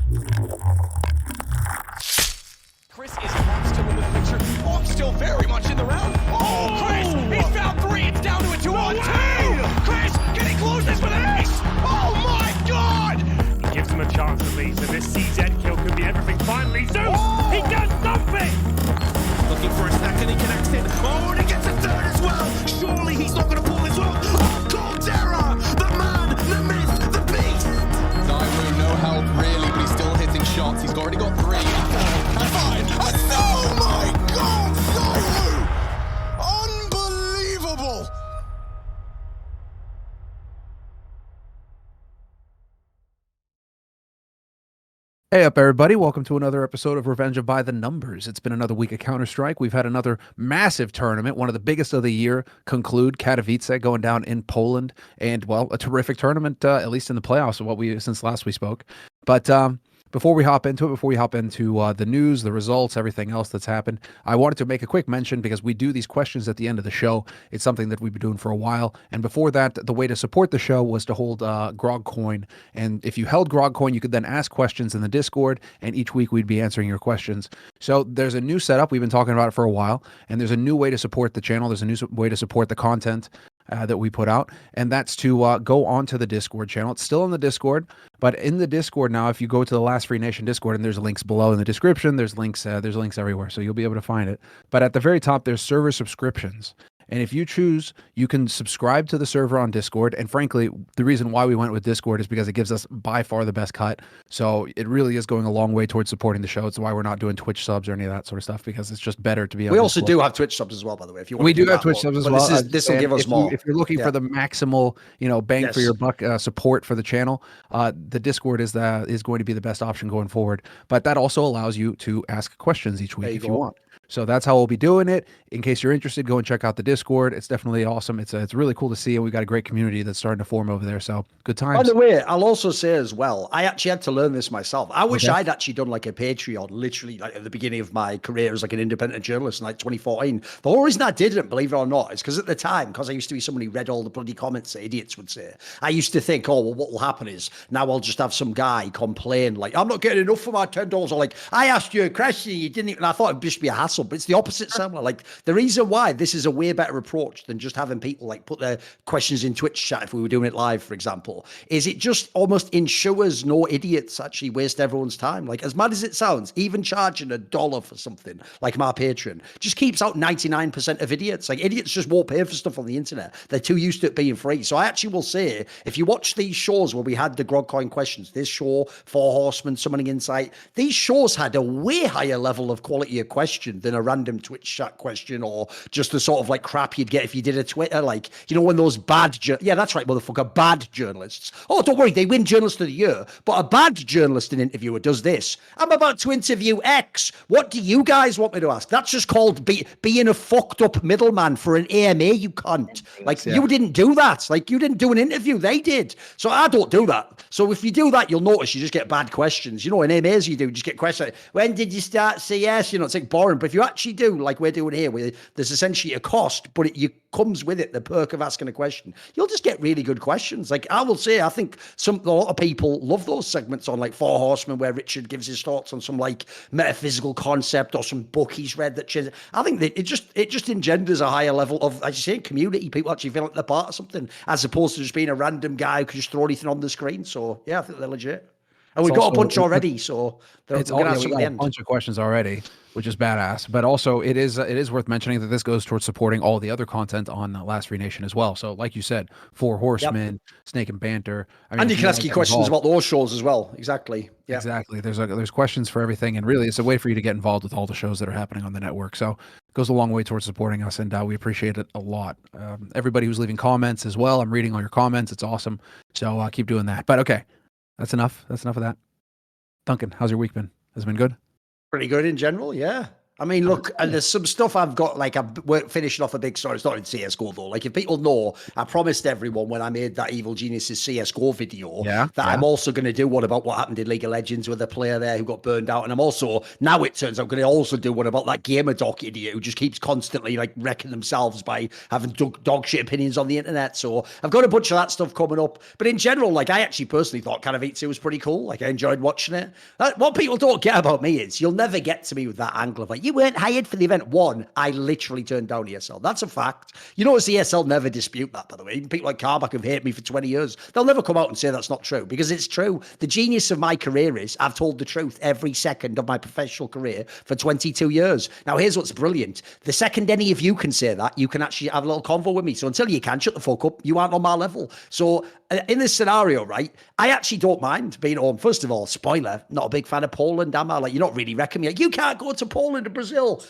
Chris is still into the picture. Oh, still very much in the round. Oh, Chris, he's found 3. It's down to a 2-on-2. Chris, can he close this with an ace? Oh my God! He gives him a chance at least, and this CZ kill could be everything. Finally, Zeus, he does something! Looking for a second, he connects in. Oh, and he gets a third as well. Surely he's not going to pull this off. Oh, Caldera, the man, the myth, the beast. Zaiwu, no help really, but he's still hitting shots. He's already got 3. And 5. And oh my God, Zaiwu! Unbelievable! Hey up, everybody. Welcome to another episode of Revenge of By the Numbers. It's been another week of Counter-Strike. We've had another massive tournament, one of the biggest of the year, conclude. Katowice going down in Poland. And, well, a terrific tournament, at least in the playoffs, since last we spoke. But before we hop into the news, the results, everything else that's happened, I wanted to make a quick mention because we do these questions at the end of the show. It's something that we've been doing for a while. And before that, the way to support the show was to hold Grog Coin. And if you held Grog Coin, you could then ask questions in the Discord, and each week we'd be answering your questions. So there's a new setup. We've been talking about it for a while, and there's a new way to support the channel. There's a new way to support the content that we put out, and that's to go onto the Discord channel. It's still in the Discord, but in the Discord now, if you go to the Last Free Nation Discord, and there's links below in the description, there's links everywhere, so you'll be able to find it. But at the very top, there's server subscriptions. And if you choose, you can subscribe to the server on Discord. And frankly, the reason why we went with Discord is because it gives us by far the best cut. So it really is going a long way towards supporting the show. It's why we're not doing Twitch subs or any of that sort of stuff, because it's just better to be on We also Discord. do have Twitch subs as well, by the way. If you want We to do have Twitch subs as well. This will give us more. If you're looking for the maximal, bang for your buck support for the channel, the Discord is going to be the best option going forward. But that also allows you to ask questions each week if you want. So that's how we'll be doing it. In case you're interested, go and check out the Discord. It's definitely awesome. It's really cool to see, and we've got a great community that's starting to form over there. So good times. By the way, I'll also say as well, I actually had to learn this myself. I wish I'd actually done like a Patreon, literally like at the beginning of my career as like an independent journalist in like 2014. The whole reason I didn't, believe it or not, is because at the time, because I used to be someone who read all the bloody comments that idiots would say, I used to think, oh, well, what will happen is now I'll just have some guy complain like, I'm not getting enough for my $10, or like, I asked you a question, you didn't even, and I thought it'd just be a hassle, but it's the opposite. Similar. Like the reason why this is a way better approach than just having people like put their questions in Twitch chat if we were doing it live, for example, is it just almost ensures no idiots actually waste everyone's time. Like as mad as it sounds, even charging $1 for something like my Patreon just keeps out 99% of idiots. Like idiots just won't pay for stuff on the internet. They're too used to it being free. So I actually will say, if you watch these shows where we had the Grogcoin questions, this show, Four Horsemen, Summoning Insight, these shows had a way higher level of quality of question than a random Twitch chat question or just the sort of like crap you'd get if you did a Twitter, like, when those bad that's right, motherfucker, bad journalists. Oh, don't worry, they win Journalist of the Year, but a bad journalist and interviewer does this. I'm about to interview X. What do you guys want me to ask? That's just called being a fucked up middleman for an AMA, you cunt. Like, you didn't do that. Like, you didn't do an interview. They did. So I don't do that. So if you do that, you'll notice you just get bad questions. In AMAs you just get questions like, when did you start CS? It's like boring. But if you actually do, like we're doing here, where there's essentially a cost, but it comes with it the perk of asking a question, you'll just get really good questions. Like I will say, I think a lot of people love those segments on like Four Horsemen where Richard gives his thoughts on some like metaphysical concept or some book he's read that changes. I think that it just engenders a higher level of, as you say, community. People actually feel like they're part of something, as opposed to just being a random guy who can just throw anything on the screen. So yeah, I think they're legit. And we've got a bunch already, so it's all, we got a bunch of questions already, which is badass. But also, it is worth mentioning that this goes towards supporting all the other content on Last Free Nation as well. So, like you said, Four Horsemen, Snake and Banter, and you can ask you questions about those shows as well. Exactly. Yeah. Exactly. There's questions for everything, and really, it's a way for you to get involved with all the shows that are happening on the network. So, it goes a long way towards supporting us, and we appreciate it a lot. Everybody who's leaving comments as well, I'm reading all your comments. It's awesome. So keep doing that. But okay, that's enough. That's enough of that. Duncan, how's your week been? Has it been good? Pretty good in general, yeah. I mean, look, and there's some stuff I've got, like, we're finishing off a big story. It's not in CSGO, though. Like, if people know, I promised everyone when I made that Evil Geniuses CSGO video that I'm also going to do one about what happened in League of Legends with a player there who got burned out. And I'm also, now it turns out, going to also do one about that gamer doc idiot who just keeps constantly, like, wrecking themselves by having dog shit opinions on the internet. So I've got a bunch of that stuff coming up. But in general, like, I actually personally thought Katowice was pretty cool. Like, I enjoyed watching it. What people don't get about me is you'll never get to me with that angle of, like, you weren't hired for the event. One, I literally turned down ESL. That's a fact. You notice ESL never dispute that, by the way. Even people like Carback have hated me for 20 years. They'll never come out and say that's not true, because it's true. The genius of my career is I've told the truth every second of my professional career for 22 years. Now, here's what's brilliant. The second any of you can say that, you can actually have a little convo with me. So until you can, shut the fuck up. You aren't on my level. So in this scenario, right, I actually don't mind being home. First of all, spoiler, not a big fan of Poland, am I? Like, you're not really wrecking me. Like, you can't go to Poland and Brazil.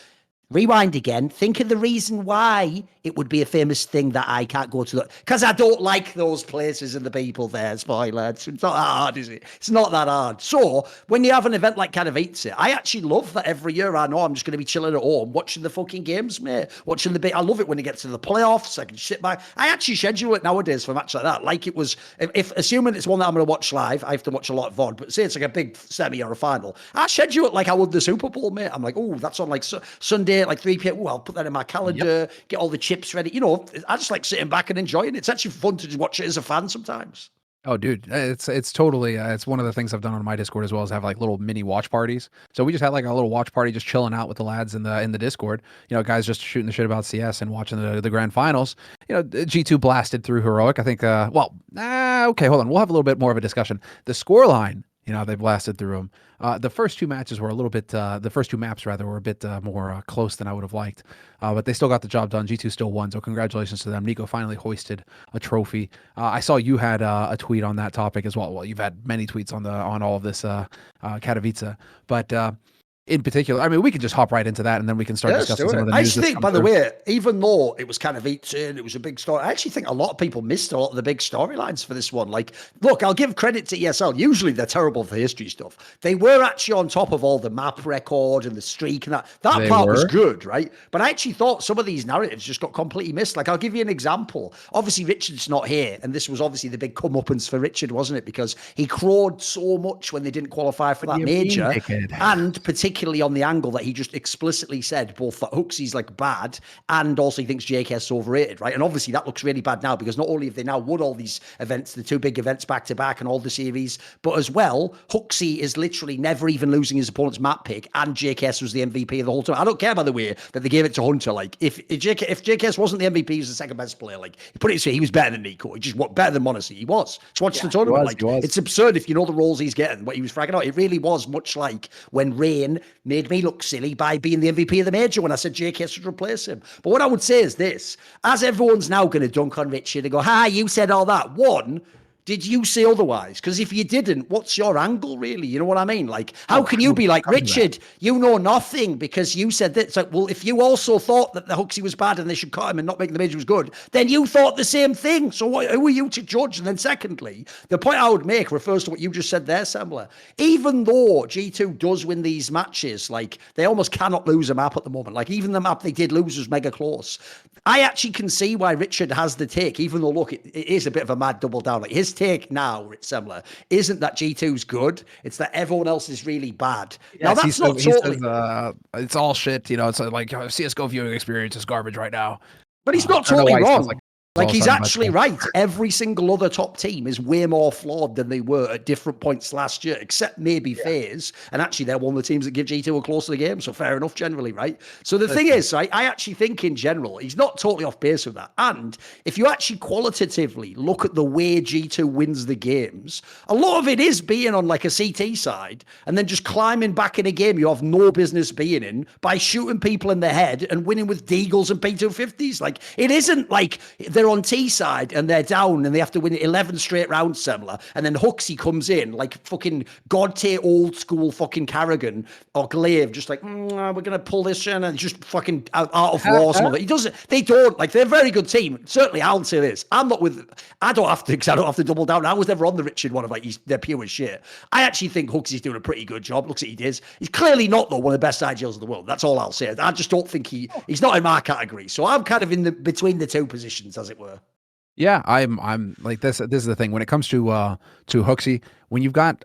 Rewind again. Think of the reason why it would be a famous thing that I can't go to. Because I don't like those places and the people there. Spoiler. It's not that hard, is it? It's not that hard. So when you have an event like Katowice, I actually love that every year I know I'm just going to be chilling at home, watching the fucking games, mate. Watching the bit. I love it when it gets to the playoffs. I can sit back. I actually schedule it nowadays for a match like that. Like it was, if assuming it's one that I'm going to watch live, I have to watch a lot of VOD, but say it's like a big semi or a final, I schedule it like I would the Super Bowl, mate. I'm like, oh, that's on like Sunday at like 3 p.m. Oh, I'll put that in my calendar, get all the chips ready. You know, I just like sitting back and enjoying it. It's actually fun to watch it as a fan sometimes. Oh, dude, it's totally, it's one of the things I've done on my Discord as well, is have like little mini watch parties. So we just had like a little watch party, just chilling out with the lads in the Discord. You know, guys just shooting the shit about CS and watching the grand finals. You know, G2 blasted through Heroic. I think, okay, hold on. We'll have a little bit more of a discussion. The scoreline, you know, they blasted through them. The first two matches were a little bit, the first two maps rather, were a bit more close than I would have liked. But they still got the job done. G2 still won, so congratulations to them. Nico finally hoisted a trophy. I saw you had a tweet on that topic as well. Well, you've had many tweets on all of this Katowice, but in particular, I mean, we can just hop right into that, and then we can start discussing some of the news. I think, by the way, even though it was Katowice and it was a big story, I actually think a lot of people missed a lot of the big storylines for this one. Like, look, I'll give credit to ESL. Usually they're terrible for history stuff. They were actually on top of all the map record and the streak and that. That part was good, right? But I actually thought some of these narratives just got completely missed. Like, I'll give you an example. Obviously, Richard's not here, and this was obviously the big comeuppance for Richard, wasn't it? Because he crowed so much when they didn't qualify for that major, and particularly on the angle that he just explicitly said both that Huxley's like bad and also he thinks JKS is overrated, right? And obviously that looks really bad now, because not only have they now won all these events, the two big events back to back and all the series, but as well, Huxley is literally never even losing his opponent's map pick, and JKS was the MVP of the whole time. I don't care, by the way, that they gave it to Hunter. Like, if JKS wasn't the MVP, he was the second best player. Like, put it this way, he was better than Nico. He just better than Monacy. He was. Just watch the tournament. It's absurd if you know the roles he's getting, what he was fragging out. It really was much like when Rain made me look silly by being the MVP of the major when I said JKS should replace him. But what I would say is this: as everyone's now going to dunk on Richard and go, you said all that. One, did you say otherwise? Because if you didn't, what's your angle, really? You know what I mean? Like, how can you be like, Richard, you know nothing because you said that? It's like, well, if you also thought that the Huxley was bad and they should cut him and not make the major was good, then you thought the same thing. So who are you to judge? And then secondly, the point I would make refers to what you just said there, Sembler. Even though G2 does win these matches, like, they almost cannot lose a map at the moment. Like, even the map they did lose was mega close. I actually can see why Richard has the take, even though, look, it is a bit of a mad double down. Like, his take now, Sembler, isn't that G2's good, it's that everyone else is really bad. Yes, now that's not totally... it's all shit, you know, it's like CSGO viewing experience is garbage right now. But he's not totally wrong. Like, he's actually right. Every single other top team is way more flawed than they were at different points last year, except maybe FaZe. And actually, they're one of the teams that give G2 a close to the game. So fair enough, generally, right? So the thing is, right, I actually think in general, he's not totally off base with that. And if you actually qualitatively look at the way G2 wins the games, a lot of it is being on like a CT side and then just climbing back in a game you have no business being in by shooting people in the head and winning with Deagles and P250s. Like, it isn't like they're they're on T side and they're down and they have to win 11 straight rounds similar, and then Huxley comes in like fucking god tier old school fucking Carrigan or Glaive, just like we're gonna pull this in and just fucking out of war. He doesn't. They don't like. They're a very good team. Certainly, I'll say this. I'm not with. I don't have to because I don't have to double down. I was never on the Richard one of like they're pure as shit. I actually think Huxley's doing a pretty good job. Looks like he is. He's clearly not though one of the best IGLs in the world. That's all I'll say. I just don't think he's not in my category. So I'm kind of in the between the two positions, as it were. Yeah, I'm like this. This is the thing when it comes to Huxley. When you've got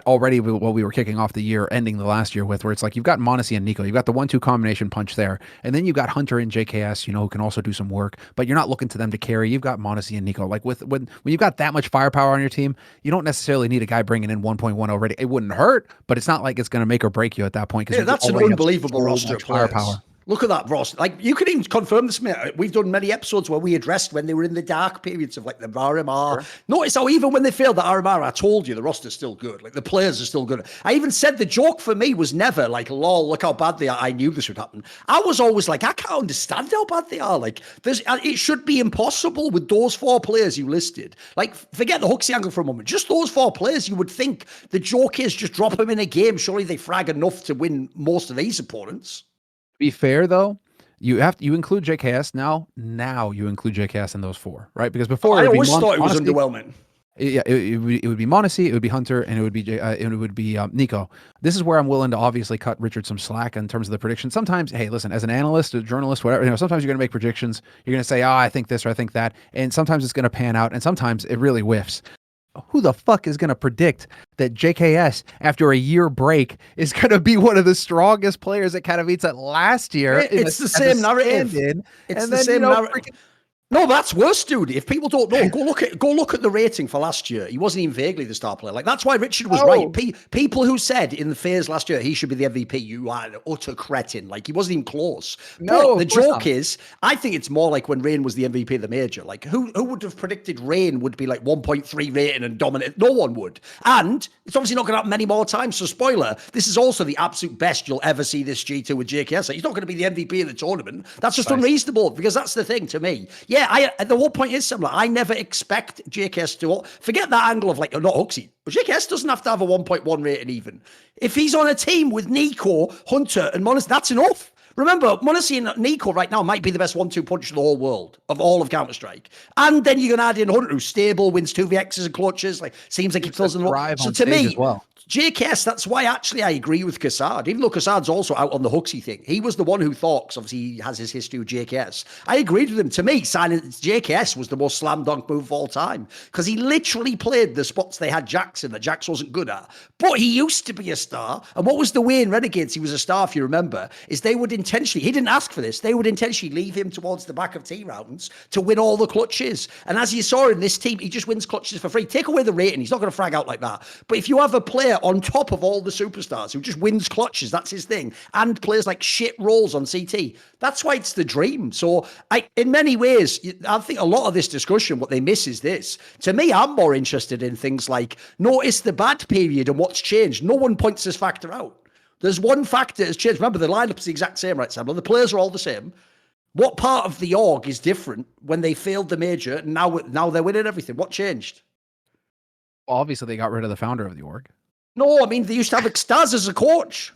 already what we were kicking off the year, ending the last year with, where it's like you've got Monacy and Nico, you've got the 1-2 combination punch there, and then you've got Hunter and JKS, who can also do some work, but you're not looking to them to carry. You've got Monacy and Nico. Like when you've got that much firepower on your team, you don't necessarily need a guy bringing in 1.1 already. It wouldn't hurt, but it's not like it's going to make or break you at that point. Yeah, that's an unbelievable roster of firepower. Look at that roster. Like, you can even confirm this, mate. We've done many episodes where we addressed when they were in the dark periods of like the RMR. Sure. Notice how even when they failed the RMR, I told you the roster's still good. Like, the players are still good. I even said the joke for me was never like, lol, look how bad they are. I knew this would happen. I was always like, I can't understand how bad they are. Like, it should be impossible with those 4 players you listed. Like, forget the Huxley angle for a moment. Just those 4 players, you would think the joke is just drop them in a game. Surely they frag enough to win most of these opponents. Be fair though, you include JKS now. Now you include JKS in those 4, right? Because before I always thought it was underwhelming. Yeah, it would be Monacy, it would be Hunter, and it would be Nico. This is where I'm willing to obviously cut Richard some slack in terms of the prediction. Sometimes, hey, listen, as an analyst, a journalist, whatever, sometimes you're going to make predictions. You're going to say, I think this or I think that, and sometimes it's going to pan out, and sometimes it really whiffs. Who the fuck is going to predict that JKS, after a year break, is going to be one of the strongest players at Katowice last year? It's the same narrative. It's the same narrative. No, that's worse, dude. If people don't know, go look at the rating for last year. He wasn't even vaguely the star player. Like, that's why Richard was right. People who said in the phase last year he should be the MVP, you are an utter cretin. Like, he wasn't even close. No, but the joke is, I think it's more like when Rain was the MVP of the major. Like, who would have predicted Rain would be like 1.3 rating and dominant? No one would. And it's obviously not going to happen many more times. So, spoiler, this is also the absolute best you'll ever see this G2 with JKS. Like, he's not going to be the MVP of the tournament. That's just unreasonable, because that's the thing to me. Yeah, the whole point is similar. I never expect JKS to forget that angle of like, not Huxley, but JKS doesn't have to have a 1.1 rating even. If he's on a team with Nico, Hunter, and Monacy, that's enough. Remember, Monacy and Nico right now might be the best 1-2 punch in the whole world of all of Counter-Strike. And then you're going to add in Hunter, who's stable, wins 2vx's and clutches, like seems like he fills in the role. So to me, JKS, that's why actually I agree with Cassard. Even though Cassad's also out on the Huxley thing, he was the one who thought, because obviously he has his history with JKS. I agreed with him. To me, signing JKS was the most slam dunk move of all time, because he literally played the spots they had Jackz in that Jackz wasn't good at. But he used to be a star. And what was the way in Renegades he was a star, if you remember, is they would intentionally, he didn't ask for this, they would intentionally leave him towards the back of T rounds to win all the clutches. And as you saw in this team, he just wins clutches for free. Take away the rating, he's not going to frag out like that. But if you have a player on top of all the superstars who just wins clutches, that's his thing, and plays like shit roles on CT, that's why it's the dream. So in many ways, I think a lot of this discussion, what they miss is this. To me, I'm more interested in things like, notice the bad period and what's changed. No one points this factor out. There's one factor that's changed. Remember, the lineup's the exact same, right, Sam? The players are all the same. What part of the org is different when they failed the major and now they're winning everything? What changed? Well, obviously, they got rid of the founder of the org. No, I mean, they used to have Extaz as a coach.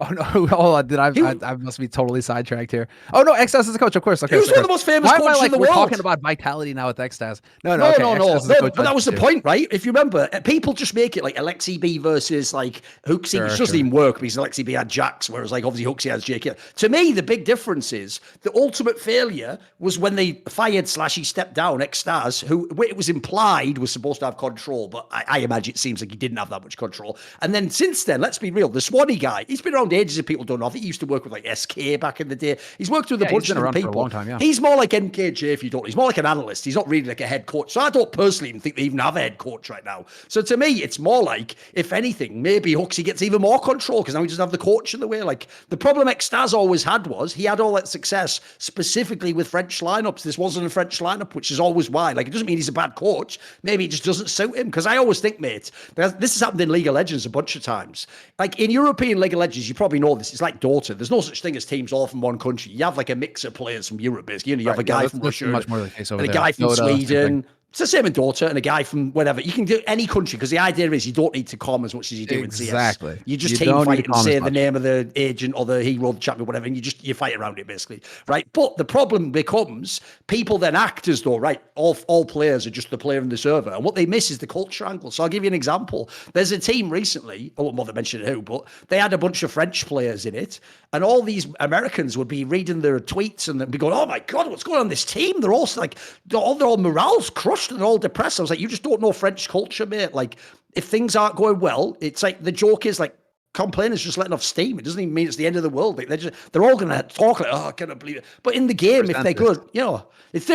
Oh no! Hold on, I must be totally sidetracked here. Oh no, Extaz is the coach, of course. Okay, he was one of the most famous coaches in the world. We're talking about vitality now with Extaz. No. But that was the point, right? If you remember, people just make it like Alexi B versus like Huxley, which doesn't even work because Alexi B had Jackz, whereas like obviously Huxley has JK. To me, the big difference is the ultimate failure was when they fired / he stepped down Extaz, who it was implied was supposed to have control, but I imagine it seems like he didn't have that much control. And then since then, let's be real, the Swanee guy, he's been around ages if people don't know. I think he used to work with like SK back in the day. He's worked with a bunch of different people. For a long time, yeah. He's more like NKJ if you don't. He's more like an analyst. He's not really like a head coach. So I don't personally even think they even have a head coach right now. So to me, it's more like, if anything, maybe Huxley gets even more control because now he doesn't have the coach in the way. Like the problem Extaz always had was he had all that success specifically with French lineups. This wasn't a French lineup, which is always why. Like it doesn't mean he's a bad coach. Maybe it just doesn't suit him. Because I always think, mate, this has happened in League of Legends a bunch of times. Like in European League of Legends, Legends, you probably know this. It's like Dota. There's no such thing as teams all from one country. You have like a mix of players from Europe, basically. You have a guy from Russia, much more the case over and a there. guy from Dota, Sweden. It's the same in Dota, and a guy from whatever. You can do any country because the idea is you don't need to calm as much as you do in CS. Exactly. You just team fight and say the name of the agent or the hero, the champion, whatever, and you fight around it basically, right? But the problem becomes people then act as though, right, all players are just the player in the server, and what they miss is the culture angle. So I'll give you an example. There's a team recently, I won't bother mentioning who, but they had a bunch of French players in it, and all these Americans would be reading their tweets and they'd be going, "Oh my god, what's going on in this team? They're all like, all morale's crushed and they're all depressed." I was like, you just don't know French culture, mate. Like, if things aren't going well, it's like the joke is like complainers just letting off steam. It doesn't even mean it's the end of the world. Like, they're all gonna talk like, "Oh, I cannot believe it." But in the game, if they're good, you know,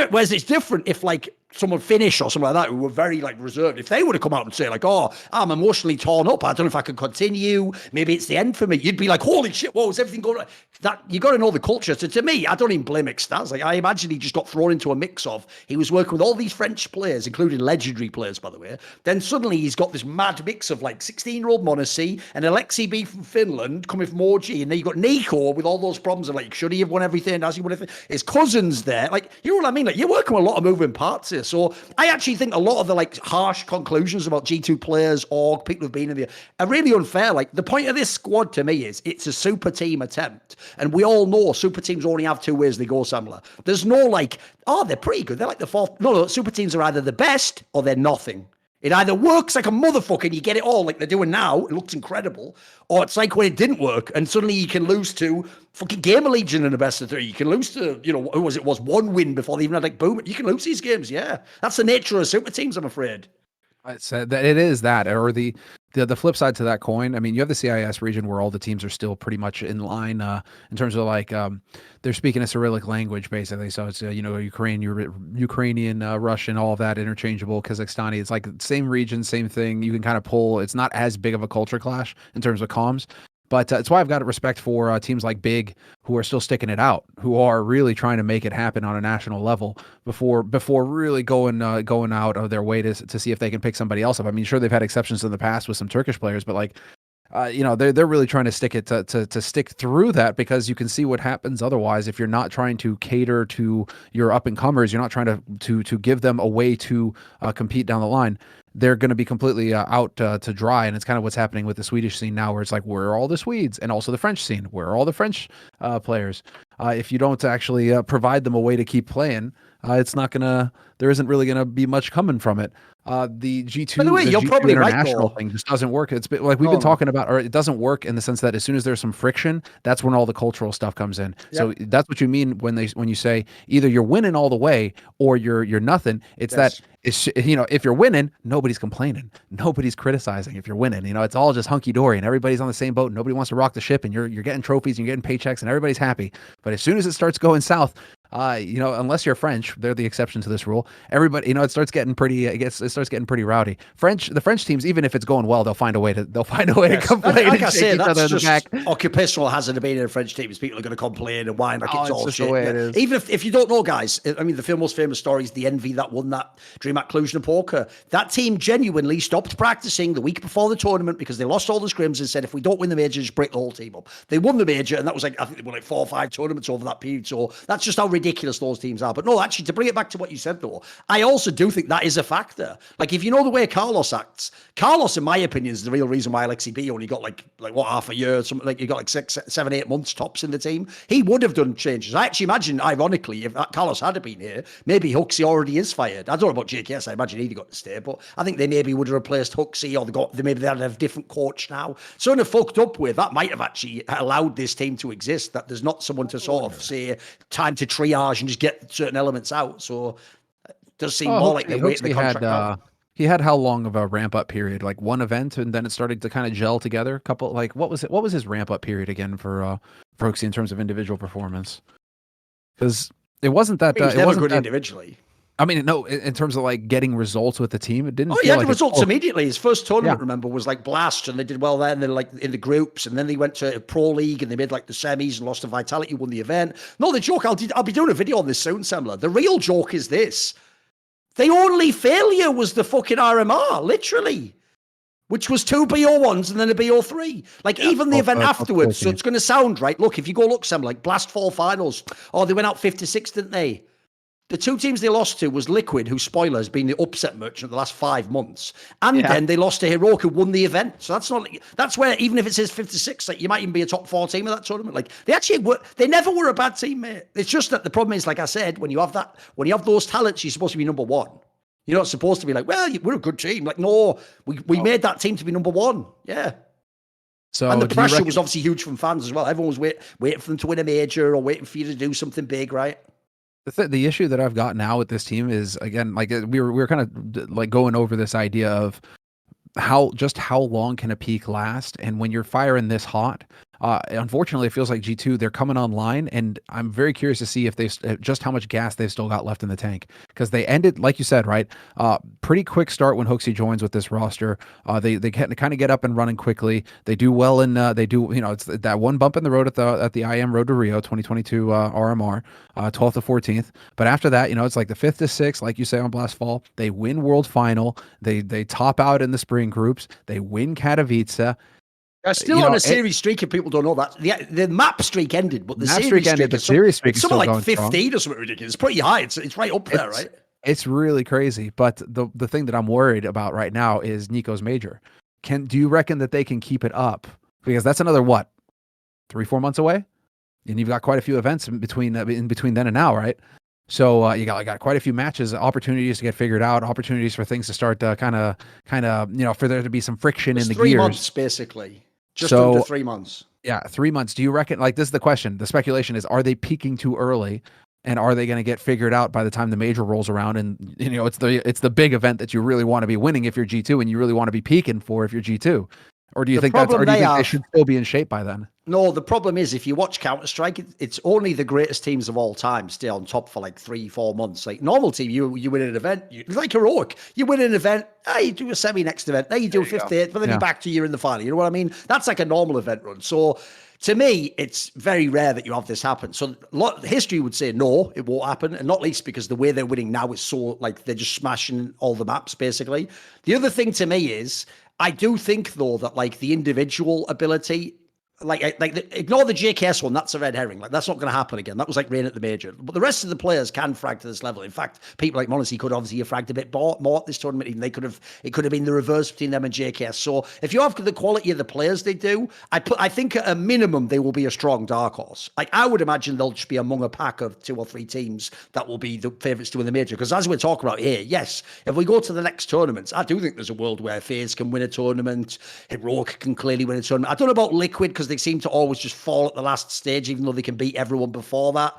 whereas it's different if like someone Finnish or something like that who were very like reserved, if they would have come out and say like, "Oh, I'm emotionally torn up, I don't know if I can continue, maybe it's the end for me," you'd be like, "Holy shit, whoa, is everything going right?" That you got to know the culture. So to me, I don't even blame Xtaz. Like, I imagine he just got thrown into a mix of, he was working with all these French players, including legendary players, by the way. Then suddenly he's got this mad mix of like 16-year-old Monacy and Alexi B from Finland coming from OG, and then you got Nico with all those problems of like, should he have won everything? Has he won everything? His cousin's there. Like, you know what I mean? Like, you're working with a lot of moving parts here. So I actually think a lot of the like harsh conclusions about G2 players or people who've been in the are really unfair. Like, the point of this squad to me is it's a super team attempt, and we all know super teams only have two ways they go, Samler. There's no like, "Oh, they're pretty good, they're like the fourth." No, super teams are either the best or they're nothing. It either works like a motherfucker and you get it all like they're doing now, it looks incredible, or it's like when it didn't work and suddenly you can lose to fucking Gamer Legion in the best of three. You can lose to, you know, who was it? Was one win before they even had like boom. You can lose these games, yeah. That's the nature of super teams, I'm afraid. That it is that, or the flip side to that coin. I mean, you have the CIS region where all the teams are still pretty much in line in terms of like they're speaking a Cyrillic language basically. So it's you know, Ukrainian, Russian, all of that interchangeable. Kazakhstani, it's like same region, same thing. You can kind of pull. It's not as big of a culture clash in terms of comms. But it's why I've got respect for teams like Big, who are still sticking it out, who are really trying to make it happen on a national level before really going out of their way to see if they can pick somebody else up. I mean, sure, they've had exceptions in the past with some Turkish players, but like, you know, they're really trying to stick it to stick through that, because you can see what happens otherwise if you're not trying to cater to your up and comers. You're not trying to give them a way to compete down the line. They're going to be completely out to dry. And it's kind of what's happening with the Swedish scene now, where it's like, where are all the Swedes? And also the French scene, where are all the French players? If you don't actually provide them a way to keep playing, there isn't really going to be much coming from it. The G2, by the way, you're G2 probably international right, thing just doesn't work. It's been, like we've been talking about, or it doesn't work in the sense that as soon as there's some friction, that's when all the cultural stuff comes in. Yep. So that's what you mean when you say either you're winning all the way or you're nothing. It's that it's, you know, if you're winning, nobody's complaining, nobody's criticizing. If you're winning, you know, it's all just hunky dory and everybody's on the same boat. Nobody wants to rock the ship, and you're getting trophies and you're getting paychecks and everybody's happy. But as soon as it starts going south, you know, unless you're French, they're the exception to this rule. Everybody, you know, it starts getting pretty rowdy. The French teams, even if it's going well, they'll find a way to complain. Like I and say, shake each other in the back. Occupational hazard of being in a French team is people are going to complain and whine like it's all just shit. the way it is. Even if you don't know, guys, I mean, the most famous story is the Envy that won that DreamHack Cluj Poker. That team genuinely stopped practicing the week before the tournament because they lost all the scrims and said, if we don't win the major, just break the whole team up. They won the major, and that was like, I think they won like 4 or 5 tournaments over that period. So that's just how ridiculous those teams are. But no, actually, to bring it back to what you said, though, I also do think that is a factor. Like, if you know the way Carlos acts, Carlos, in my opinion, is the real reason why Alexi B only got like what, half a year, something like, he got like 6, 7, 8 months tops in the team. He would have done changes. I actually imagine, ironically, if Carlos had been here, maybe Huxley already is fired. I don't know about JKS. I imagine he'd got to stay, but I think they maybe would have replaced Huxley, or maybe they had a different coach now. Something to fucked up with that might have actually allowed this team to exist. That there's not someone to sort of say time to triage and just get certain elements out. So it does seem more like the way the contract. He had how long of a ramp up period? Like one event, and then it started to kind of gel together. Couple, like what was it? What was his ramp up period again for Huxley in terms of individual performance? Because it wasn't that it wasn't good individually. I mean, no, in terms of like getting results with the team, it didn't. Oh, he had the results immediately. His first tournament, remember, was like Blast, and they did well there, and then like in the groups, and then they went to Pro League, and they made like the semis and lost to Vitality, won the event. No, the joke, I'll be doing a video on this soon, Semler. The real joke is this. The only failure was the fucking RMR, literally. which was 2 BO1s and then a BO3. Like, even the event afterwards. So it's going to sound right. Look, if you go look, Sam, like Blast Fall Finals, they went out 56, didn't they? The 2 teams they lost to was Liquid, who, spoiler, has been the upset merchant the last 5 months. And then they lost to Heroic, who won the event. So that's where, even if it says 56, like, you might even be a top 4 team of that tournament. Like, they never were a bad team, mate. It's just that the problem is, like I said, when you have those talents, you're supposed to be number 1. You're not supposed to be like, well, we're a good team. Like, no, we made that team to be number 1. Yeah. So, and the pressure was obviously huge from fans as well. Everyone was waiting for them to win a major or waiting for you to do something big, right? The issue that I've got now with this team is, again, like we were kind of like going over this idea of how long can a peak last, and when you're firing this hot, unfortunately, it feels like G2, they're coming online, and I'm very curious to see if just how much gas they've still got left in the tank, because they ended, like you said, right, pretty quick start when Hooksy joins with this roster. They kind of get up and running quickly. They do well in it's that one bump in the road at the IEM Road to Rio 2022 RMR, 12th to 14th. But after that, it's like the 5th to 6th, like you say on Blast Fall. They win World Final. They top out in the spring groups. They win Katowice. They're still on a series streak, if people don't know that. The map streak ended, but the series streak is something like 15 strong. Or something ridiculous. It's pretty high. It's right up there, right? It's really crazy. But the thing that I'm worried about right now is Nico's major. Do you reckon that they can keep it up? Because that's another, 3-4 months away? And you've got quite a few events in between then and now, right? So you got quite a few matches, opportunities to get figured out, opportunities for things to start to kind of for there to be some friction in the gears. 3 months, basically. Just under 3 months. Yeah, 3 months. Do you reckon, like, this is the question, the speculation is, are they peaking too early, and are they going to get figured out by the time the major rolls around? And it's the big event that you really want to be winning if you're G2, and you really want to be peaking for if you're G2. Or do you think they should still be in shape by then? No, the problem is, if you watch Counter-Strike, it's only the greatest teams of all time stay on top for like 3-4 months. Like, normal team, you win an event, like Heroic, you win an event, you do a semi next event, you do a 58th, but then you're back to you're in the final. You know what I mean? That's like a normal event run. So to me, it's very rare that you have this happen. So history would say no, it won't happen, and not least because the way they're winning now is so, like, they're just smashing all the maps, basically. The other thing to me is, I do think, though, that, like, the individual ability, ignore the JKS one, that's a red herring. Like, that's not going to happen again. That was like rain at the major. But the rest of the players can frag to this level. In fact, people like Monetization could obviously have fragged a bit more at this tournament. Even it could have been the reverse between them and JKS. So if you have the quality of the players they do, I think at a minimum they will be a strong dark horse. Like, I would imagine they'll just be among a pack of 2 or 3 teams that will be the favourites to win the major. Because as we're talking about here, yes, if we go to the next tournaments, I do think there's a world where FaZe can win a tournament, Heroic can clearly win a tournament. I don't know about Liquid, because they seem to always just fall at the last stage, even though they can beat everyone before that.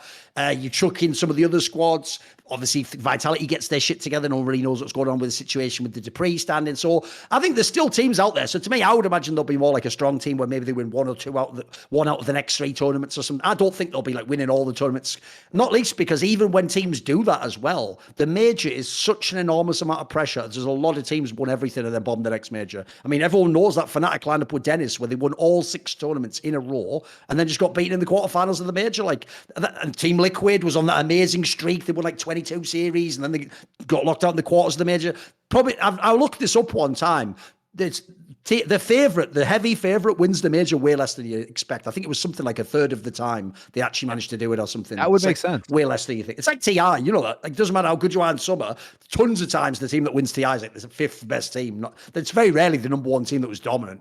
You chuck in some of the other squads. Obviously, Vitality gets their shit together. No one really knows what's going on with the situation with the dupreeh standing. So I think there's still teams out there. So to me, I would imagine they'll be more like a strong team where maybe they win 1 or 2 out of the next 3 tournaments or something. I don't think they'll be like winning all the tournaments, not least because even when teams do that as well, the major is such an enormous amount of pressure. There's a lot of teams won everything and then bombed the next major. I mean, everyone knows that Fnatic lineup with Dennis, where they won all 6 tournaments in a row and then just got beaten in the quarterfinals of the major. Like, and Team Liquid was on that amazing streak. They won like 22 series and then they got locked out in the quarters of the major. Probably, I looked this up one time. The heavy favorite wins the major way less than you expect. I think it was something like a third of the time they actually managed to do it or something. That would make sense. Way less than you think. It's like TI, you know that. Like, it doesn't matter how good you are in summer. Tons of times the team that wins TI is like the 5th best team. It's very rarely the number 1 team that was dominant.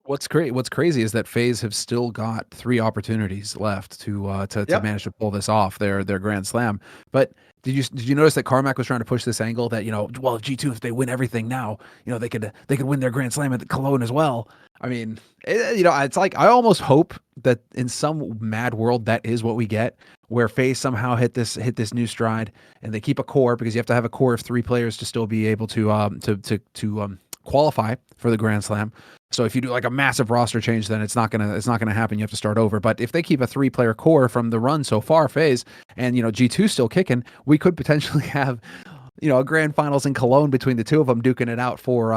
What's crazy is that FaZe have still got 3 opportunities left to manage to pull this off, their Grand Slam. But did you notice that Carmack was trying to push this angle that, well, G2, if they win everything now, they could win their Grand Slam at Cologne as well. I mean, it's like, I almost hope that in some mad world that is what we get, where FaZe somehow hit this new stride and they keep a core, because you have to have a core of 3 players to still be able to qualify for the Grand Slam. So if you do like a massive roster change, then it's not gonna happen. You have to start over. But if they keep a 3-player core from the run so far, FaZe, and G2 still kicking, we could potentially have a grand finals in Cologne between the 2 of them duking it out for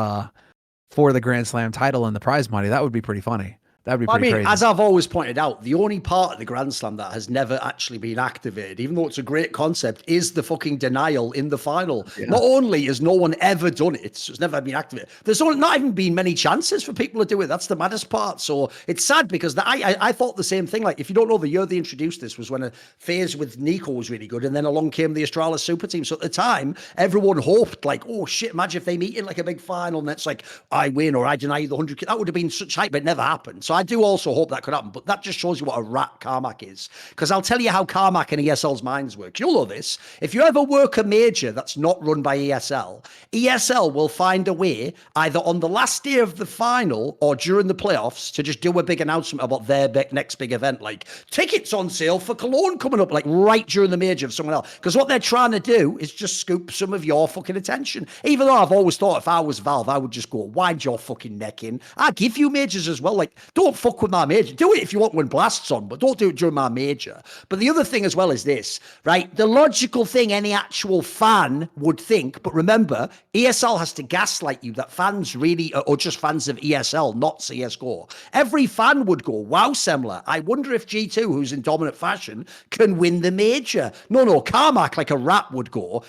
the Grand Slam title and the prize money. That would be pretty funny. That'd be I pretty mean, crazy. as I've always pointed out, the only part of the Grand Slam that has never actually been activated, even though it's a great concept, is the fucking denial in the final. Yeah. Not only has no one ever done it, so it's never been activated, there's not even been many chances for people to do it. That's the maddest part. So it's sad because I thought the same thing. Like, if you don't know, the year they introduced this was when a phase with Nico was really good, and then along came the Astralis Super Team. So at the time, everyone hoped, like, oh shit, imagine if they meet in like a big final and it's like, I win or I deny you the 100. That would have been such hype, but it never happened. So I do also hope that could happen, but that just shows you what a rat Carmack is. Because I'll tell you how Carmack and ESL's minds work. You'll know this. If you ever work a major that's not run by ESL, ESL will find a way, either on the last day of the final or during the playoffs, to just do a big announcement about their next big event, like tickets on sale for Cologne coming up, like right during the major of someone else. Because what they're trying to do is just scoop some of your fucking attention. Even though I've always thought if I was Valve, I would just go, wind your fucking neck in. I give you majors as well. Like, don't fuck with my major. Do it if you want when Blast's on, but don't do it during my major. But the other thing as well is this, right? The logical thing any actual fan would think, but remember, ESL has to gaslight you that fans really are just fans of ESL, not CSGO. Every fan would go, wow, Semler, I wonder if G2, who's in dominant fashion, can win the major. No, Carmack, like a rat, would go.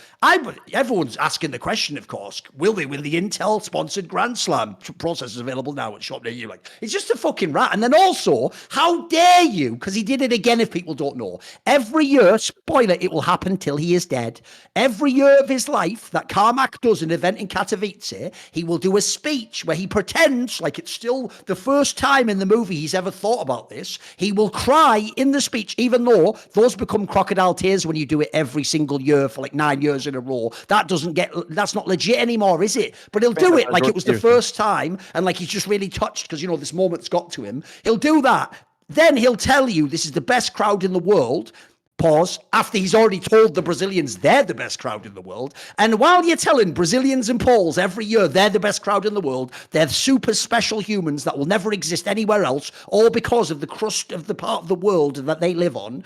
Everyone's asking the question, of course, will they win the Intel-sponsored Grand Slam? Process is available now at shop near you. Like, it's just a fucking rat. And then also, how dare you, because he did it again if people don't know, every year, spoiler, it will happen till he is dead. Every year of his life that Carmack does an event in Katowice, he will do a speech where he pretends like it's still the first time in the movie he's ever thought about this. He will cry in the speech, even though those become crocodile tears when you do it every single year for like 9 years in a row. That's not legit anymore, is it? But he'll do it like it was the first time, and like he's just really touched because, you know, this moment's got to him. He'll do that. Then he'll tell you this is the best crowd in the world. Pause. After he's already told the Brazilians they're the best crowd in the world. And while you're telling Brazilians and Poles every year they're the best crowd in the world, they're super special humans that will never exist anywhere else, all because of the crust of the part of the world that they live on.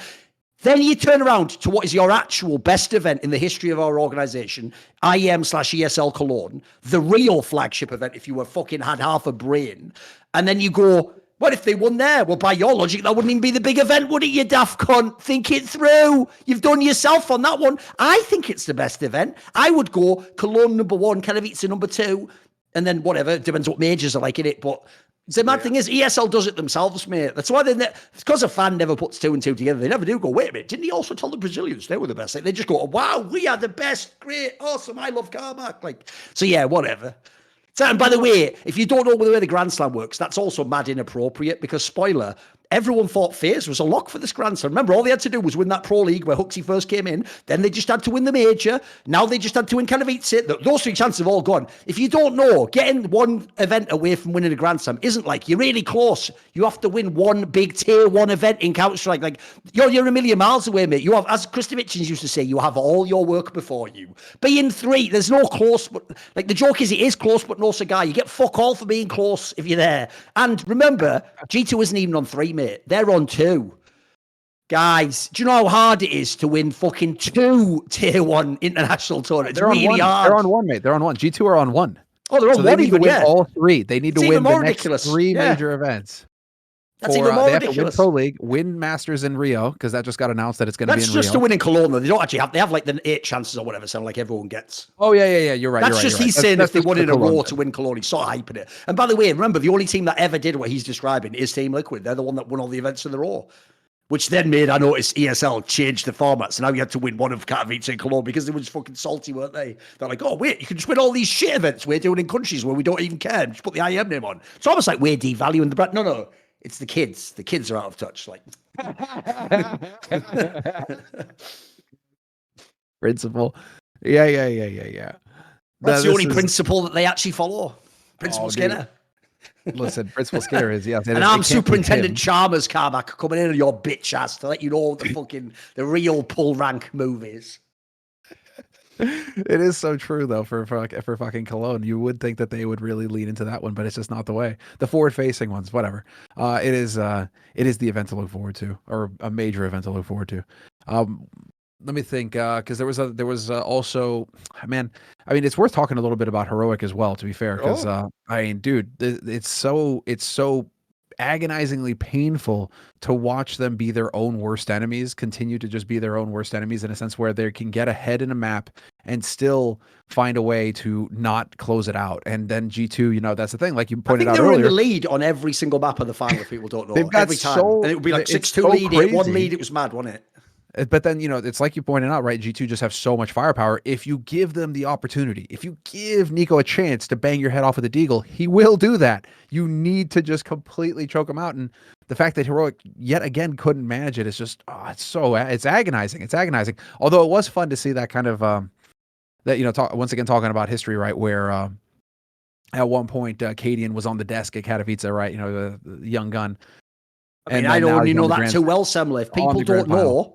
Then you turn around to what is your actual best event in the history of our organization, IEM/ESL Cologne, the real flagship event if you were fucking had half a brain. And then you go, what if they won there? Well, by your logic, that wouldn't even be the big event, would it, you daft cunt? Think it through. You've done yourself on that one. I think it's the best event. I would go Cologne #1, Katowice #2, and then whatever. It depends what majors are like in it. But the mad thing is, ESL does it themselves, mate. That's why it's because a fan never puts 2 and 2 together. They never do go, wait a minute, didn't he also tell the Brazilians they were the best? Like, they just go, wow, we are the best, great, awesome, I love Carmack. Like, so yeah, whatever. So, and by the way, if you don't know the way the Grand Slam works, that's also mad inappropriate because, spoiler, everyone thought FaZe was a lock for this Grand Slam. Remember, all they had to do was win that Pro League where Huxley first came in. Then they just had to win the Major. Now they just had to win Katowice. Those 3 chances have all gone. If you don't know, getting one event away from winning a Grand Slam isn't like you're really close. You have to win one big tier 1 event in Counter-Strike. Like, you're a million miles away, mate. You have, as Christopher Hitchens used to say, you have all your work before you. Being 3, there's no close, but like the joke is it is close, but no cigar. You get fuck all for being close if you're there. And remember, G2 isn't even on 3, mate. They're on 2. Guys, do you know how hard it is to win fucking 2 tier 1 international tournaments? It's really hard. They're on 1, mate. They're on 1. G2 are on 1. Oh, they're on 1 they need to win all 3. They need to win the next ridiculous. 3 major events. That's even more they ridiculous. Have to win Pro League, win Masters in Rio, because that just got announced that it's going to be in Rio. That's just to win in Cologne, though. They don't actually have, they have like the 8 chances or whatever, sound like everyone gets. Oh, yeah. You're right. That's just he's saying if they won in a row to win Cologne, he's sort of hyping it. And by the way, remember, the only team that ever did what he's describing is Team Liquid. They're the one that won all the events in a row. Which then made, I noticed, ESL change the format. So now you had to win one of Katowice and Cologne because they were just fucking salty, weren't they? They're like, oh, wait, you can just win all these shit events we're doing in countries where we don't even care. Just put the IEM name on. It's almost like we're devaluing the brand. No. It's the kids. The kids are out of touch. Like, principle. Yeah. That's the only principle that they actually follow. Principal Skinner. Listen, Principal Skinner is, yes. And I'm Superintendent Chalmers, Carmack, coming in on your bitch ass to let you know the real pull rank movies. It is so true though for fucking Cologne. You would think that they would really lean into that one, but it's just not the way. The forward-facing ones, whatever. It is the event to look forward to, or a major event to look forward to. Let me think, because there was also, man. I mean, it's worth talking a little bit about Heroic as well. To be fair, because I mean, dude, it's so agonizingly painful to watch them be their own worst enemies, continue to just be their own worst enemies in a sense where they can get ahead in a map and still find a way to not close it out. And then G2, you know, that's the thing. Like you I pointed think out they were in earlier, the lead on every single map of the final, if people don't know. they've got Every time. so- And it would be like it's 6-2 so lead, 8-1 crazy. lead. It was mad, wasn't it? But then, you know, it's like you pointed out, right? G2 just have so much firepower. If you give them the opportunity, if you give Nico a chance to bang your head off with a deagle, he will do that. You need to just completely choke him out. And the fact that Heroic yet again couldn't manage it is just, it's agonizing. It's agonizing. Although it was fun to see that kind of, that, you know, once again, talking about history, right? Where at one point, Cadian was on the desk at Katowice, right? You know, the young gun. I mean, And I then know now you he's know on the that grand- too well, Semler. If on people the grand don't final. know,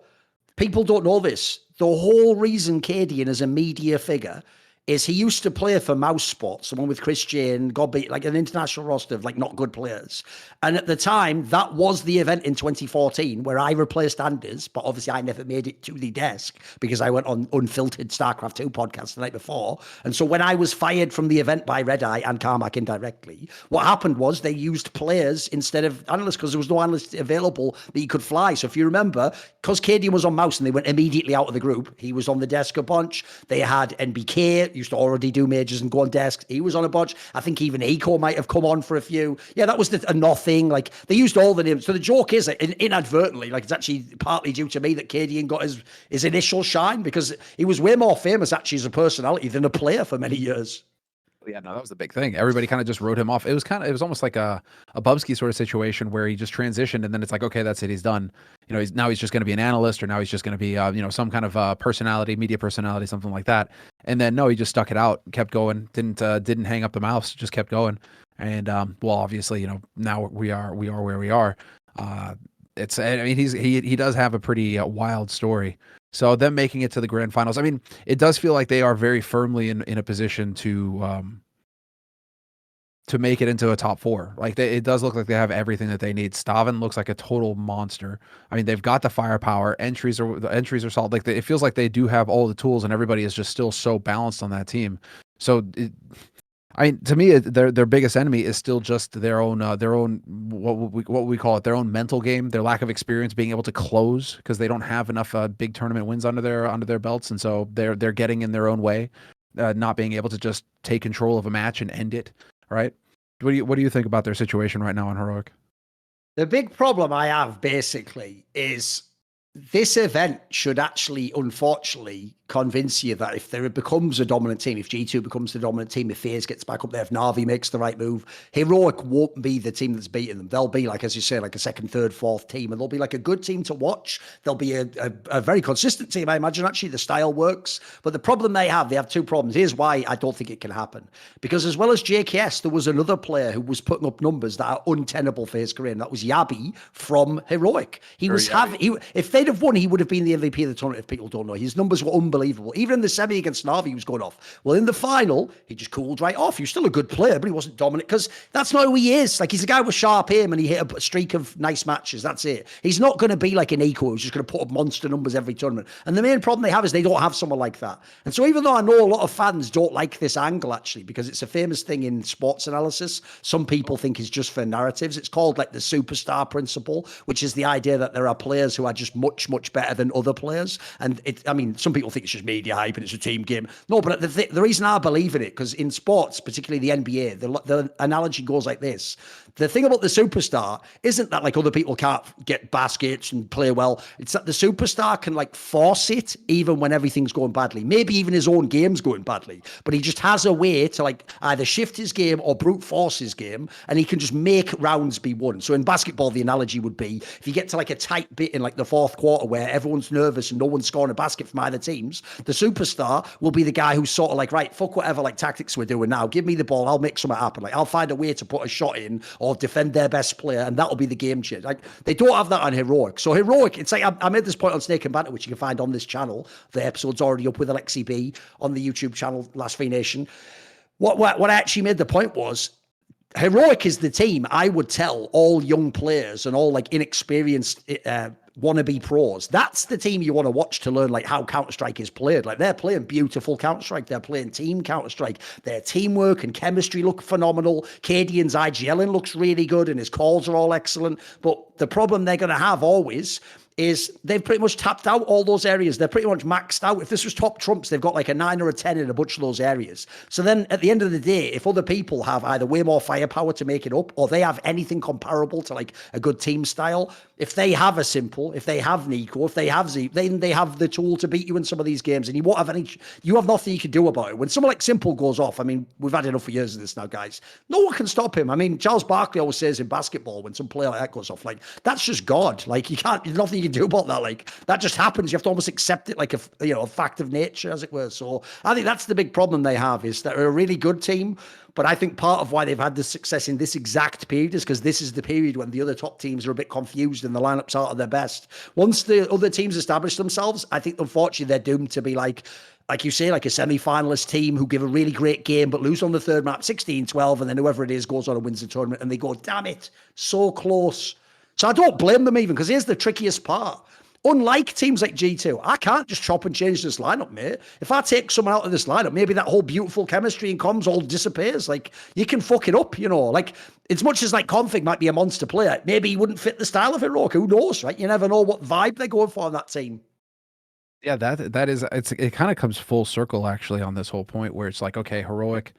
people don't know this. The whole reason Cadian is a media figure is he used to play for mousesports, the one with Chris J and Gobby, like an international roster of like not good players. And at the time, that was the event in 2014 where I replaced Anders, but obviously I never made it to the desk because I went on unfiltered StarCraft 2 podcast the night before. And so when I was fired from the event by Red Eye and Carmack indirectly, what happened was they used players instead of analysts because there was no analyst available that you could fly. So if you remember, because Cadian was on mouse and they went immediately out of the group, he was on the desk a bunch. They had NBK, used to already do majors and go on desks. He was on a bunch. I think even Eco might have come on for a few. Yeah, that was a nothing. Like they used all the names. So the joke is inadvertently, like it's actually partly due to me that Cadian got his initial shine because he was way more famous actually as a personality than a player for many years. Yeah, no, that was the big thing. Everybody kind of just wrote him off. It was almost like a Bubsky sort of situation where he just transitioned and then it's like, okay, that's it. He's done. You know, he's just going to be an analyst or now he's just going to be, you know, some kind of personality, media personality, something like that. And then, no, he just stuck it out, kept going, didn't hang up the mouse, just kept going. And, well, obviously, you know, now we are where we are. I mean, he does have a pretty wild story. So them making it to the grand finals, I mean, it does feel like they are very firmly in a position to make it into a top four. Like it does look like they have everything that they need. Staven looks like a total monster. I mean, they've got the firepower. The entries are solid. Like it feels like they do have all the tools, and everybody is just still so balanced on that team. So I mean, to me, their biggest enemy is still just their own what we call it, their own mental game, their lack of experience being able to close because they don't have enough big tournament wins under their belts, and so they're getting in their own way, not being able to just take control of a match and end it. Right? What do you think about their situation right now on Heroic? The big problem I have basically is this event should actually, unfortunately, convince you that if there becomes a dominant team, if G2 becomes the dominant team, if FaZe gets back up there, if Na'Vi makes the right move, Heroic won't be the team that's beating them. They'll be, like, as you say, like a second, third, fourth team, and they'll be like a good team to watch. They'll be a very consistent team, I imagine, actually. The style works. But the problem they have two problems. Here's why I don't think it can happen. Because as well as JKS, there was another player who was putting up numbers that are untenable for his career, and that was Yabi from Heroic. If they'd have won, he would have been the MVP of the tournament, if people don't know. His numbers were unbelievable. Even in the semi against Na'Vi, he was going off. Well, in the final, he just cooled right off. He was still a good player, but he wasn't dominant because that's not who he is. Like, he's a guy with sharp aim and he hit a streak of nice matches. That's it. He's not going to be like an Eco who's just going to put up monster numbers every tournament. And the main problem they have is they don't have someone like that. And so even though I know a lot of fans don't like this angle, actually, because it's a famous thing in sports analysis, some people think it's just for narratives. It's called like the superstar principle, which is the idea that there are players who are just much, much better than other players. And some people think it's just media hype and it's a team game. No, but the reason I believe in it, because in sports, particularly the NBA, the analogy goes like this. The thing about the superstar isn't that like other people can't get baskets and play well. It's that the superstar can like force it even when everything's going badly. Maybe even his own game's going badly, but he just has a way to like either shift his game or brute force his game, and he can just make rounds be won. So in basketball, the analogy would be if you get to like a tight bit in like the fourth quarter where everyone's nervous and no one's scoring a basket from either teams, the superstar will be the guy who's sort of like, right, fuck whatever like tactics we're doing now. Give me the ball. I'll make something happen. Like I'll find a way to put a shot in or defend their best player, and that'll be the game change. Like they don't have that on Heroic. So Heroic, it's like I made this point on Snake and Banter, which you can find on this channel. The episode's already up with Alexi B on the YouTube channel, Last Free Nation. What I actually made the point was, Heroic is the team I would tell all young players and all like inexperienced wannabe pros. That's the team you want to watch to learn like how Counter-Strike is played. Like they're playing beautiful Counter-Strike. They're playing team Counter-Strike. Their teamwork and chemistry look phenomenal. Cadian's IGLing looks really good and his calls are all excellent. But the problem they're going to have always is they've pretty much tapped out all those areas. They're pretty much maxed out. If this was top trumps, they've got like a 9 or a 10 in a bunch of those areas. So then at the end of the day, if other people have either way more firepower to make it up, or they have anything comparable to like a good team style, if they have a Simple, if they have Nico, if they have Z, then they have the tool to beat you in some of these games, and you won't have any, you have nothing you can do about it. When someone like Simple goes off, I mean, we've had enough of years of this now, guys. No one can stop him. I mean, Charles Barkley always says in basketball, when some player like that goes off, like, that's just God. Like, you can't, there's nothing you can do about that. Like, that just happens. You have to almost accept it like a fact of nature, as it were. So I think that's the big problem they have, is that they're a really good team. But I think part of why they've had the success in this exact period is because this is the period when the other top teams are a bit confused and the lineups aren't at their best. Once the other teams establish themselves, I think unfortunately they're doomed to be like you say, like a semi-finalist team who give a really great game but lose on the third map 16-12, and then whoever it is goes on and wins the tournament and they go, damn it, so close. So I don't blame them even, because here's the trickiest part. Unlike teams like G2, I can't just chop and change this lineup, mate. If I take someone out of this lineup, maybe that whole beautiful chemistry and comms all disappears. Like, you can fuck it up, you know. Like, as much as like Config might be a monster player, maybe he wouldn't fit the style of Heroic. Who knows, right? You never know what vibe they're going for on that team. Yeah, that is, it kind of comes full circle actually on this whole point where it's like, okay, Heroic,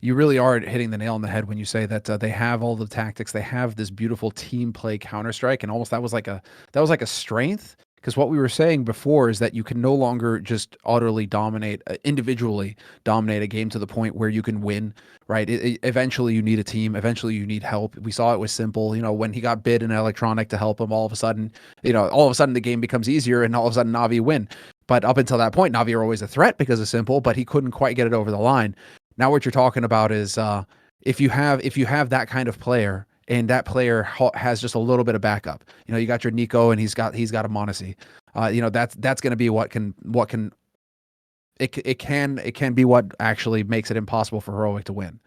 you really are hitting the nail on the head when you say that they have all the tactics, they have this beautiful team play Counter-Strike, and almost that was like a strength, because what we were saying before is that you can no longer just utterly dominate, individually dominate a game to the point where you can win, right? Eventually you need a team, eventually you need help. We saw it with Simple, you know, when he got bid in Electronic to help him, all of a sudden the game becomes easier and all of a sudden Navi win. But up until that point, Navi are always a threat because of Simple, but he couldn't quite get it over the line. Now what you're talking about is if you have that kind of player, and that player has just a little bit of backup, you know, you got your Nico and he's got a Monacy, you know, that's going to be what can be what actually makes it impossible for Heroic to win.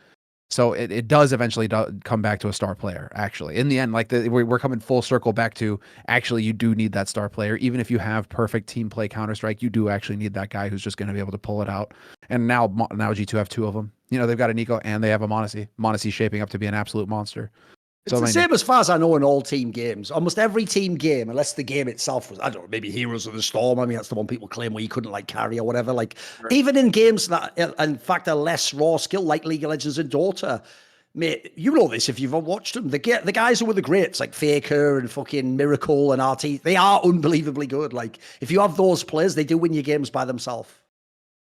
So it does eventually come back to a star player, actually. In the end, like we're coming full circle back to, actually, you do need that star player. Even if you have perfect team play Counter-Strike, you do actually need that guy who's just going to be able to pull it out. And now G2 have 2 of them. You know, they've got a Nico and they have a Monacy. Monacy's shaping up to be an absolute monster. It's the same as far as I know in all team games. Almost every team game, unless the game itself was, I don't know, maybe Heroes of the Storm. I mean, that's the one people claim where you couldn't like carry or whatever. Like, even in games that, in fact, are less raw skill, like League of Legends and Dota, mate, you know this if you've watched them. The guys who were the greats, like Faker and fucking Miracle and RT, they are unbelievably good. Like, if you have those players, they do win your games by themselves.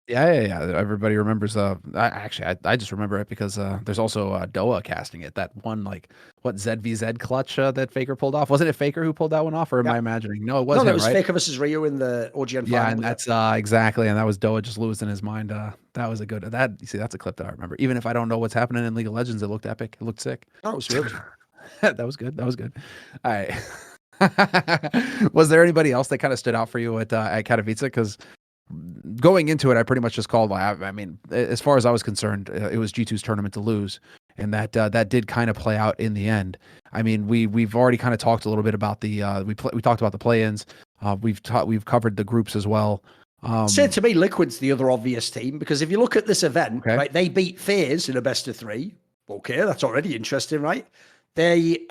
Yeah. Everybody remembers. I just remember it because there's also Doa casting it. That one, like, what, ZVZ clutch that Faker pulled off. Wasn't it Faker who pulled that one off, or am I imagining? No, it wasn't. No, it was right? Faker versus Rio in the OGN final. Yeah, and that's exactly, and that was Doa just losing his mind. That was a good. You see, that's a clip that I remember. Even if I don't know what's happening in League of Legends, it looked epic. It looked sick. Oh, it was good. That was good. All right. Was there anybody else that kind of stood out for you at Katowice? Because going into it, I pretty much just called. I mean, as far as I was concerned, it was G2's tournament to lose, and that did kind of play out in the end. I mean, we've already kind of talked a little bit about the we talked about the play-ins. We've covered the groups as well. Say to me, Liquid's the other obvious team, because if you look at this event, right, they beat FaZe in a best of 3. Okay, that's already interesting, right? They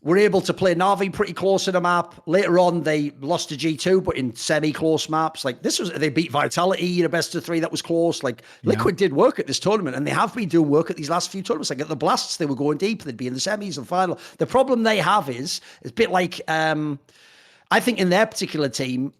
were able to play Na'Vi pretty close in a map. Later on, they lost to G2, but in semi-close maps. Like, they beat Vitality in a best of 3 that was close. Like, Liquid did work at this tournament, and they have been doing work at these last few tournaments. Like, at the Blasts, they were going deep. They'd be in the semis and final. The problem they have is, it's a bit like, I think in their particular team,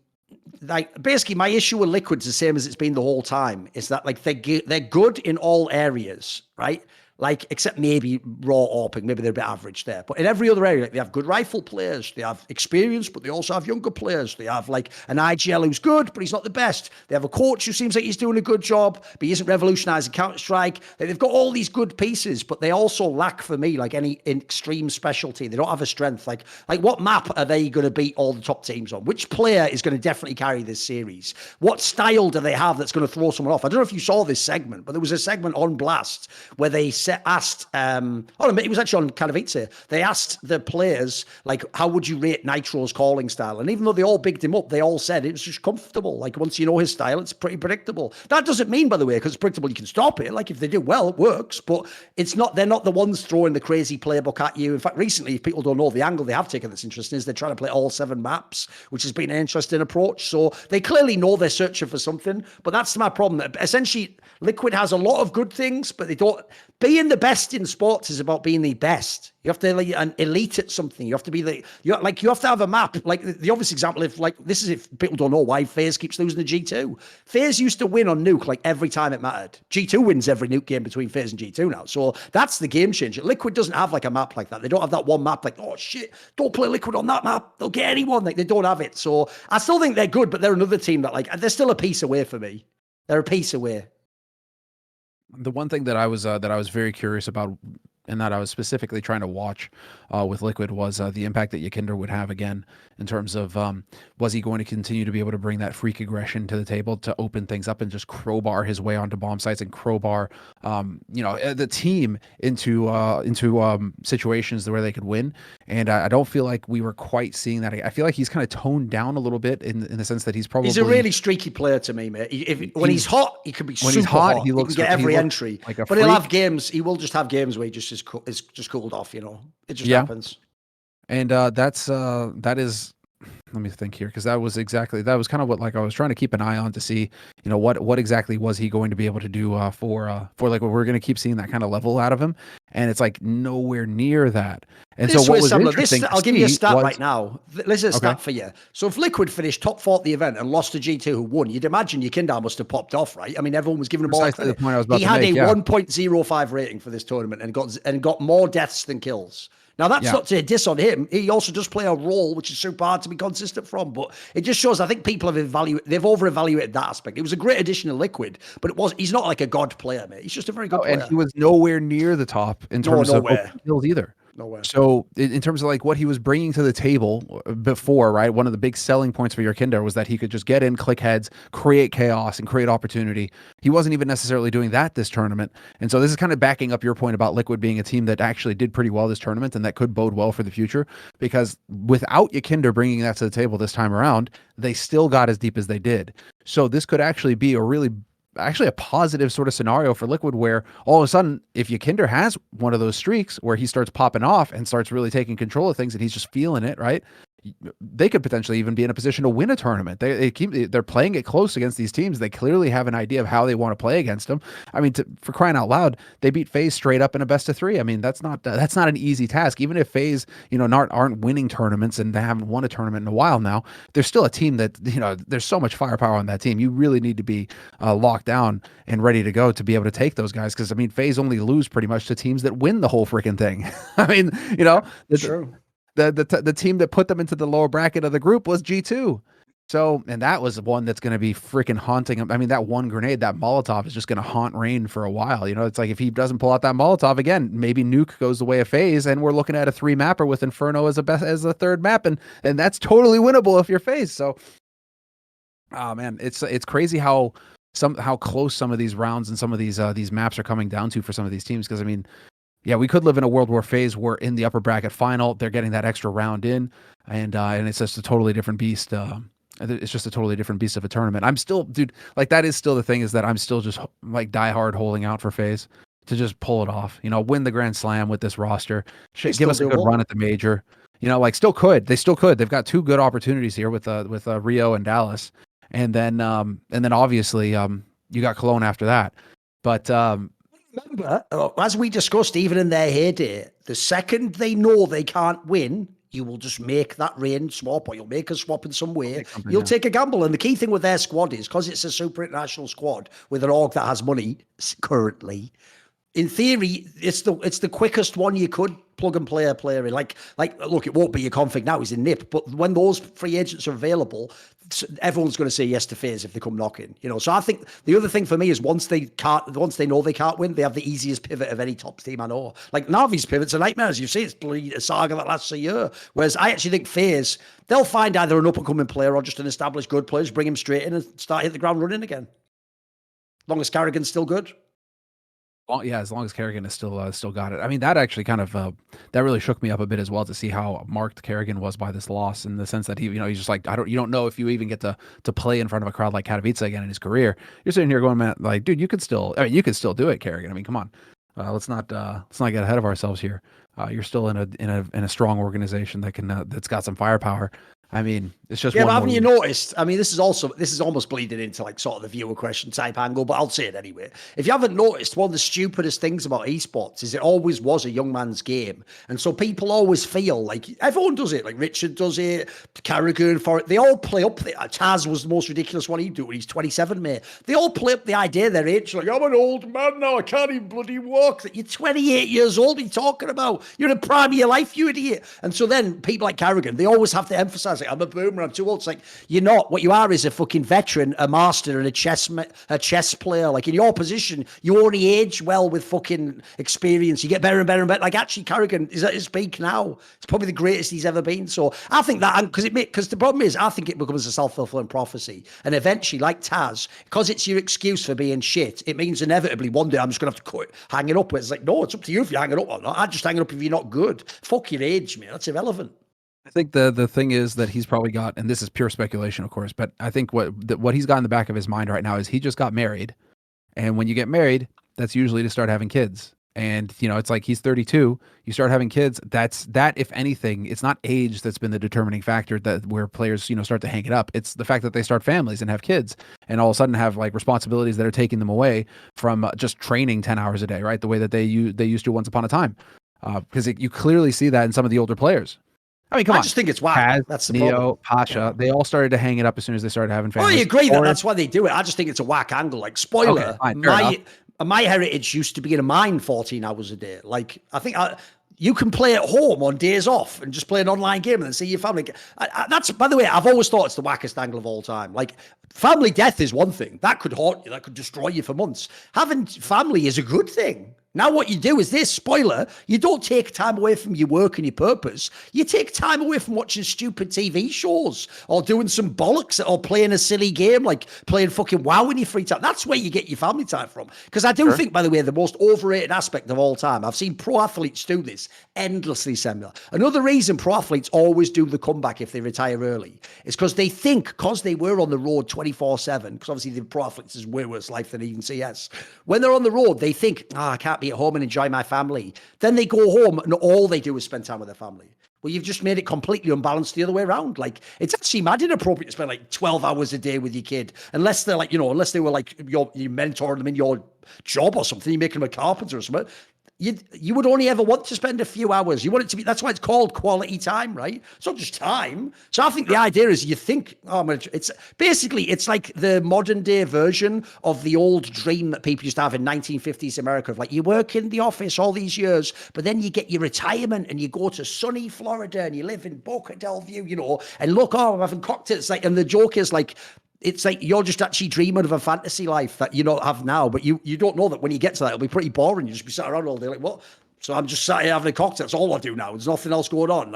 like, basically my issue with Liquid's the same as it's been the whole time, is that, like, they're good in all areas, right? Like, except maybe raw AWPing, maybe they're a bit average there. But in every other area, like, they have good rifle players, they have experience, but they also have younger players. They have, like, an IGL who's good, but he's not the best. They have a coach who seems like he's doing a good job, but he isn't revolutionizing Counter-Strike. They've got all these good pieces, but they also lack, for me, like, any extreme specialty. They don't have a strength. Like what map are they going to beat all the top teams on? Which player is going to definitely carry this series? What style do they have that's going to throw someone off? I don't know if you saw this segment, but there was a segment on Blast where they said asked, oh no, it was actually on Katowice. They asked the players, like, how would you rate Nitro's calling style? And even though they all bigged him up, they all said it was just comfortable. Like, once you know his style, it's pretty predictable. That doesn't mean, by the way, because it's predictable, you can stop it. Like, if they do well, it works, but it's not, they're not the ones throwing the crazy playbook at you. In fact, recently, if people don't know, the angle they have taken that's interesting is they're trying to play all 7 maps, which has been an interesting approach. So they clearly know they're searching for something, but that's my problem. That essentially, Liquid has a lot of good things, but they don't. Being the best in sports is about being the best. You have to be an elite at something. You have to be you have to have a map. Like the obvious example, if people don't know why FaZe keeps losing the G2. FaZe used to win on Nuke like every time it mattered. G2 wins every Nuke game between FaZe and G2 now. So that's the game changer. Liquid doesn't have like a map like that. They don't have that one map like, oh shit, don't play Liquid on that map. They'll get anyone. Like they don't have it. So I still think they're good, but they're another team that they're still a piece away for me. They're a piece away. The one thing that I was very curious about, and that I was specifically trying to watch with Liquid, was the impact that Jackz would have again in terms of was he going to continue to be able to bring that freak aggression to the table to open things up and just crowbar his way onto bomb sites and crowbar the team into situations where they could win. And I don't feel like we were quite seeing that. I feel like he's kind of toned down a little bit in the sense that he's a really streaky player to me, mate. When he's hot, he can be super hot. He can get every entry, like but he'll have games. He will just have games where he just is just cooled off. It just happens. And that is, let me think here, because that was kind of what I was trying to keep an eye on to see, what exactly was he going to be able to do for like, we're going to keep seeing that kind of level out of him, and it's like nowhere near that. And so what was interesting, I'll give you a stat right now. This is a stat for you. So if Liquid finished top 4 at the event and lost to G2 who won, you'd imagine Jackz must have popped off, right? I mean, everyone was giving him all credit. He had a 1.05 rating for this tournament and got more deaths than kills. Now, that's not to diss on him. He also does play a role, which is super hard to be consistent from. But it just shows, I think people they've over-evaluated that aspect. It was a great addition to Liquid, but he's not like a god player, mate. He's just a very good player. And he was nowhere near the top in terms of kills either. Nowhere. So in terms of like what he was bringing to the table before, right? One of the big selling points for Jackz was that he could just get in, click heads, create chaos, and create opportunity. He wasn't even necessarily doing that this tournament. And so this is kind of backing up your point about Liquid being a team that actually did pretty well this tournament and that could bode well for the future, because without Jackz bringing that to the table this time around, they still got as deep as they did. So this could actually be a positive sort of scenario for Liquid, where all of a sudden, if Jackz has one of those streaks where he starts popping off and starts really taking control of things and he's just feeling it, right? They could potentially even be in a position to win a tournament. They're playing it close against these teams. They clearly have an idea of how they want to play against them. I mean, for crying out loud, they beat FaZe straight up in a best of 3. I mean, that's not an easy task. Even if FaZe, aren't winning tournaments and they haven't won a tournament in a while now, there's still a team that, there's so much firepower on that team. You really need to be locked down and ready to go to be able to take those guys. Because I mean, FaZe only lose pretty much to teams that win the whole freaking thing. I mean, True. The team that put them into the lower bracket of the group was G2. So, and that was one that's going to be freaking haunting him. I mean, that one grenade, that Molotov is just going to haunt Rain for a while. It's like if he doesn't pull out that Molotov again, maybe Nuke goes the way of FaZe, and we're looking at a 3-mapper with Inferno as a third map, and that's totally winnable if you're FaZe. So, oh man, it's crazy how close some of these rounds and some of these maps are coming down to for some of these teams. Because I mean, yeah, we could live in a world where FaZe were in the upper bracket final. They're getting that extra round in, and it's just a totally different beast. It's just a totally different beast of a tournament. I'm still, dude, like that is still the thing, is that I'm still just like diehard holding out for FaZe to just pull it off. Win the Grand Slam with this roster. Give us a good run at the major. They still could. They've got 2 good opportunities here with Rio and Dallas, and then obviously you got Cologne after that. But remember, as we discussed, even in their heyday, the second they know they can't win, you will just make that Rain swap, or you'll make a swap in some way. You'll take a gamble. And the key thing with their squad is, because it's a super international squad with an org that has money currently, in theory, it's the quickest one you could plug and play a player in. Like, look, it won't be your config now, he's in NIP, but when those free agents are available, everyone's going to say yes to FaZe if they come knocking. So I think the other thing for me is once they know they can't win, they have the easiest pivot of any top team I know. Like Navi's pivot's a nightmare, as you see. It's bloody a saga that lasts a year. Whereas I actually think FaZe, they'll find either an up-and-coming player or just an established good player, just bring him straight in and start hit the ground running again. As long as Carrigan's still good. Well, yeah, as long as Kerrigan is still got it. I mean, that actually kind of that really shook me up a bit as well to see how marked Kerrigan was by this loss, in the sense that he's just like, you don't know if you even get to play in front of a crowd like Katowice again in his career. You're sitting here going, man, like, dude, you could still do it, Kerrigan. I mean, come on, let's not get ahead of ourselves here. You're still in a strong organization that can that's got some firepower. I mean, it's just yeah. one But haven't more you noticed? I mean, this is almost bleeding into like sort of the viewer question type angle, but I'll say it anyway. If you haven't noticed, one of the stupidest things about esports is it always was a young man's game, and so people always feel like everyone does it. Like Richard does it, Carragher, for it. They all play up. Taz was the most ridiculous one he'd do when he's 27, mate. They all play up the idea their age. Like, I'm an old man now. I can't even bloody walk. That you're 28 years old. What are you talking about? You're in the prime of your life, you idiot. And so then people like Carragher, they always have to emphasize, like, I'm a boomer, I'm too old. It's like, you're not. What you are is a fucking veteran, a master, and a chess player. Like, in your position, you only age well with fucking experience. You get better and better and better. Like, actually, Carragher is at his peak now. It's probably the greatest he's ever been. So I think that, because the problem is, I think it becomes a self-fulfilling prophecy. And eventually, like Taz, because it's your excuse for being shit, it means inevitably one day I'm just going to have to hang it up. It's like, no, it's up to you if you hang it up or not. I just hang it up if you're not good. Fuck your age, man. That's irrelevant. I think the thing is that he's probably got, and this is pure speculation, of course, but I think what he's got in the back of his mind right now is he just got married, and when you get married, that's usually to start having kids. And it's like he's 32. You start having kids. That if anything, it's not age that's been the determining factor that where players start to hang it up. It's the fact that they start families and have kids, and all of a sudden have like responsibilities that are taking them away from just training 10 hours a day, right? The way that they used to once upon a time. Because you clearly see that in some of the older players. I mean, come on. I just think it's whack. Kaz, That's the Neo, problem. Pasha, they all started to hang it up as soon as they started having families. I agree that's why they do it. I just think it's a whack angle. Like, spoiler, okay, my heritage used to be in a mine 14 hours a day. Like, I think you can play at home on days off and just play an online game and then see your family. That's, by the way, I've always thought it's the wackest angle of all time. Like, family death is one thing. That could haunt you. That could destroy you for months. Having family is a good thing. Now what you do is this, spoiler, you don't take time away from your work and your purpose. You take time away from watching stupid TV shows or doing some bollocks or playing a silly game like playing fucking WoW in your free time. That's where you get your family time from. Because I do think, by the way, the most overrated aspect of all time, I've seen pro athletes do this endlessly similar. Another reason pro athletes always do the comeback if they retire early is because they think, because they were on the road 24/7, because obviously the pro athletes is way worse life than even CS. When they're on the road, they think, I can't be at home and enjoy my family. Then they go home and all they do is spend time with their family. Well, you've just made it completely unbalanced the other way around. Like, it's actually mad inappropriate to spend like 12 hours a day with your kid, unless they're like, unless they were like you mentoring them in your job or something, you're making them a carpenter or something. You would only ever want to spend a few hours. You want it to be, that's why it's called quality time, right? It's not just time. So I think the idea is you think, it's basically, it's like the modern day version of the old dream that people used to have in 1950s America of like, you work in the office all these years, but then you get your retirement and you go to sunny Florida and you live in Boca del View, and look, I'm having cocktails. Like, and the joke is like, it's like you're just actually dreaming of a fantasy life that you don't have now, but you don't know that when you get to that, it'll be pretty boring. You just be sat around all day like, what? So I'm just sat here having a cocktail. That's all I do now. There's nothing else going on.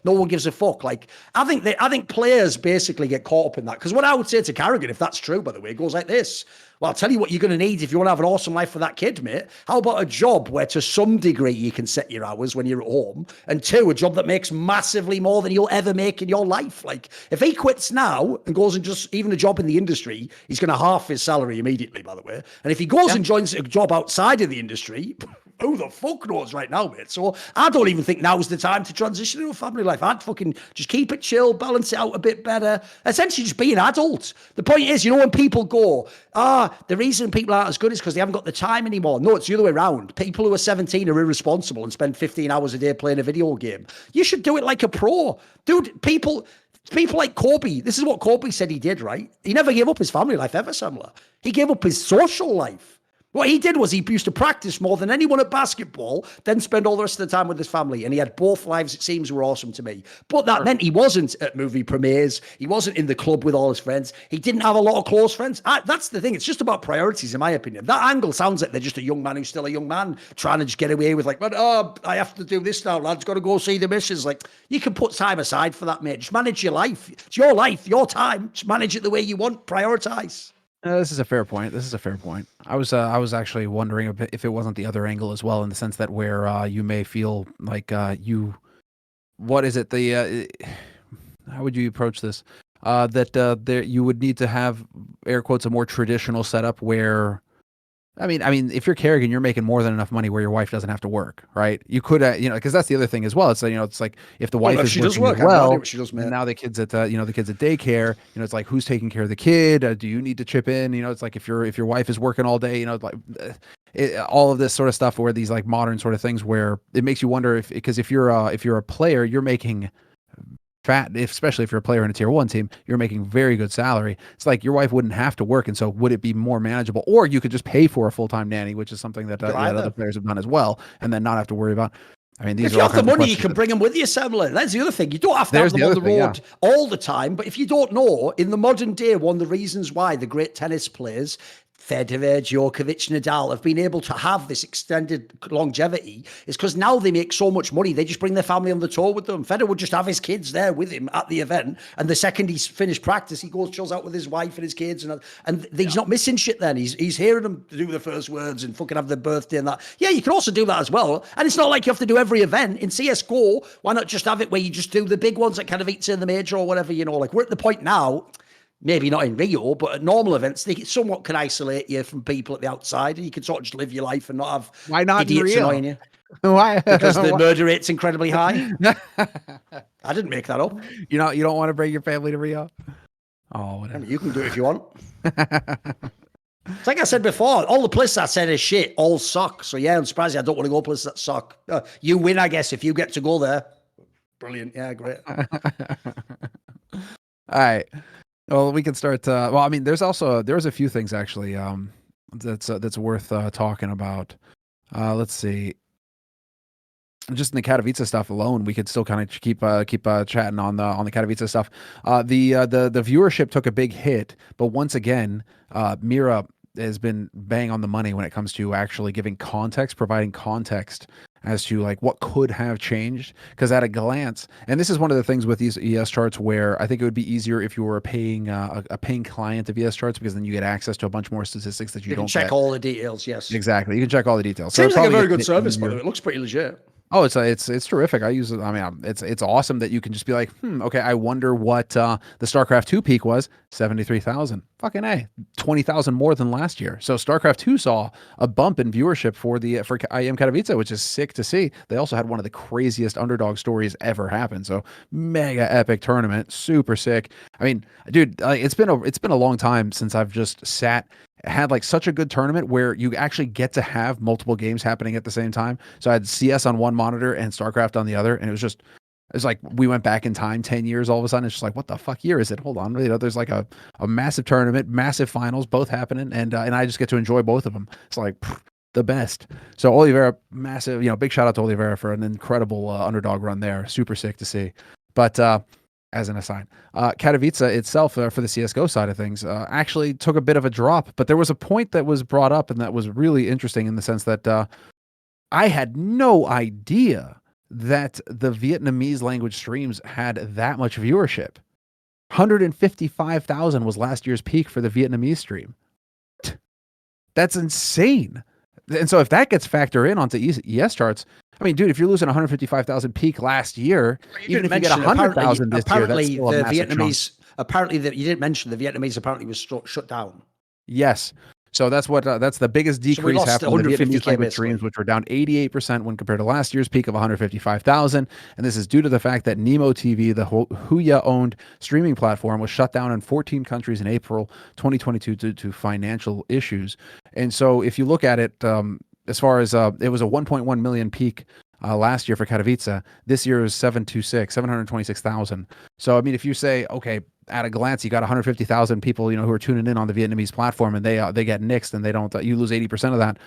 No one gives a fuck. Like, I think players basically get caught up in that. Because what I would say to Carragher, if that's true, by the way, it goes like this. Well, I'll tell you what you're going to need if you want to have an awesome life for that kid, mate. How about a job where to some degree you can set your hours when you're at home? And two, a job that makes massively more than you'll ever make in your life. Like, if he quits now and goes and just even a job in the industry, he's going to half his salary immediately, by the way. And if he goes and joins a job outside of the industry, who the fuck knows right now, mate? So I don't even think now's the time to transition into a family life. I'd fucking just keep it chill, balance it out a bit better. Essentially just be an adult. The point is, when people go, the reason people aren't as good is because they haven't got the time anymore. No, it's the other way around. People who are 17 are irresponsible and spend 15 hours a day playing a video game. You should do it like a pro. Dude, people like Kobe, this is what Kobe said he did, right? He never gave up his family life ever, Samler. He gave up his social life. What he did was he used to practice more than anyone at basketball, then spend all the rest of the time with his family. And he had both lives, it seems, were awesome to me. But that meant he wasn't at movie premieres. He wasn't in the club with all his friends. He didn't have a lot of close friends. That's the thing. It's just about priorities, in my opinion. That angle sounds like they're just a young man who's still a young man trying to just get away with like, I have to do this now, lads. Got to go see the missions. Like, you can put time aside for that, mate. Just manage your life. It's your life, your time. Just manage it the way you want. Prioritize. This is a fair point. This is a fair point. I was actually wondering a bit if it wasn't the other angle as well, in the sense that where you may feel like what is it? How would you approach this? That there you would need to have, air quotes, a more traditional setup where, I mean, if you're Kerrigan, you're making more than enough money where your wife doesn't have to work, right? You could, because that's the other thing as well. It's it's like if the wife if is she does working work, as I have no idea well, what she does, and mate. now the kids at the kids at daycare, it's like, who's taking care of the kid? Do you need to chip in? It's like if your wife is working all day, all of this sort of stuff, where these like modern sort of things where it makes you wonder because if you're a player, you're making especially if you're a player in a tier 1 team, you're making very good salary. It's like your wife wouldn't have to work, and so would it be more manageable? Or you could just pay for a full-time nanny, which is something that other players have done as well, and then not have to worry about. I mean, if you have the money, you can bring them with you, Semler. That's the other thing. You don't have to have them on the road all the time. But if you don't know, in the modern day, one of the reasons why the great tennis players, Federer, Djokovic, Nadal, have been able to have this extended longevity is because now they make so much money. They just bring their family on the tour with them. Federer would just have his kids there with him at the event. And the second he's finished practice, he goes, chills out with his wife and his kids. And he's not missing shit then. He's hearing them do the first words and fucking have their birthday and that. Yeah, you can also do that as well. And it's not like you have to do every event. In CSGO, why not just have it where you just do the big ones that kind of eats in the major or whatever, like we're at the point now. Maybe not in Rio, but at normal events, they somewhat can isolate you from people at the outside, and you can sort of just live your life and not have idiots annoying you. Why? Because the murder rate's incredibly high. I didn't make that up. You don't want to bring your family to Rio? Oh, whatever. I mean, you can do it if you want. It's like I said before, all the places I said is shit, all suck. So yeah, I'm surprised I don't want to go places that suck. You win, I guess, if you get to go there. Brilliant. Yeah, great. All right. Well, we can start. Well, I mean, there's a few things actually that's worth talking about. Let's see. Just in the Katowice stuff alone, we could still kind of keep chatting on the Katowice stuff. The viewership took a big hit, but once again, Mira has been bang on the money when it comes to actually giving context, providing context as to like what could have changed. Because at a glance, and this is one of the things with these ES charts where I think it would be easier if you were a paying client of ES charts, because then you get access to a bunch more statistics that you don't check get. all the details. Yes, exactly. You can check all the details. Seems like a very good service, by the way. It looks pretty legit. Oh, it's terrific. I use it. I mean, it's awesome that you can just be like, okay, I wonder what the StarCraft 2 peak was. 73,000. Fucking A, 20,000 more than last year. So StarCraft 2 saw a bump in viewership for IEM Katowice, which is sick to see. They also had one of the craziest underdog stories ever happen. So mega epic tournament, super sick. I mean, dude, it's been a long time since I've just had like such a good tournament where you actually get to have multiple games happening at the same time. So I had CS on one monitor and StarCraft on the other, and it's like we went back in time 10 years. All of a sudden, it's just like, what the fuck year is it? Hold on, there's like a massive tournament, massive finals, both happening, and I just get to enjoy both of them. It's like the best. So Oliveira, massive, big shout out to Oliveira for an incredible underdog run there. Super sick to see. But as an aside, Katowice itself, for the CSGO side of things, actually took a bit of a drop. But there was a point that was brought up, and that was really interesting in the sense that I had no idea that the Vietnamese language streams had that much viewership. 155,000 was last year's peak for the Vietnamese stream. That's insane. And so if that gets factored in onto ES charts, I mean, dude, if you're losing 155,000 peak last year, even if you get 100,000 this year, that's still a massive chunk. Apparently, you didn't mention the Vietnamese apparently was shut down. Yes. So that's the biggest decrease happened in the Vietnamese language streams, which were down 88% when compared to last year's peak of 155,000. And this is due to the fact that Nemo TV, the Huya-owned streaming platform, was shut down in 14 countries in April 2022 due to financial issues. And so if you look at it, as far as it was a 1.1 million peak last year for Katowice, this year is 726,000. So, I mean, if you say, okay, at a glance, you got 150,000 people, who are tuning in on the Vietnamese platform, and they get nixed, and they don't. You lose 80% of that.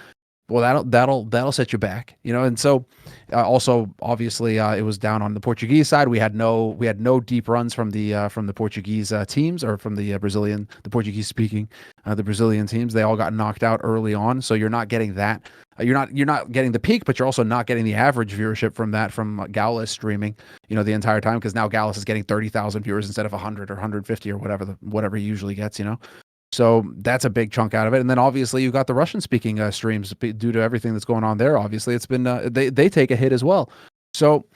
Well, that'll set you back, And so, also obviously, it was down on the Portuguese side. We had no deep runs from the Portuguese teams, or from the Portuguese speaking, the Brazilian teams. They all got knocked out early on. So you're not getting that. You're not getting the peak, but you're also not getting the average viewership from Gallus streaming, the entire time, because now Gallus is getting 30,000 viewers instead of 100 or 150 or whatever he usually gets, So that's a big chunk out of it. And then obviously you've got the Russian speaking streams due to everything that's going on there. Obviously it's been, they take a hit as well. So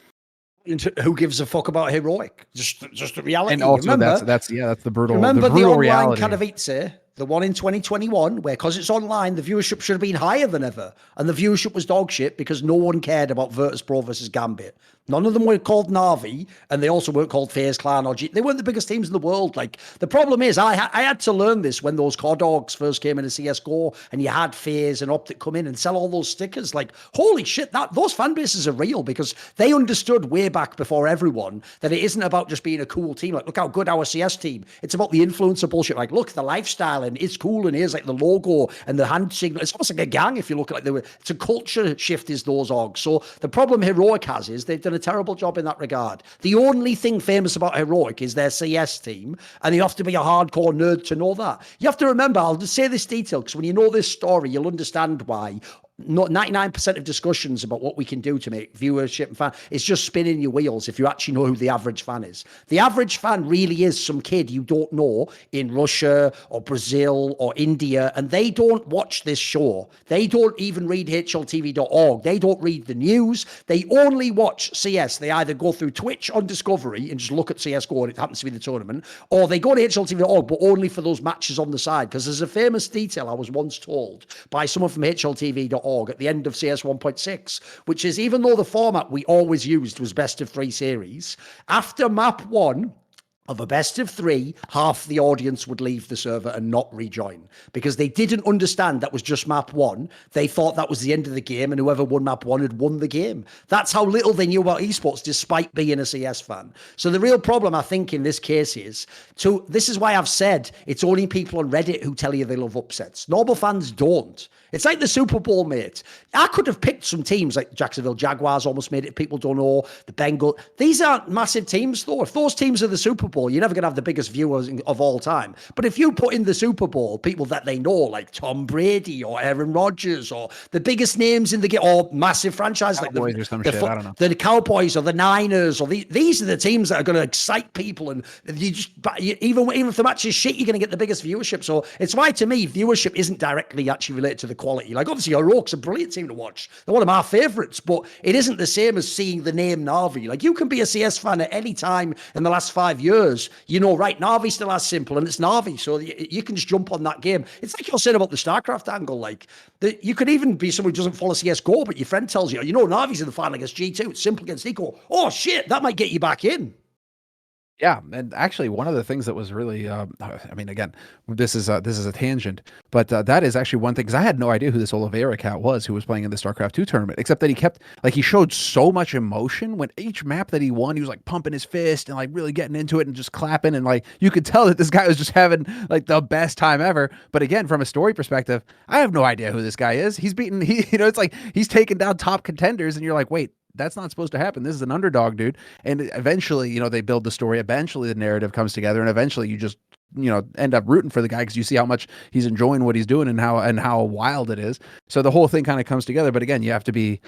who gives a fuck about Heroic? Just the reality. and also remember, that's the brutal, remember the brutal online reality. Katowice, the one in 2021, where because it's online, the viewership should have been higher than ever. And the viewership was dog shit because no one cared about Virtus Pro versus Gambit. None of them were called Na'Vi, and they also weren't called FaZe Clan or They weren't the biggest teams in the world. Like, the problem is, I had to learn this when those core dogs first came into CSGO, and you had FaZe and Optic come in and sell all those stickers. Like, holy shit, those fan bases are real because they understood way back before everyone that it isn't about just being a cool team. Like, look how good our CS team. It's about the influencer bullshit. Like, look, the lifestyle, and it's cool, and here's like the logo and the hand signal. It's almost like a gang if you look at like it's a culture shift is those orgs. So the problem Heroic has is they've done a terrible job in that regard. The only thing famous about Heroic is their CS team, and you have to be a hardcore nerd to know that. You have to remember, I'll just say this detail because when you know this story, you'll understand why. Not 99% of discussions about what we can do to make viewership and fan is just spinning your wheels if you actually know who the average fan is. The average fan really is some kid you don't know in Russia or Brazil or India, and they don't watch this show. They don't even read hltv.org. They don't read the news. They only watch CS. They either go through Twitch on Discovery and just look at CSGO and it happens to be the tournament, or they go to hltv.org, but only for those matches on the side. Because there's a famous detail I was once told by someone from hltv.org at the end of CS 1.6, which is even though the format we always used was best of 3 series, after map 1 of a best of 3, half the audience would leave the server and not rejoin because they didn't understand that was just map 1. They thought that was the end of the game and whoever won map 1 had won the game. That's how little they knew about esports despite being a CS fan. So the real problem I think in this case is, this is why I've said it's only people on Reddit who tell you they love upsets. Normal fans don't. It's like the Super Bowl, mate. I could have picked some teams like Jacksonville Jaguars almost made it. People don't know. The Bengals. These aren't massive teams, though. If those teams are the Super Bowl, you're never going to have the biggest viewers of all time. But if you put in the Super Bowl, people that they know, like Tom Brady or Aaron Rodgers or the biggest names in the game, or massive franchises like Cowboys or some shit, I don't know. The Cowboys or the Niners, or these are the teams that are going to excite people. And you just, even if the match is shit, you're going to get the biggest viewership. So it's why, to me, viewership isn't directly actually related to the quality. Like, obviously, Heroic's a brilliant team to watch. They're one of my favorites, but it isn't the same as seeing the name Na'Vi. Like, you can be a CS fan at any time in the last 5 years. You know, right, Na'Vi still has simple, and it's Na'Vi, so you can just jump on that game. It's like you're saying about the StarCraft angle. Like, you could even be someone who doesn't follow CSGO, but your friend tells you, Na'Vi's in the final against G2. It's simple against Eco. Oh, shit, that might get you back in. Yeah, and actually, one of the things that was really, I mean, again, this is a tangent, but that is actually one thing, because I had no idea who this Oliveira cat was who was playing in the StarCraft 2 tournament, except that he showed so much emotion when each map that he won, he was like pumping his fist and like really getting into it and just clapping, and like you could tell that this guy was just having like the best time ever. But again, from a story perspective, I have no idea who this guy is. He's beaten, it's like he's taken down top contenders, and you're like, wait, that's not supposed to happen. This is an underdog, dude. And eventually, they build the story. Eventually, the narrative comes together, and eventually, you just end up rooting for the guy because you see how much he's enjoying what he's doing and how wild it is. So the whole thing kind of comes together. But again, you have to be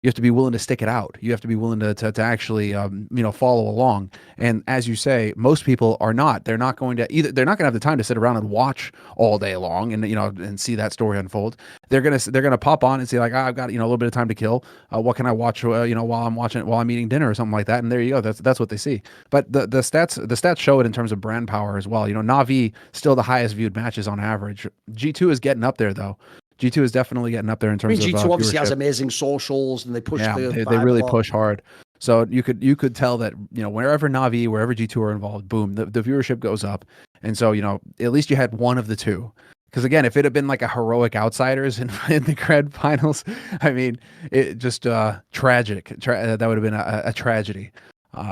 willing to stick it out. You have to be willing to actually follow along. And as you say, most people are not. They're not going to have the time to sit around and watch all day long and see that story unfold. They're gonna pop on and see like, I've got a little bit of time to kill. What can I watch while I'm eating dinner or something like that? And there you go. That's what they see. But the stats show it in terms of brand power as well. Na'Vi still the highest viewed matches on average. G2 is getting up there though. G2 is definitely getting up there in terms of G2 obviously viewership. has amazing socials, and they push they really push hard. So you could tell that wherever Na'Vi, wherever G2 are involved, boom, the viewership goes up. And so at least you had one of the two. Because again, if it had been like a Heroic Outsiders in the Cred finals, I mean, it just tragic. That would have been a tragedy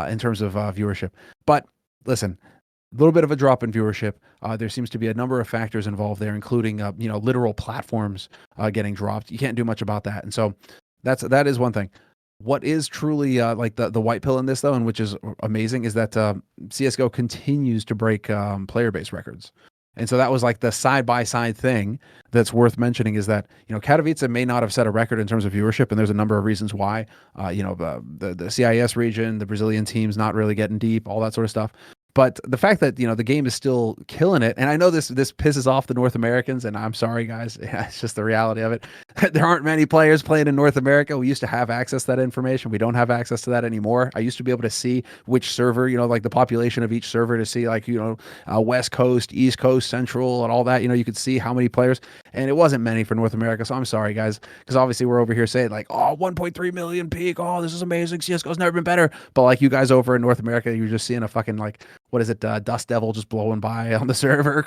in terms of viewership. But listen, a little bit of a drop in viewership. There seems to be a number of factors involved there, including literal platforms getting dropped. You can't do much about that, and so that is one thing. What is truly like the white pill in this, though, and which is amazing, is that CS:GO continues to break player base records. And so that was like the side-by-side thing that's worth mentioning, is that, Katowice may not have set a record in terms of viewership, and there's a number of reasons why. The CIS region, the Brazilian teams not really getting deep, all that sort of stuff. But the fact that, the game is still killing it, and I know this pisses off the North Americans, and I'm sorry, guys. It's just the reality of it. There aren't many players playing in North America. We used to have access to that information. We don't have access to that anymore. I used to be able to see which server, like the population of each server, to see like, West Coast, East Coast, Central, and all that. You could see how many players, and it wasn't many for North America. So I'm sorry, guys, because obviously we're over here saying like, oh, 1.3 million peak. Oh, this is amazing. CSGO's never been better. But like you guys over in North America, you're just seeing a fucking like, what is it? Dust Devil just blowing by on the server.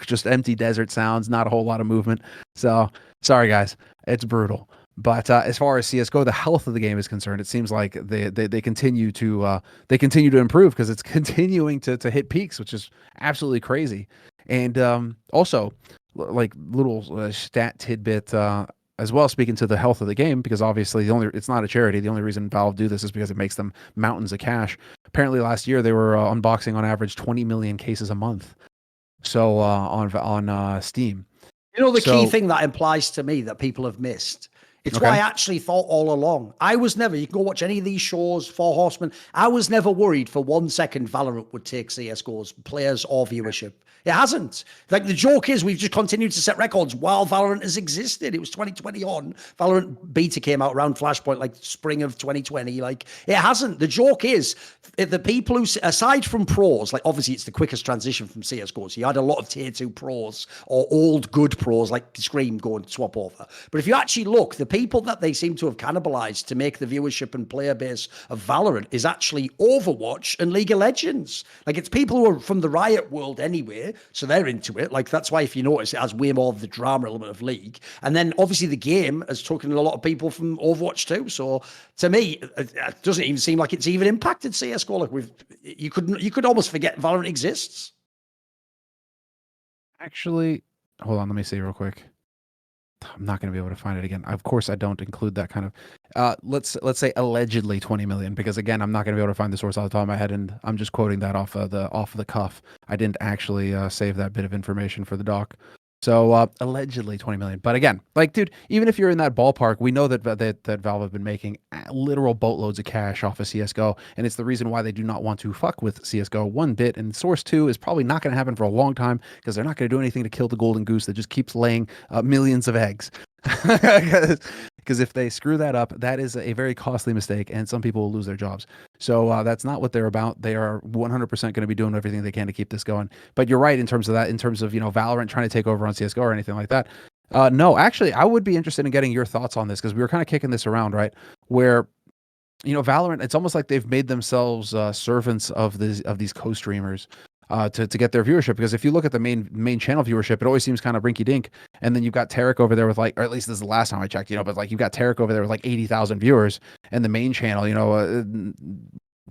Just empty desert sounds, not a whole lot of movement. So sorry, guys, it's brutal. But as far as CS:GO, the health of the game is concerned, it seems like they continue to improve, because it's continuing to hit peaks, which is absolutely crazy. And also, like little stat tidbit as well, speaking to the health of the game, because obviously it's not a charity. The only reason Valve do this is because it makes them mountains of cash. Apparently, last year they were unboxing on average 20 million cases a month. So on Steam. The key thing that implies to me that people have missed. It's why I actually thought all along. I was never, you can go watch any of these shows, Four Horsemen. I was never worried for 1 second Valorant would take CSGO's players or viewership. It hasn't. Like, the joke is we've just continued to set records while Valorant has existed. It was 2020 on. Valorant beta came out around Flashpoint, like spring of 2020. Like, it hasn't. The joke is the people who, aside from pros, like obviously it's the quickest transition from CSGO. So you had a lot of tier 2 pros or old good pros like Scream go and swap over. But if you actually look, the people that they seem to have cannibalized to make the viewership and player base of Valorant is actually Overwatch and League of Legends. Like, it's people who are from the Riot world anyway, so they're into it. Like, that's why, if you notice, it has way more of the drama element of League. And then obviously the game has taken a lot of people from Overwatch too. So to me, it doesn't even seem like it's even impacted CS:GO. Like, you could almost forget Valorant exists. Actually, hold on, let me see real quick. I'm not going to be able to find it again. Of course, I don't include that kind of. Let's say allegedly 20 million, because again, I'm not going to be able to find the source off the top of my head, and I'm just quoting that off of the cuff. I didn't actually save that bit of information for the doc. So allegedly 20 million. But again, like, dude, even if you're in that ballpark, we know that Valve have been making literal boatloads of cash off of CSGO, and it's the reason why they do not want to fuck with CSGO one bit. And Source 2 is probably not going to happen for a long time, because they're not going to do anything to kill the golden goose that just keeps laying millions of eggs. Because if they screw that up, that is a very costly mistake, and some people will lose their jobs. So that's not what they're about. They are 100% going to be doing everything they can to keep this going. But you're right in terms of that, in terms of, Valorant trying to take over on CSGO or anything like that. No, actually, I would be interested in getting your thoughts on this, because we were kind of kicking this around, right? Where, Valorant, it's almost like they've made themselves servants of these co-streamers. To get their viewership, because if you look at the main channel viewership, it always seems kind of rinky dink, and then you've got Tarek over there with like, or at least this is the last time I checked, but like you've got Tarek over there with like 80,000 viewers, and the main channel,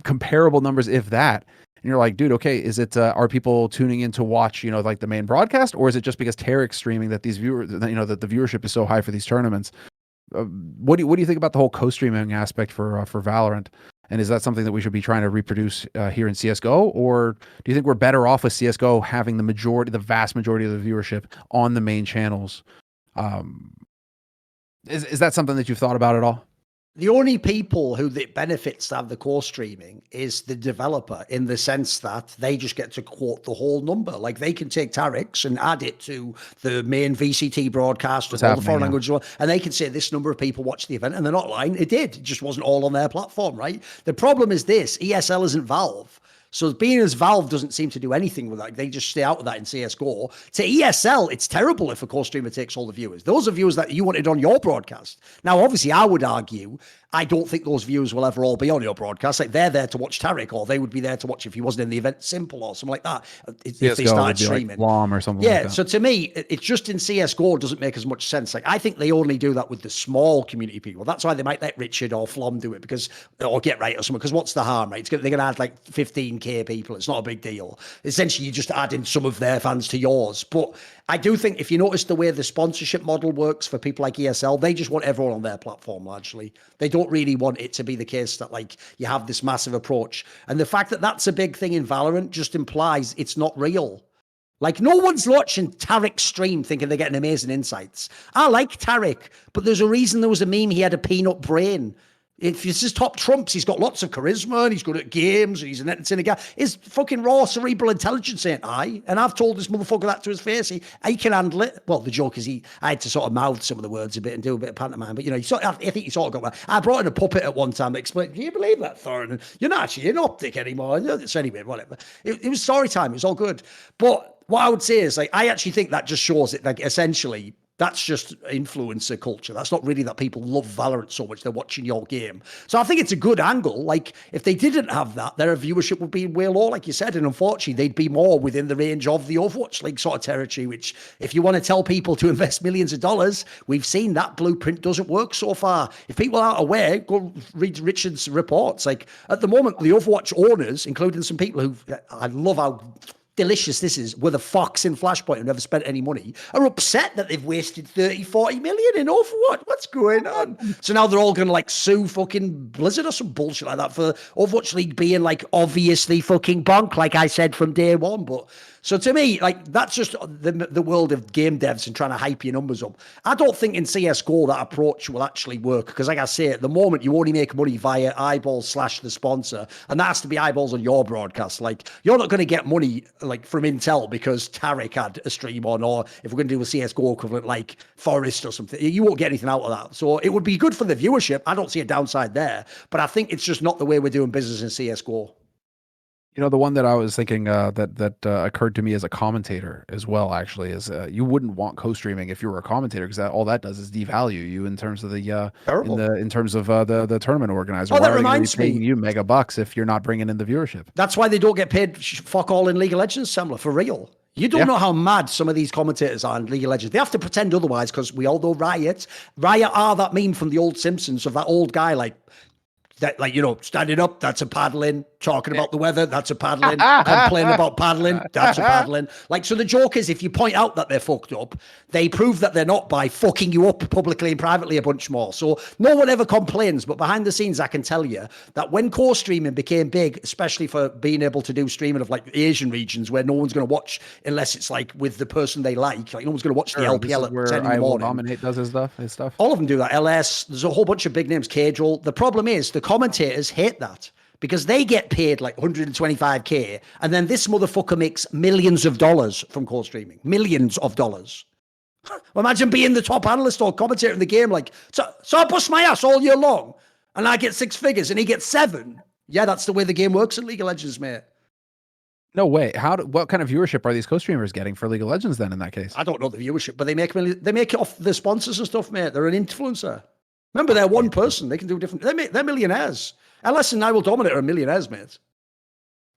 comparable numbers, if that. And you're like, dude, okay, is it are people tuning in to watch, like the main broadcast, or is it just because Tarek's streaming that these viewers, that the viewership is so high for these tournaments? What do you think about the whole co-streaming aspect for Valorant? And is that something that we should be trying to reproduce here in CSGO? Or do you think we're better off with CSGO having the vast majority of the viewership on the main channels? Is that something that you've thought about at all? The only people who it benefits to have the core streaming is the developer, in the sense that they just get to quote the whole number. Like, they can take Tarek's and add it to the main VCT broadcast with all the foreign languages, and they can say this number of people watched the event, and they're not lying. It did. It just wasn't all on their platform, right? The problem is this: ESL isn't Valve. So being as Valve doesn't seem to do anything with that, they just stay out of that in CSGO. To ESL, it's terrible if a core streamer takes all the viewers. Those are viewers that you wanted on your broadcast. Now, obviously, I would argue, I don't think those viewers will ever all be on your broadcast. Like, they're there to watch Tarek, or they would be there to watch if he wasn't in the event, Simple or something like that. If they started streaming, like LOM or something like that. So to me, it's just in CSGO doesn't make as much sense. Like, I think they only do that with the small community people. That's why they might let Richard or Flom do it, or Get Right or something. Because what's the harm, right? They're going to add like 15k people. It's not a big deal. Essentially, you just add in some of their fans to yours. But I do think, if you notice the way the sponsorship model works for people like ESL, they just want everyone on their platform largely. They don't really want it to be the case that like you have this massive approach. And the fact that that's a big thing in Valorant just implies it's not real. Like, no one's watching Tarek's stream thinking they're getting amazing insights. I like Tarek, but there's a reason there was a meme he had a peanut brain. If this is top trumps, he's got lots of charisma and he's good at games and he's an entertaining guy. His fucking raw cerebral intelligence ain't high. And I've told this motherfucker that to his face. He can handle it. Well, the joke is I had to sort of mouth some of the words a bit and do a bit of pantomime. But, you know, I think he sort of got that. I brought in a puppet at one time that explained, do you believe that, Thorin? You're not actually an optic anymore. So anyway, whatever. It was story time. It was all good. But what I would say is, like, I actually think that just shows it, like, essentially, that's just influencer culture. That's not really that people love Valorant so much they're watching your game. So I think it's a good angle. Like, if they didn't have that, their viewership would be way low, like you said, and unfortunately they'd be more within the range of the Overwatch League sort of territory, which, if you want to tell people to invest millions of dollars, we've seen that blueprint doesn't work so far. If people aren't aware, go read Richard's reports. Like, at the moment, the Overwatch owners, including some people who, I love how delicious this is, with a fox in Flashpoint who never spent any money, are upset that they've wasted 30-40 million in Overwatch. What's going on? So now they're all going to, like, sue fucking Blizzard or some bullshit like that for Overwatch League being, like, obviously fucking bonk, like I said from day one. But so to me, like, that's just the world of game devs and trying to hype your numbers up. I don't think in CSGO that approach will actually work, because, like I say, at the moment you only make money via eyeballs / the sponsor, and that has to be eyeballs on your broadcast. Like, you're not going to get money, like, from Intel because Tarek had a stream on, or if we're going to do a CSGO equivalent like Forest or something, you won't get anything out of that. So it would be good for the viewership. I don't see a downside there, but I think it's just not the way we're doing business in CSGO. You know, the one that I was thinking that occurred to me as a commentator as well, actually, is you wouldn't want co-streaming if you were a commentator, because all that does is devalue you in terms of the in terms of the tournament organizer. Oh, Why that are they gonna be reminds me. paying you mega bucks if you're not bringing in the viewership? That's why they don't get paid fuck all in League of Legends, Semler, for real. You don't know how mad some of these commentators are in League of Legends. They have to pretend otherwise, because we all know Riot are that meme from the old Simpsons of that old guy, like, that, like, you know, standing up, that's a paddling, talking about the weather, that's a paddling, complaining about paddling, that's a paddling. Like, so the joke is, if you point out that they're fucked up, they prove that they're not by fucking you up publicly and privately a bunch more. So no one ever complains, but behind the scenes, I can tell you that when core streaming became big, especially for being able to do streaming of, like, Asian regions where no one's going to watch unless it's, like, with the person they like no one's going to watch the LPL at 10 in the morning. Dominate does his stuff. All of them do that. LS, there's a whole bunch of big names, Cajal. The problem is the commentators hate that, because they get paid like 125k, and then this motherfucker makes millions of dollars from core streaming. Millions of dollars. Well, imagine being the top analyst or commentator in the game. Like, so I bust my ass all year long, and I get 6 figures, and he gets 7. Yeah, that's the way the game works in League of Legends, mate. No way. What kind of viewership are these co-streamers getting for League of Legends then, in that case? I don't know the viewership, but they make it off the sponsors and stuff, mate. They're an influencer. Remember, they're one person. They can do different. They're millionaires. LS and I Will Dominate are millionaires, mate.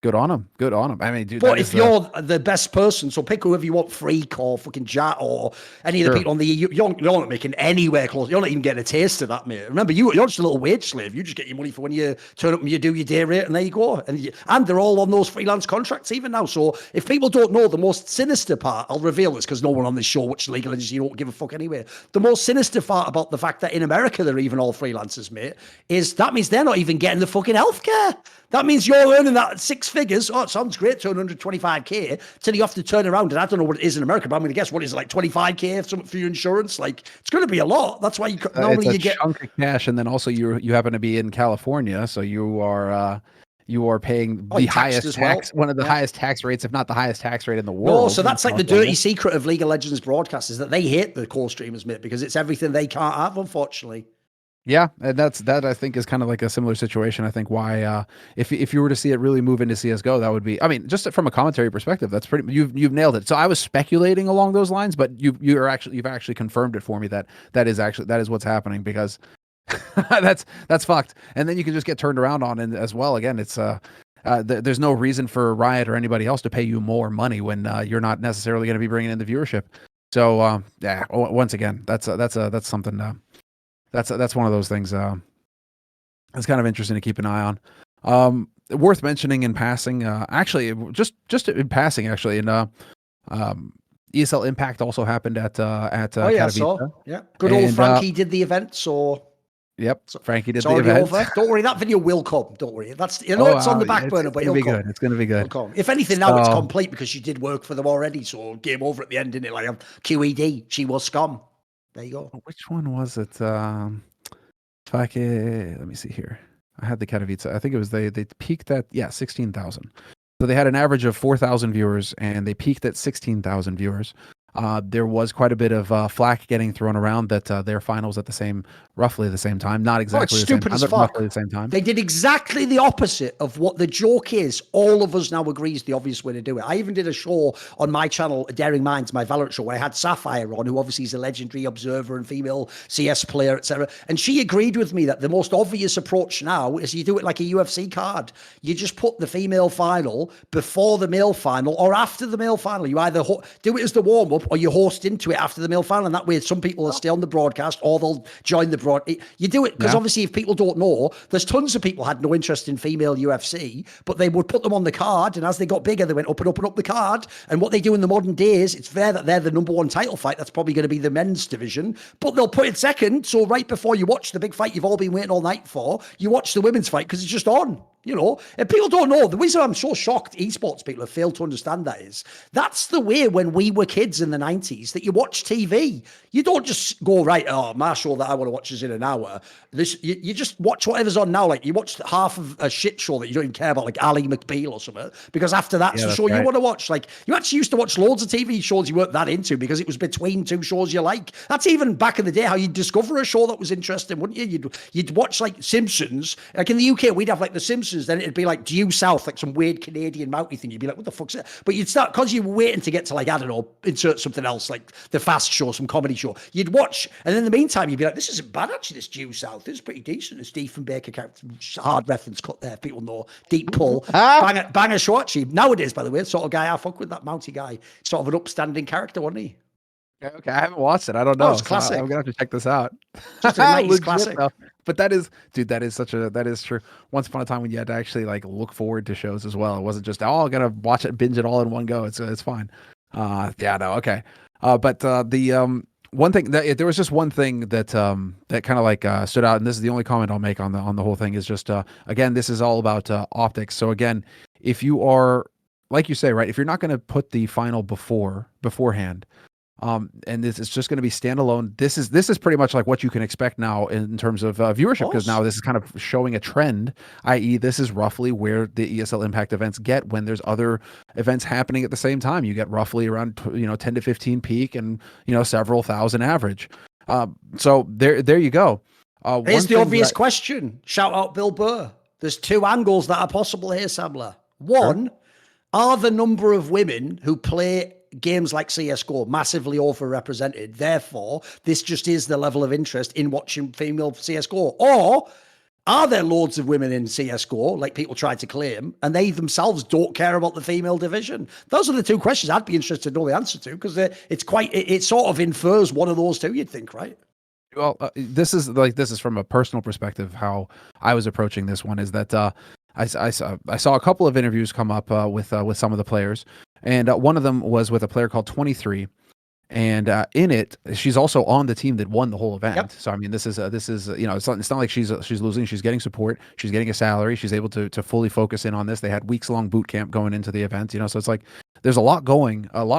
Good on them. Good on them. I mean, dude. But if you're the best person, so pick whoever you want, Freak or fucking Jat or any of the people on the, you're not making anywhere close. You're not even getting a taste of that, mate. Remember, you're just a little wage slave. You just get your money for when you turn up and you do your day rate, and there you go. And they're all on those freelance contracts even now. So if people don't know, the most sinister part, I'll reveal this because no one on this show watches League of Legends, you don't give a fuck anyway. The most sinister part about the fact that in America they're even all freelancers, mate, is that means they're not even getting the fucking healthcare. That means you're earning that 6 figures. Oh, it sounds great, 225k, till you have to turn around. And I don't know what it is in America, but I'm going to guess what is it, like 25k for your insurance? Like, it's going to be a lot. That's why normally you get chunk of cash, and then also you happen to be in California, so you are paying the highest tax, one of the highest tax rates, if not the highest tax rate in the world. No, so that's like the dirty secret of League of Legends broadcast, is that they hate the core streamers, mate, because it's everything they can't have, unfortunately. Yeah, and that I think is kind of like a similar situation. I think why if you were to see it really move into CS:GO, that would be, I mean, just from a commentary perspective, that's pretty, you've nailed it. So I was speculating along those lines, but you've actually confirmed it for me that is what's happening, because that's fucked. And then you can just get turned around on, and as well, again, it's there's no reason for Riot or anybody else to pay you more money when you're not necessarily going to be bringing in the viewership. So yeah, once again, that's something. That's one of those things. It's kind of interesting to keep an eye on. Worth mentioning in passing, actually, just in passing, actually, in ESL Impact also happened at Katowice. Yeah, good old Frankie did the event. So yep, Frankie did the event. Over. Don't worry, that video will come. Don't worry, it's on the back burner, but it'll come. It's going to be good. If anything, now it's complete because she did work for them already. So game over at the end, didn't it? Like QED, she was scum. There you go. Which one was it? If I can, let me see here. I had the Katowice. I think it was they peaked at 16,000. So they had an average of 4,000 viewers, and they peaked at 16,000 viewers. There was quite a bit of flack getting thrown around that their finals at roughly the same time, not exactly the same stupid time, as but fuck. roughly the same time. They did exactly the opposite of what the joke is. All of us now agree is the obvious way to do it. I even did a show on my channel, Daring Minds, my Valorant show, where I had Sapphire on, who obviously is a legendary observer and female CS player, etc. And she agreed with me that the most obvious approach now is you do it like a UFC card. You just put the female final before the male final or after the male final. You either do it as the warm-up or you host into it after the male final. And that way some people will stay on the broadcast or they'll join the broadcast. You do it because obviously if people don't know, there's tons of people had no interest in female UFC, but they would put them on the card, and as they got bigger, they went up and up and up the card. And what they do in the modern days, it's fair that they're the number one title fight. That's probably going to be the men's division, but they'll put it second. So right before you watch the big fight you've all been waiting all night for, you watch the women's fight because it's just on. You know, and people don't know. The reason I'm so shocked esports people have failed to understand that is that's the way when we were kids in the 90s that you watch TV. You don't just go, right, oh, my show that I want to watch is in an hour. You just watch whatever's on now. Like you watch half of a shit show that you don't even care about, like Ali McBeal or something, because after that's the show you want to watch. Like you actually used to watch loads of TV shows you weren't that into because it was between two shows you like. That's even back in the day how you'd discover a show that was interesting, wouldn't you? You'd watch like Simpsons. Like in the UK, we'd have like the Simpsons. Then it'd be like Due South, like some weird Canadian mounty thing. You'd be like, what the fuck's that? But you'd start, because you were waiting to get to like, I don't know, insert something else, like the fast show, some comedy show. You'd watch, and in the meantime, you'd be like, this isn't bad actually, this Due South. This is pretty decent. This Diefenbaker character, hard reference cut there. People know. Deep pull. Banger show actually. Nowadays, by the way, the sort of guy I fuck with, that mounty guy. Sort of an upstanding character, wasn't he? Okay, I haven't watched it. I don't know. It's classic. So I'm gonna have to check this out. Just a nice classic. But that is true. Once upon a time when you had to actually like look forward to shows as well. It wasn't just I gotta watch it, binge it all in one go. It's fine. Okay. But the one thing that there was just one thing that that kind of like stood out, and this is the only comment I'll make on the whole thing is just again, this is all about optics. So again, if you are like you say, right, if you're not going to put the final beforehand. And this is just going to be standalone. This is pretty much like what you can expect now in terms of viewership, because now this is kind of showing a trend, i.e. this is roughly where the ESL Impact events get when there's other events happening at the same time. You get roughly around 10 to 15 peak and several thousand average. So there you go. Here's the obvious question. Shout out Bill Burr. There's two angles that are possible here, Samler. One, are the number of women who play games like CSGO massively overrepresented? Therefore, this just is the level of interest in watching female CSGO. Or are there loads of women in CSGO, like people try to claim, and they themselves don't care about the female division? Those are the two questions I'd be interested to know the answer to, because it sort of infers one of those two, you'd think, right? Well, this is from a personal perspective how I was approaching this one, is that I saw a couple of interviews come up with some of the players, and one of them was with a player called 23, and in it she's also on the team that won the whole event. Yep. So I mean, this is it's not like she's losing. She's getting support. She's getting a salary. She's able to fully focus in on this. They had weeks-long boot camp going into the event. So it's like there's a lot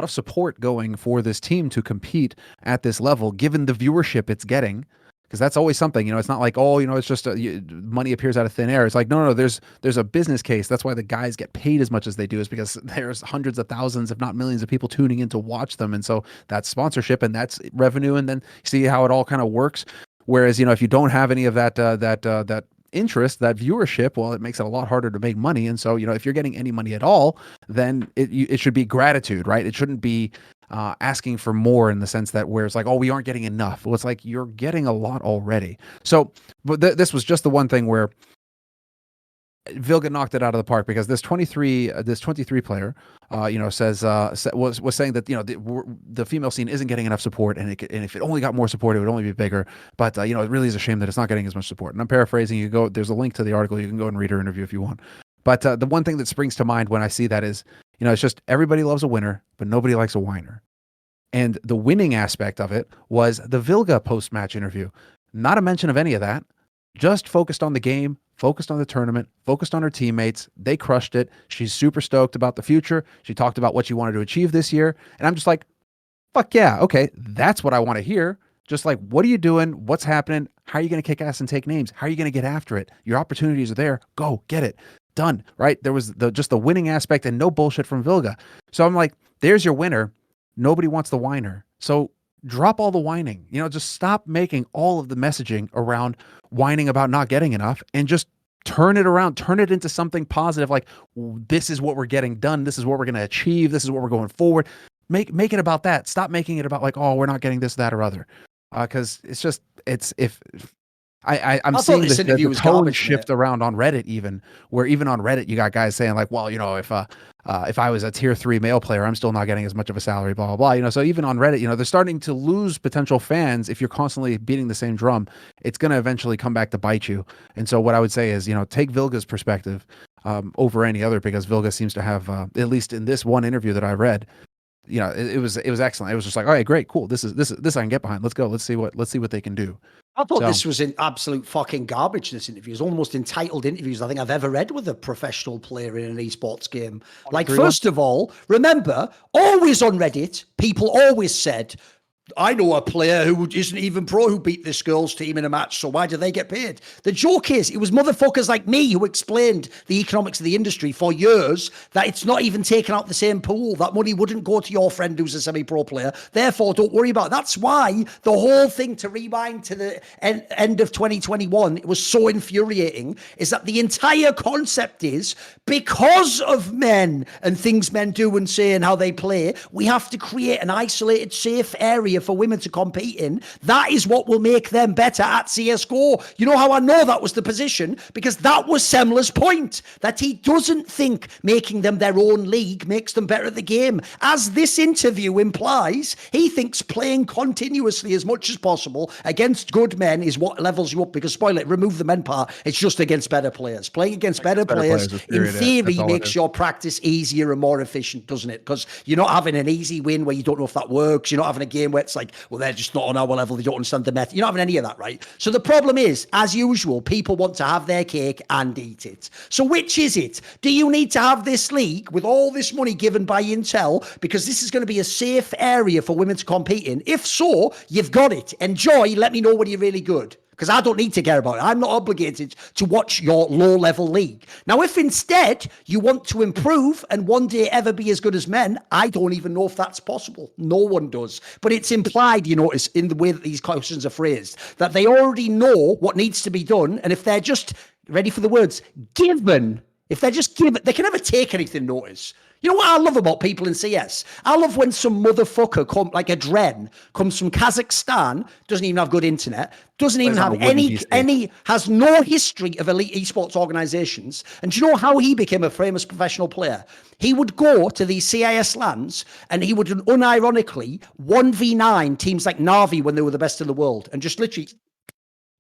of support going for this team to compete at this level, given the viewership it's getting. Because that's always something, it's not like, it's just money appears out of thin air. It's like, no, there's a business case. That's why the guys get paid as much as they do, is because there's hundreds of thousands, if not millions of people tuning in to watch them. And so that's sponsorship and that's revenue. And then see how it all kind of works. Whereas, if you don't have any of that interest, that viewership, well, it makes it a lot harder to make money. And so, if you're getting any money at all, then it should be gratitude, right? It shouldn't be asking for more, in the sense that where it's like, we aren't getting enough. Well, it's like you're getting a lot already. So, but this was just the one thing where Vilga knocked it out of the park, because this 23 player, was saying that the female scene isn't getting enough support, and if it only got more support, it would only be bigger. But it really is a shame that it's not getting as much support. And I'm paraphrasing. There's a link to the article. You can go and read her interview if you want. But the one thing that springs to mind when I see that is, it's just everybody loves a winner, but nobody likes a whiner. And the winning aspect of it was the Vilga post-match interview. Not a mention of any of that. Just focused on the game, focused on the tournament, focused on her teammates. They crushed it. She's super stoked about the future. She talked about what she wanted to achieve this year. And I'm just like, fuck yeah. Okay, that's what I want to hear. Just like, what are you doing? What's happening? How are you going to kick ass and take names? How are you going to get after it? Your opportunities are there. Go get it done. Right. There was just the winning aspect and no bullshit from Vilga. So I'm like, there's your winner. Nobody wants the whiner. So drop all the whining, just stop making all of the messaging around whining about not getting enough and just turn it around, turn it into something positive. Like, this is what we're getting done. This is what we're going to achieve. This is what we're going forward. Make it about that. Stop making it about like, oh, we're not getting this, that, or other. Cause I'm seeing this the tone shift around on Reddit, even on Reddit, you got guys saying like, well, if I was a tier 3 male player, I'm still not getting as much of a salary, blah, blah, blah. So even on Reddit, they're starting to lose potential fans. If you're constantly beating the same drum, it's going to eventually come back to bite you. And so what I would say is, take Vilga's perspective over any other, because Vilga seems to have, at least in this one interview that I read, it was excellent. It was just like, all right, great, cool. This I can get behind. Let's go. Let's see what they can do. I thought this was an absolute fucking garbage, this interview. It's one of the most entitled interviews I think I've ever read with a professional player in an esports game. Like, first of all, remember, always on Reddit, people always said, I know a player who isn't even pro who beat this girls' team in a match, so why do they get paid? The joke is, it was motherfuckers like me who explained the economics of the industry for years that it's not even taken out the same pool. That money wouldn't go to your friend who's a semi-pro player. Therefore, don't worry about it. That's why the whole thing, to rewind to the end of 2021, it was so infuriating, is that the entire concept is, because of men and things men do and say and how they play, we have to create an isolated, safe area for women to compete in. That is what will make them better at CSGO. You know how I know that was the position? Because that was Semler's point, that he doesn't think making them their own league makes them better at the game. As this interview implies, he thinks playing continuously as much as possible against good men is what levels you up, because, spoiler it, remove the men part, it's just against better players. Playing against better players in theory makes your practice easier and more efficient, doesn't it? Because you're not having an easy win where you don't know if that works. You're not having a game where it's like, well, they're just not on our level, they don't understand the method. You're not having any of that, right? So the problem is, as usual, people want to have their cake and eat it. So which is it? Do you need to have this league with all this money given by Intel because this is going to be a safe area for women to compete in? If so, you've got it. Enjoy. Let me know when you're really good, because I don't need to care about it. I'm not obligated to watch your low-level league. Now, if instead you want to improve and one day ever be as good as men, I don't even know if that's possible. No one does. But it's implied, you notice, in the way that these questions are phrased, that they already know what needs to be done, and if they're just, ready for the words, given, if they're just given, they can never take anything, notice. You know what I love about people in CS? I love when some motherfucker, like a Dren, comes from Kazakhstan, doesn't even have good internet, doesn't even have any, has no history of elite esports organizations. And do you know how he became a famous professional player? He would go to these CIS lands and he would unironically 1v9 teams like Na'Vi when they were the best in the world, and just literally.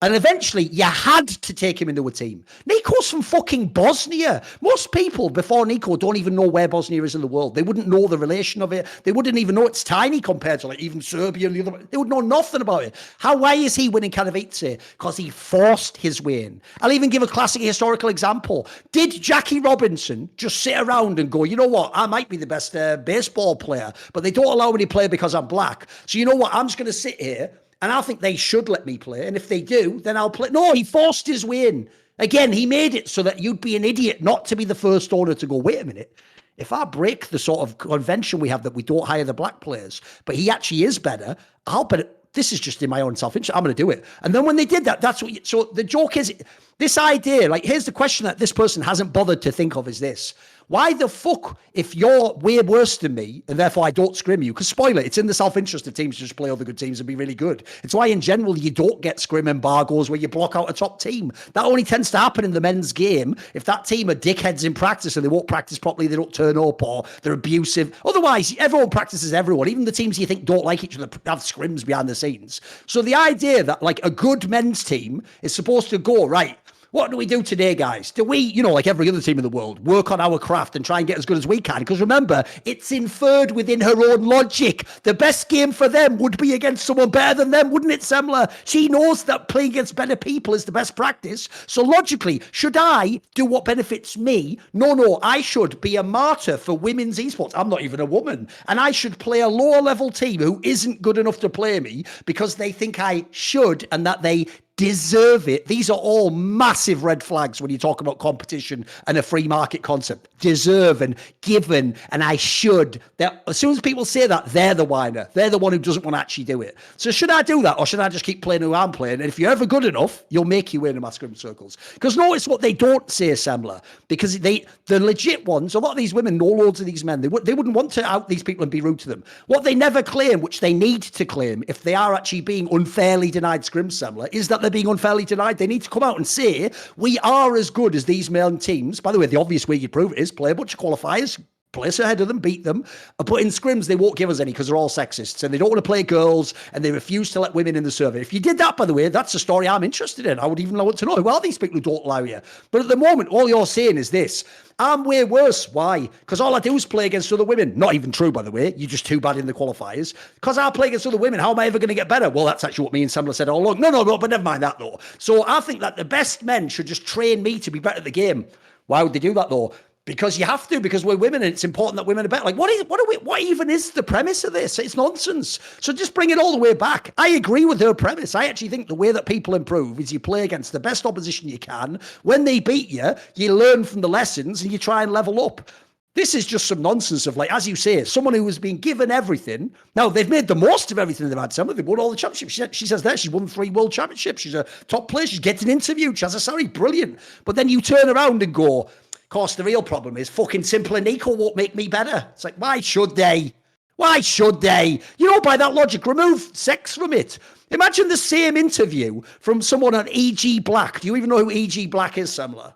And eventually, you had to take him into a team. Nico's from fucking Bosnia. Most people before Nico don't even know where Bosnia is in the world. They wouldn't know the relation of it. They wouldn't even know it's tiny compared to like even Serbia and the other. They would know nothing about it. Why is he winning Katowice? Because he forced his way in. I'll even give a classic historical example. Did Jackie Robinson just sit around and go, you know what, I might be the best baseball player, but they don't allow me to play because I'm black. So you know what, I'm just going to sit here and I think they should let me play. And if they do, then I'll play. No, he forced his way in. Again, he made it so that you'd be an idiot not to be the first owner to go, wait a minute. If I break the sort of convention we have that we don't hire the black players, but he actually is better, I'll bet it. This is just in my own self-interest. I'm going to do it. And then when they did that, that's what. So the joke is, this idea, like, here's the question that this person hasn't bothered to think of, is this. Why the fuck, if you're way worse than me, and therefore I don't scrim you, because spoiler, it's in the self-interest of teams to just play other good teams and be really good. It's why in general you don't get scrim embargoes where you block out a top team. That only tends to happen in the men's game if that team are dickheads in practice and they won't practice properly, they don't turn up, or they're abusive. Otherwise, everyone practices everyone. Even the teams you think don't like each other have scrims behind the scenes. So the idea that like a good men's team is supposed to go, right, what do we do today, guys? Do we, like every other team in the world, work on our craft and try and get as good as we can? Because remember, it's inferred within her own logic. The best game for them would be against someone better than them, wouldn't it, Semler? She knows that playing against better people is the best practice. So logically, should I do what benefits me? No, I should be a martyr for women's esports. I'm not even a woman. And I should play a lower level team who isn't good enough to play me because they think I should and that they deserve it. These are all massive red flags when you talk about competition and a free market concept. Deserve and given and I should. As soon as people say that, they're the whiner. They're the one who doesn't want to actually do it. So should I do that or should I just keep playing who I'm playing? And if you're ever good enough, you'll make your way in the masculine circles. Because notice what they don't say, Assembler. Because the legit ones, a lot of these women know loads of these men. They wouldn't want to out these people and be rude to them. What they never claim, which they need to claim if they are actually being unfairly denied scrim, Assembler, is that they're being unfairly denied. They need to come out and say, we are as good as these male teams. By the way, the obvious way you prove it is play a bunch of qualifiers, place ahead of them, beat them. But in scrims, they won't give us any because they're all sexists and they don't want to play girls and they refuse to let women in the survey. If you did that, by the way, that's a story I'm interested in. I would even want to know who are these people who don't allow you. But at the moment, all you're saying is this. I'm way worse. Why? Because all I do is play against other women. Not even true, by the way. You're just too bad in the qualifiers. Because I play against other women. How am I ever going to get better? Well, that's actually what me and Samler said all along. No, but never mind that, though. So I think that the best men should just train me to be better at the game. Why would they do that, though? Because you have to, because we're women and it's important that women are better. Like, what even is the premise of this? It's nonsense. So just bring it all the way back. I agree with her premise. I actually think the way that people improve is you play against the best opposition you can. When they beat you, you learn from the lessons and you try and level up. This is just some nonsense of, like, as you say, someone who has been given everything. Now, they've made the most of everything they've had. Some of them won all the championships. She says that she won 3 world championships. She's a top player. She's getting interviewed. She has a salary. Brilliant. But then you turn around and go, of course, the real problem is fucking Simple and Nico won't make me better. It's like, why should they? Why should they? You know, by that logic, remove sex from it. Imagine the same interview from someone on EG Black. Do you even know who EG Black is, Samler?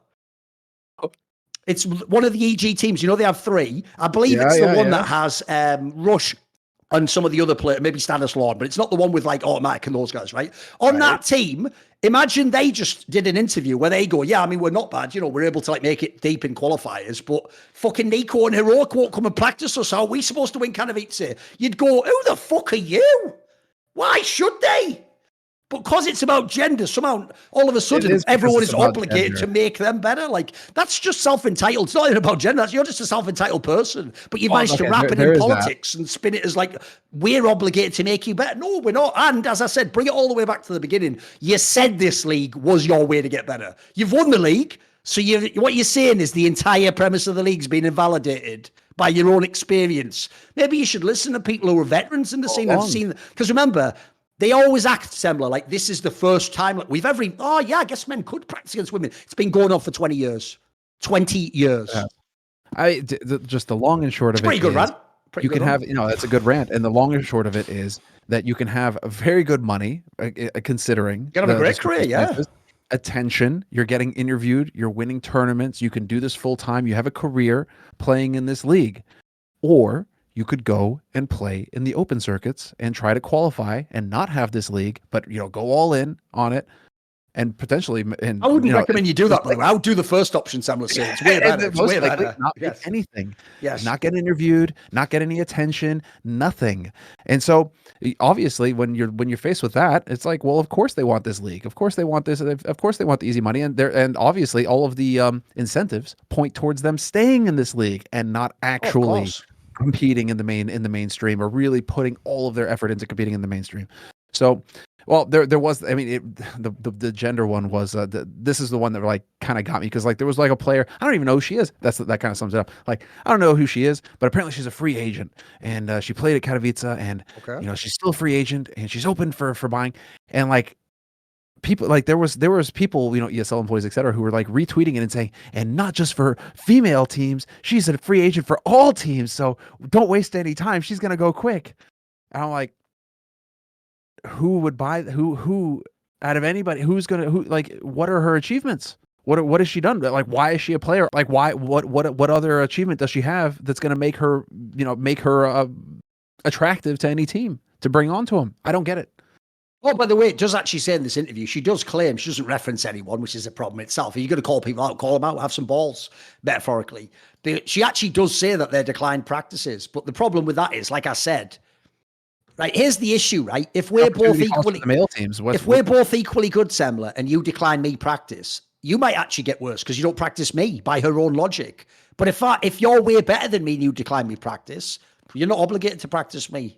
It's one of the EG teams. You know, they have 3. I believe it's the one that has Rush and some of the other players, maybe Stanislaw, but it's not the one with like Automatic and those guys, right? On that team, imagine they just did an interview where they go, yeah, I mean, we're not bad. You know, we're able to like make it deep in qualifiers, but fucking Nico and Heroic won't come and practice us. How are we supposed to win Katowice? You'd go, who the fuck are you? Why should they? But because it's about gender, somehow all of a sudden everyone is obligated to make them better. Like, that's just self-entitled. It's not even about gender. You're just a self-entitled person. But you managed to wrap it in politics and spin it as like, we're obligated to make you better. No, we're not. And as I said, bring it all the way back to the beginning. You said this league was your way to get better. You've won the league. So what you're saying is the entire premise of the league's been invalidated by your own experience. Maybe you should listen to people who are veterans in the scene. Because remember, they always act similar, like this is the first time like we've ever, I guess men could practice against women. It's been going on for 20 years. 20 years. Yeah. Just the long and short of it. Pretty good rant. You can have, that's a good rant. And the long and short of it is that you can have very good money, considering. You can have a great career, yeah. Attention, you're getting interviewed, you're winning tournaments, you can do this full time, you have a career playing in this league. Or you could go and play in the open circuits and try to qualify and not have this league, but go all in on it and potentially. And I wouldn't recommend you do that. Like, I would do the first option. Sam was saying it's way better. It's way better. Not get anything. Yes. Not get interviewed. Not get any attention. Nothing. And so obviously, when you're faced with that, it's like, well, of course they want this league. Of course they want this. Of course they want the easy money. And obviously all of the incentives point towards them staying in this league and not actually competing in the mainstream, or really putting all of their effort into competing in the mainstream. So, well, there was, I mean, the gender one was, this is the one that like kind of got me, because like there was like a player, I don't even know who she is. That kind of sums it up. Like, I don't know who she is, but apparently she's a free agent, and she played at Katowice, and she's still a free agent, and she's open for buying, and like, people like there was people, ESL employees, etc., who were like retweeting it and saying, and not just for female teams, she's a free agent for all teams, so don't waste any time, she's gonna go quick. And I'm like, who would buy, who out of anybody, what are her achievements? What has she done? Like, why is she a player? Like, why, what other achievement does she have that's going to make her attractive to any team to bring onto them? I don't get it. Oh, by the way, it does actually say in this interview, she does claim, she doesn't reference anyone, which is a problem itself. Are you going to call people out, call them out, have some balls, metaphorically? She actually does say that they're declined practices. But the problem with that is, like I said, right, here's the issue, right? If we're both equally, male teams, if we're both equally good, Semler, and you decline me practice, you might actually get worse because you don't practice me by her own logic. But if you're way better than me and you decline me practice, you're not obligated to practice me.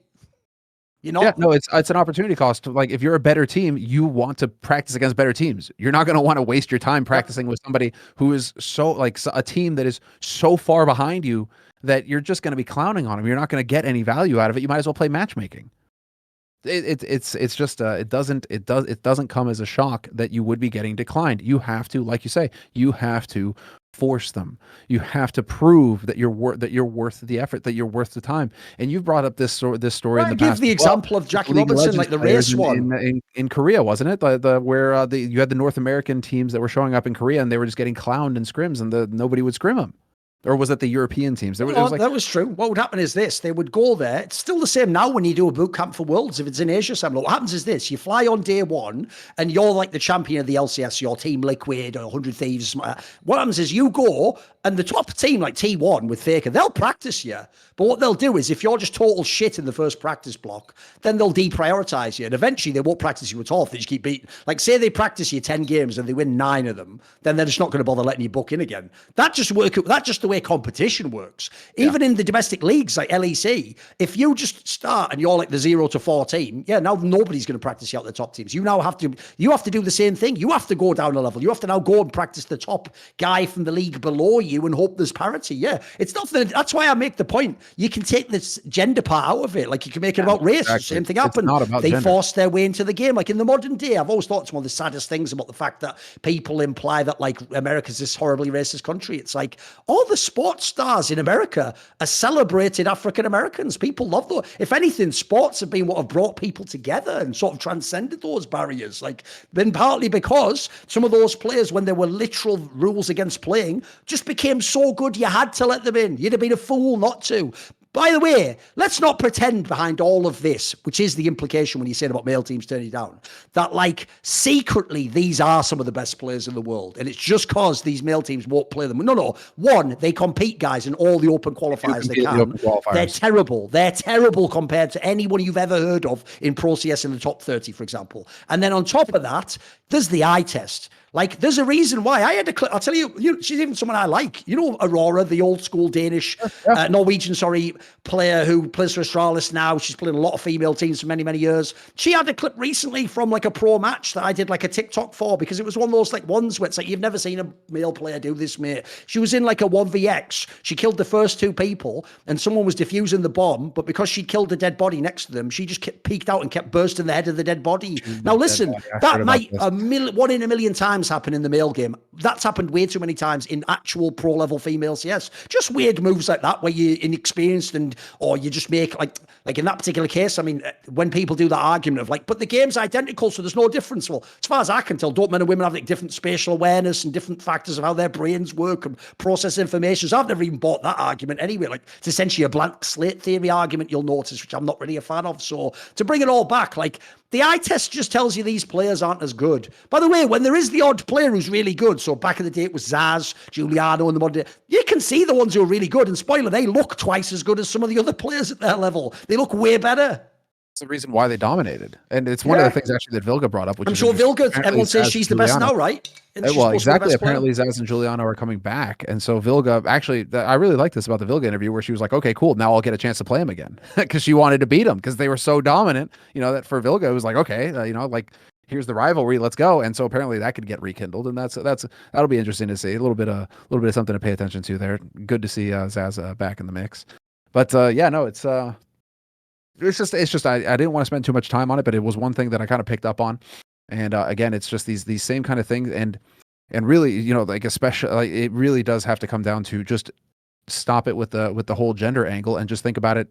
You're not. Yeah, no, it's an opportunity cost. Like if you're a better team, you want to practice against better teams. You're not going to want to waste your time practicing with somebody who is so like a team that is so far behind you that you're just going to be clowning on them. You're not going to get any value out of it. You might as well play matchmaking. It's just it doesn't come as a shock that you would be getting declined. You have to, like you say, you have to force them. You have to prove that you're worth the effort, that you're worth the time. And you've brought up this story in the give past. the example of Jackie Robinson, like the race one in Korea, wasn't it? Where you had the North American teams that were showing up in Korea and they were just getting clowned in scrims and nobody would scrim them. Or was it the European teams? That was true. What would happen is this. They would go there. It's still the same now when you do a boot camp for Worlds. If it's in Asia somewhere, what happens is this. You fly on day one and you're like the champion of the LCS, your Team Liquid or 100 Thieves. What happens is you go and the top team like T1 with Faker, they'll practice you. But what they'll do is if you're just total shit in the first practice block, then they'll deprioritize you. And eventually they won't practice you at all if they just keep beating. Like say they practice you 10 games and they win 9 of them, then they're just not going to bother letting you book in again. That's just the way competition works. Even in the domestic leagues like LEC, if you just start and you're like the 0 to 14, now nobody's going to practice you out the top teams. You have to do the same thing. You have to go down a level. You have to now go and practice the top guy from the league below you and hope there's parity. It's not that's why I make the point. You can take this gender part out of it. Like you can make it about race. Exactly. Same thing happened. They forced their way into the game. Like in the modern day, I've always thought it's one of the saddest things about the fact that people imply that like America's this horribly racist country. It's like all the sports stars in America are celebrated African Americans. People love those. If anything, sports have been what have brought people together and sort of transcended those barriers. Like then partly because some of those players, when there were literal rules against playing, just became so good you had to let them in. You'd have been a fool not to. By the way, let's not pretend behind all of this, which is the implication when you say about male teams turning down, that like secretly these are some of the best players in the world. And it's just because these male teams won't play them. No. One, they compete, guys, in all the open qualifiers they can. They're terrible. They're terrible compared to anyone you've ever heard of in Pro CS in the top 30, for example. And then on top of that, there's the eye test. Like, there's a reason why I had a clip. I'll tell you, she's even someone I like. You know, Aurora, the old school Danish, Norwegian, player who plays for Astralis now. She's played a lot of female teams for many, many years. She had a clip recently from like a pro match that I did like a TikTok for because it was one of those like ones where it's like, you've never seen a male player do this, mate. She was in like a 1vx. She killed the first 2 people and someone was defusing the bomb, but because she killed the dead body next to them, she just peeked out and kept bursting the head of the dead body. Now listen, that might 1 in a million times happen in the male game. That's happened way too many times in actual pro level female CS. Just weird moves like that where you're inexperienced or you just make like in that particular case, I mean, when people do that argument of like, but the game's identical, so there's no difference. Well, as far as I can tell, don't men and women have like different spatial awareness and different factors of how their brains work and process information. So I've never even bought that argument anyway. Like it's essentially a blank slate theory argument, you'll notice, which I'm not really a fan of. So to bring it all back, like the eye test just tells you these players aren't as good. By the way, when there is the odd player who's really good, so back in the day it was Zaz, Giuliano, and the modern day, you can see the ones who are really good. And spoiler, they look twice as good as some of the other players at their level. They look way better. It's the reason why they dominated. And it's one of the things actually that Vilga brought up. Which I'm sure Vilga, everyone says she's the best now, right? Well, exactly. Apparently Zaz and Giuliano are coming back. And so Vilga, actually, I really like this about the Vilga interview where she was like, okay, cool. Now I'll get a chance to play him again. Because she wanted to beat him because they were so dominant, you know, that for Vilga, it was like, okay, you know, like, here's the rivalry, let's go. And so apparently that could get rekindled, and that'll be interesting to see. A little bit of something to pay attention to there. Good to see Zaz back in the mix. But yeah, no, it's just I didn't want to spend too much time on it, but it was one thing that I kind of picked up on. And again, it's just these same kind of things, and really, you know, like especially like it really does have to come down to just stop it with the whole gender angle and just think about it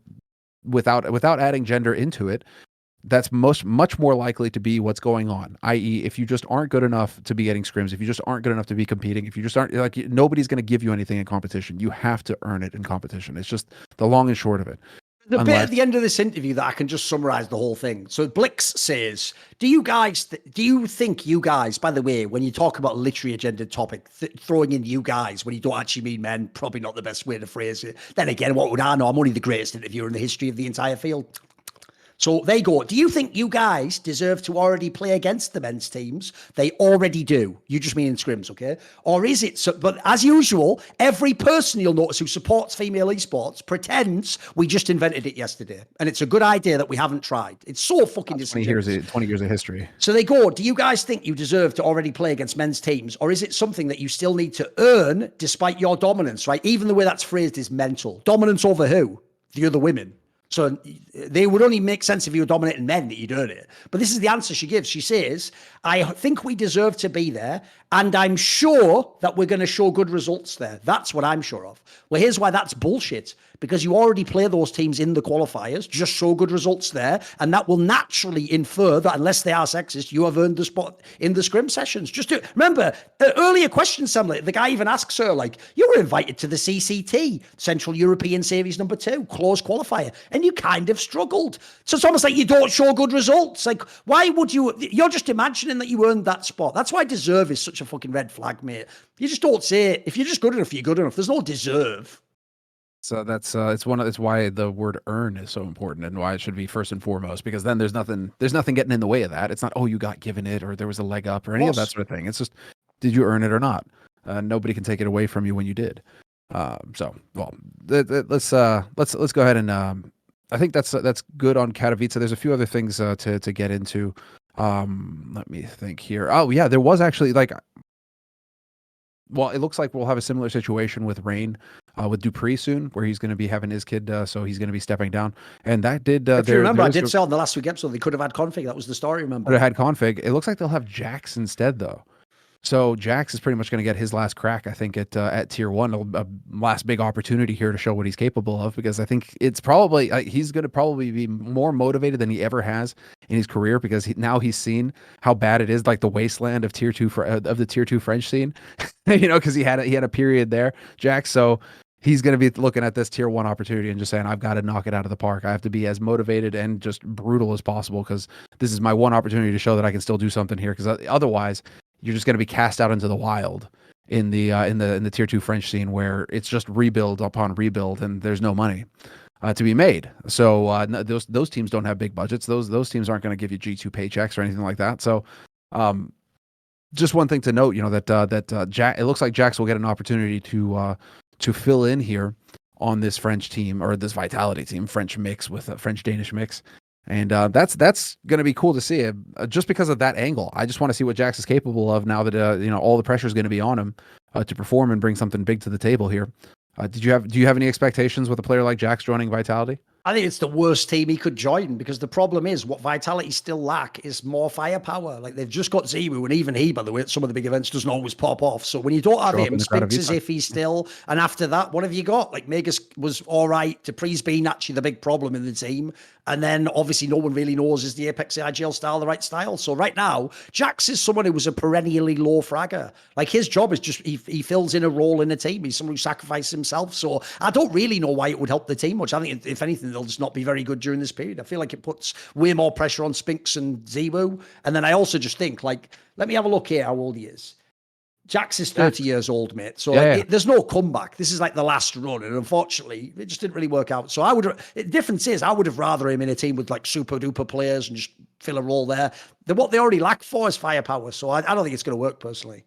without adding gender into it. That's much more likely to be what's going on. I.e., if you just aren't good enough to be getting scrims, if you just aren't good enough to be competing, if you just aren't like, nobody's going to give you anything in competition. You have to earn it in competition. It's just the long and short of it. The bit at the end of this interview that I can just summarize the whole thing. So Blix says, do you think you guys, by the way, when you talk about literary agenda topic, throwing in you guys when you don't actually mean men, probably not the best way to phrase it. Then again, what would I know? I'm only the greatest interviewer in the history of the entire field. So they go, do you think you guys deserve to already play against the men's teams? They already do. You just mean in scrims, okay? Or is it so? But as usual, every person you'll notice who supports female esports pretends we just invented it yesterday. And it's a good idea that we haven't tried. It's so fucking disingenuous. 20 years of history. So they go, do you guys think you deserve to already play against men's teams? Or is it something that you still need to earn despite your dominance, right? Even the way that's phrased is mental. Dominance over who? The other women. So they would only make sense if you were dominating men that you'd earn it. But this is the answer she gives. She says, I think we deserve to be there, and I'm sure that we're going to show good results there. That's what I'm sure of. Well, here's why that's bullshit. Because you already play those teams in the qualifiers, just show good results there, and that will naturally infer that unless they are sexist, you have earned the spot in the scrim sessions. Just to remember, earlier question, Sam, the guy even asks her, like, you were invited to the CCT, Central European Series number 2, close qualifier, and you kind of struggled. So it's almost like you don't show good results. Like, why would you? You're just imagining that you earned that spot. That's why deserve is such a fucking red flag, mate. You just don't say it. If you're just good enough, you're good enough. There's no deserve. So that's it's why the word earn is so important and why it should be first and foremost, because then there's nothing getting in the way of that. It's not, oh, you got given it or there was a leg up or any of that sort of thing. It's just, did you earn it or not? Nobody can take it away from you when you did. So well, let's go ahead and I think that's good on Katowice. There's a few other things to get into. Let me think here. Oh yeah, there was actually well, it looks like we'll have a similar situation with Rain, with dupreeh soon, where he's going to be having his kid, so he's going to be stepping down. And that did. If you remember, I did say on the last week episode they could have had config. That was the story. Remember? Could have had config. It looks like they'll have Jackz instead, though. So Jackz is pretty much going to get his last crack, I think, at tier 1, a last big opportunity here to show what he's capable of, because I think it's probably he's going to probably be more motivated than he ever has in his career, because now he's seen how bad it is, like the wasteland of tier 2 of the tier 2 French scene, you know, because he had a period there, Jackz. So he's going to be looking at this tier 1 opportunity and just saying, I've got to knock it out of the park. I have to be as motivated and just brutal as possible, because this is my one opportunity to show that I can still do something here, because otherwise you're just going to be cast out into the wild in the tier 2 French scene, where it's just rebuild upon rebuild and there's no money to be made. So those teams don't have big budgets. Those teams aren't going to give you G2 paychecks or anything like that. So just one thing to note, you know, that it looks like Jackz will get an opportunity to fill in here on this French team, or this Vitality team, French mix with a French-Danish mix. And that's going to be cool to see, just because of that angle. I just want to see what Jackz is capable of now that you know, all the pressure is going to be on him to perform and bring something big to the table here. Do you have any expectations with a player like Jackz joining Vitality? I think it's the worst team he could join, because the problem is what Vitality still lack is more firepower. Like, they've just got Zemu, and even he, by the way, at some of the big events doesn't always pop off. So when you don't have him, Spinks as if he's still, and after that, what have you got? Like, Megas was all right. dupreeh's been actually the big problem in the team. And then obviously no one really knows, is the Apex IGL style the right style? So right now, Jackz is someone who was a perennially low fragger. Like, his job is just, he fills in a role in a team. He's someone who sacrifices himself. So I don't really know why it would help the team much. I think if anything, they'll just not be very good during this period. I feel like it puts way more pressure on Spinks and Zemu. And then I also just think, like, let me have a look here how old he is. Jackz is 30 years old, mate. So there's no comeback. This is like the last run. And unfortunately, it just didn't really work out. So the difference is, I would have rather him in a team with like super duper players and just fill a role there. What they already lack for is firepower. So I don't think it's going to work personally.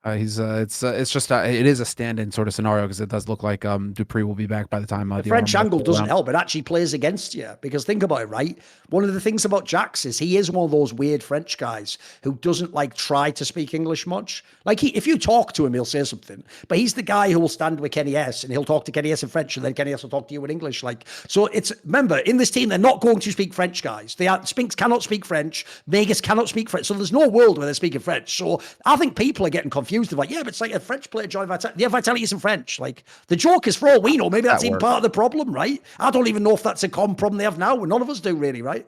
It is a stand-in sort of scenario, because it does look like dupreeh will be back by the time the French angle doesn't help. It actually plays against you, because think about it, right? One of the things about Jackz is he is one of those weird French guys who doesn't like try to speak English much. Like, if you talk to him, he'll say something, but he's the guy who will stand with Kenny S and he'll talk to Kenny S in French, and then Kenny S will talk to you in English. Like, so remember, in this team, they're not going to speak French, guys. Spinks cannot speak French. Megas cannot speak French. So there's no world where they're speaking French. So I think people are getting confused. They're like, yeah, but it's like a French player joined Vitality. Yeah, Vitality isn't French. Like, the joke is, for all we know, maybe that's even part of the problem, right? I don't even know if that's a common problem they have now. None of us do, really, right?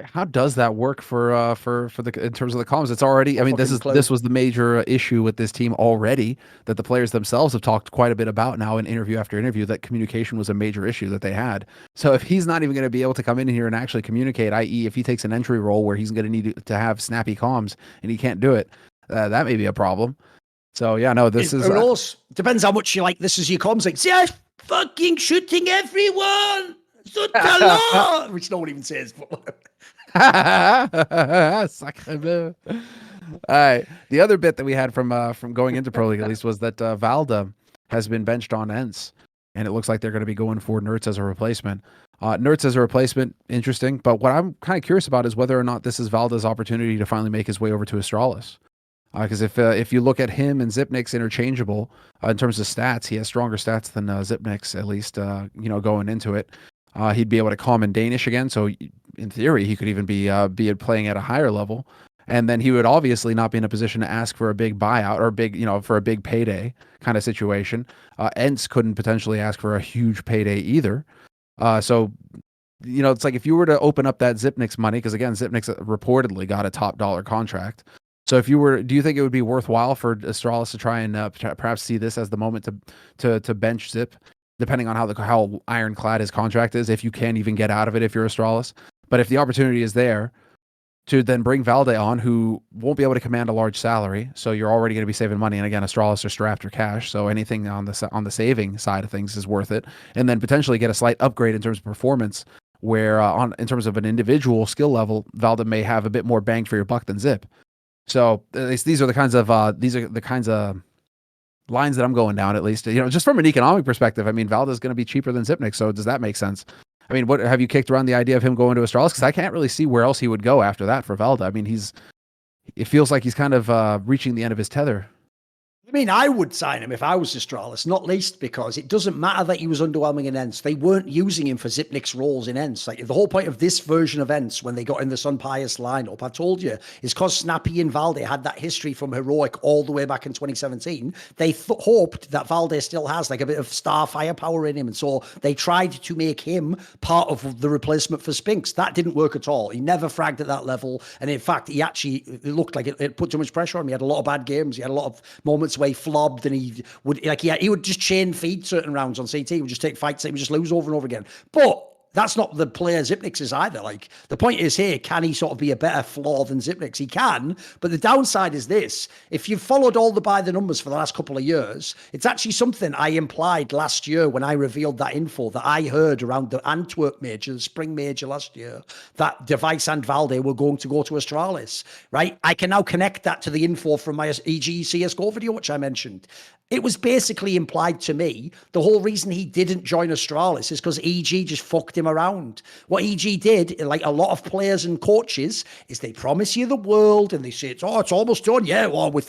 How does that work for in terms of the comms? It's already, I mean, this was the major issue with this team already, that the players themselves have talked quite a bit about now in interview after interview, that communication was a major issue that they had. So if he's not even going to be able to come in here and actually communicate, i.e. if he takes an entry role where he's going to need to have snappy comms and he can't do it, that may be a problem. So yeah, no, this is... depends how much you like this as your comms. Like, see, I'm fucking shooting everyone! Sutala! Which no one even says. Sacre bleu. All right. The other bit that we had from going into Pro League at least was that Valde has been benched on Ents, and it looks like they're going to be going for Nertz as a replacement. Nertz as a replacement, interesting. But what I'm kind of curious about is whether or not this is Valde's opportunity to finally make his way over to Astralis. Because if you look at him and Zipnik's interchangeable in terms of stats, he has stronger stats than Zipnik's, at least going into it. He'd be able to common Danish again, so in theory he could even be playing at a higher level, and then he would obviously not be in a position to ask for a big buyout or for a big payday kind of situation. Ents couldn't potentially ask for a huge payday either. So it's like if you were to open up that Zipnik's money, because again Zipnik's reportedly got a top dollar contract. So do you think it would be worthwhile for Astralis to try and perhaps see this as the moment to bench Zip, depending on how ironclad his contract is, if you can even get out of it if you're Astralis? But if the opportunity is there to then bring Valde on, who won't be able to command a large salary, so you're already going to be saving money. And again, Astralis are strapped for cash, so anything on the saving side of things is worth it. And then potentially get a slight upgrade in terms of performance, where in terms of an individual skill level, Valde may have a bit more bang for your buck than Zip. So at least these are the kinds of lines that I'm going down, at least, just from an economic perspective. I mean, Valde is going to be cheaper than Zipnik. So does that make sense? I mean, what have you kicked around the idea of him going to Astralis? Because I can't really see where else he would go after that for Valde. I mean, it feels like he's kind of reaching the end of his tether. I mean, I would sign him if I was Astralis, not least because it doesn't matter that he was underwhelming in Ents. They weren't using him for Zipnik's roles in Ents. Like, the whole point of this version of Ents, when they got in the Sun Pius lineup, I told you, is because Snappy and Valde had that history from Heroic all the way back in 2017. They hoped that Valde still has like a bit of star firepower in him. And so they tried to make him part of the replacement for Spinks. That didn't work at all. He never fragged at that level. And in fact, it looked like it put too much pressure on him. He had a lot of bad games. He had a lot of moments where he flobbed, and he would just chain feed certain rounds on CT. He would just take fights that he would just lose over and over again. But that's not the player Zipnik's is either. Like, the point is here, can he sort of be a better floor than Zipnik's? He can, but the downside is this. If you've followed all the by the numbers for the last couple of years, it's actually something I implied last year when I revealed that info that I heard around the Antwerp major, the spring major last year, that Device and Valde were going to go to Astralis, right? I can now connect that to the info from my EG CSGO video, which I mentioned. It was basically implied to me the whole reason he didn't join Astralis is because EG just fucked him around. What EG did, like a lot of players and coaches, is they promise you the world and they say, it's almost done. Yeah, well, we're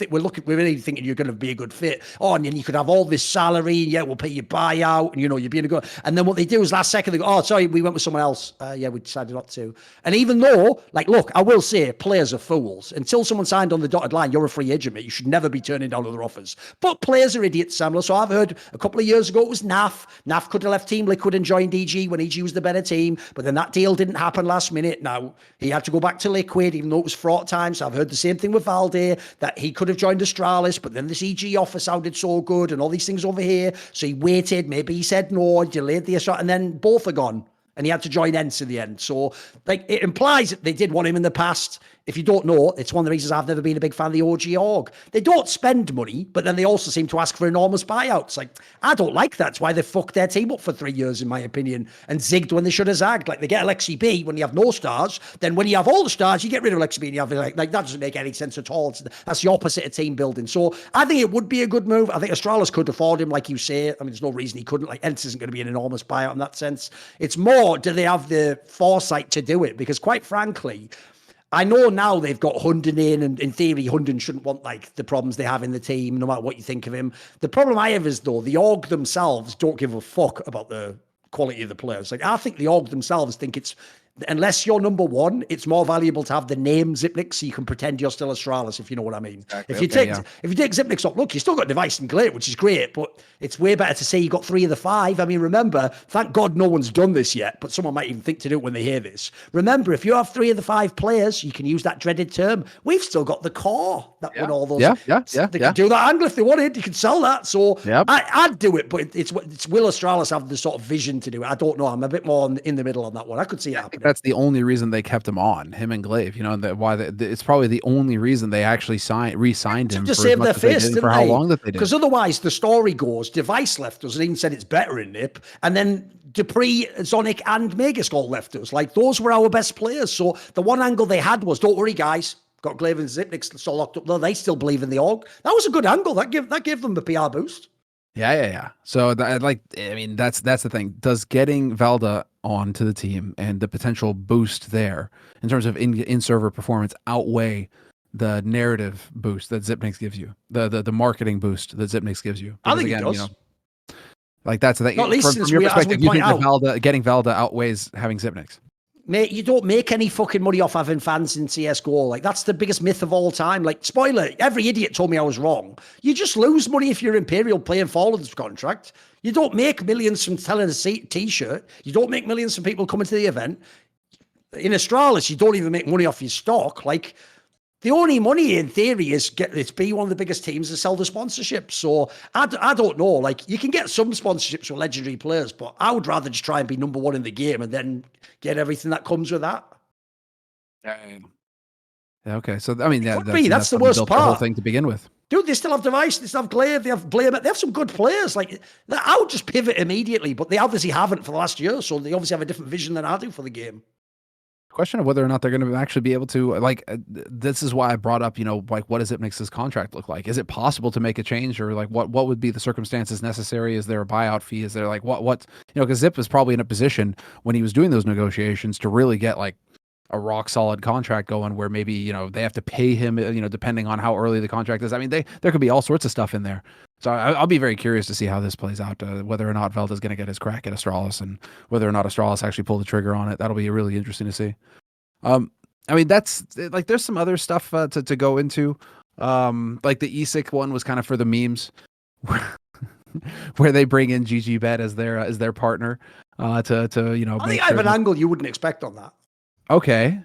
really thinking you're going to be a good fit. Oh, and then you could have all this salary. Yeah, we'll pay you buyout, and you're being a good. And then what they do is last second they go, oh, sorry, we went with someone else. Yeah, we decided not to. And even though, like, look, I will say players are fools. Until someone signed on the dotted line, you're a free agent, mate. You should never be turning down other offers. But players are idiots, Samler. So I've heard a couple of years ago it was NAF. NAF could have left Team Liquid and joined EG when EG was the better team, but then that deal didn't happen last minute. Now he had to go back to Liquid, even though it was fraught time. So I've heard the same thing with Valde, that he could have joined Astralis, but then this EG offer sounded so good and all these things over here. So he waited. Maybe he said no, delayed the Astralis, and then both are gone. And he had to join Ents in the end. So, like, it implies that they did want him in the past. If you don't know, it's one of the reasons I've never been a big fan of the OG org. They don't spend money, but then they also seem to ask for enormous buyouts. Like, I don't like that. That's why they fucked their team up for 3 years, in my opinion, and zigged when they should have zagged. Like, they get Alexi B when you have no stars. Then when you have all the stars, you get rid of Alexi B and you have, like that doesn't make any sense at all. That's the opposite of team building. So I think it would be a good move. I think Astralis could afford him, like you say. I mean, there's no reason he couldn't. Like, Ents isn't going to be an enormous buyout in that sense. It's more, do they have the foresight to do it? Because quite frankly, I know now they've got Hunden in, and in theory, Hunden shouldn't want like the problems they have in the team, no matter what you think of him. The problem I have is, though, the org themselves don't give a fuck about the quality of the players. Like, I think the org themselves think it's, unless you're number one, it's more valuable to have the name Zipnik so you can pretend you're still Astralis, if you know what I mean. Exactly. If you take Zipnik's up, look, you still got Device and Glade, which is great, but it's way better to say you got 3 of the 5. I mean, remember, thank God no one's done this yet, but someone might even think to do it when they hear this. Remember, if you have 3 of the 5 players, you can use that dreaded term. We've still got the core that won all those. They can do that angle if they wanted. You can sell that. So I'd do it, but it's will Astralis have the sort of vision to do it? I don't know. I'm a bit more in the middle on that one. I could see it happening. That's the only reason they kept him on, him and Glaive. It's probably the only reason they actually re-signed him to save their face, for how long that they did. Because otherwise, the story goes, Device left us and even said it's better in NIP, and then dupreeh, Zonic, and Megaskull left us. Like, those were our best players. So the one angle they had was, don't worry, guys, got Glaive and Zipnik still locked up. No, they still believe in the org. That was a good angle. That gave them the PR boost. Yeah. So that's the thing. Does getting Valde onto the team and the potential boost there in terms of in-server performance outweigh the narrative boost that Zipnix gives you, the marketing boost that Zipnix gives you? Because, I think it does. Like that's the thing. Not least from your perspective, you think getting Valde outweighs having Zipnix? Mate, you don't make any fucking money off having fans in CSGO. Like, that's the biggest myth of all time. Like, spoiler, every idiot told me I was wrong. You just lose money if you're Imperial playing Fallen's contract. You don't make millions from selling a t-shirt. You don't make millions from people coming to the event. In Astralis, you don't even make money off your stock. Like, the only money in theory is be one of the biggest teams and sell the sponsorship. So I don't know. Like, you can get some sponsorships with legendary players, but I would rather just try and be number one in the game and then get everything that comes with that. Okay, so I mean, that's the worst part. The whole thing to begin with. Dude, they still have Device, they still have Glaive, they have Blame, they have some good players. Like, I would just pivot immediately, but they obviously haven't for the last year, so they obviously have a different vision than I do for the game. Question of whether or not they're going to actually be able to, like, this is why I brought up, like, what does Zipnix's contract look like? Is it possible to make a change, or like what would be the circumstances necessary? Is there a buyout fee? Is there like what because Zip was probably in a position when he was doing those negotiations to really get like a rock solid contract going, where maybe they have to pay him depending on how early the contract is. I mean, there could be all sorts of stuff in there. So I'll be very curious to see how this plays out, whether or not Valde is going to get his crack at Astralis, and whether or not Astralis actually pull the trigger on it. That'll be really interesting to see. I mean, that's like, there's some other stuff to go into. Like the ESIC one was kind of for the memes, where they bring in GGBet as their partner I think I have an angle you wouldn't expect on that. Okay.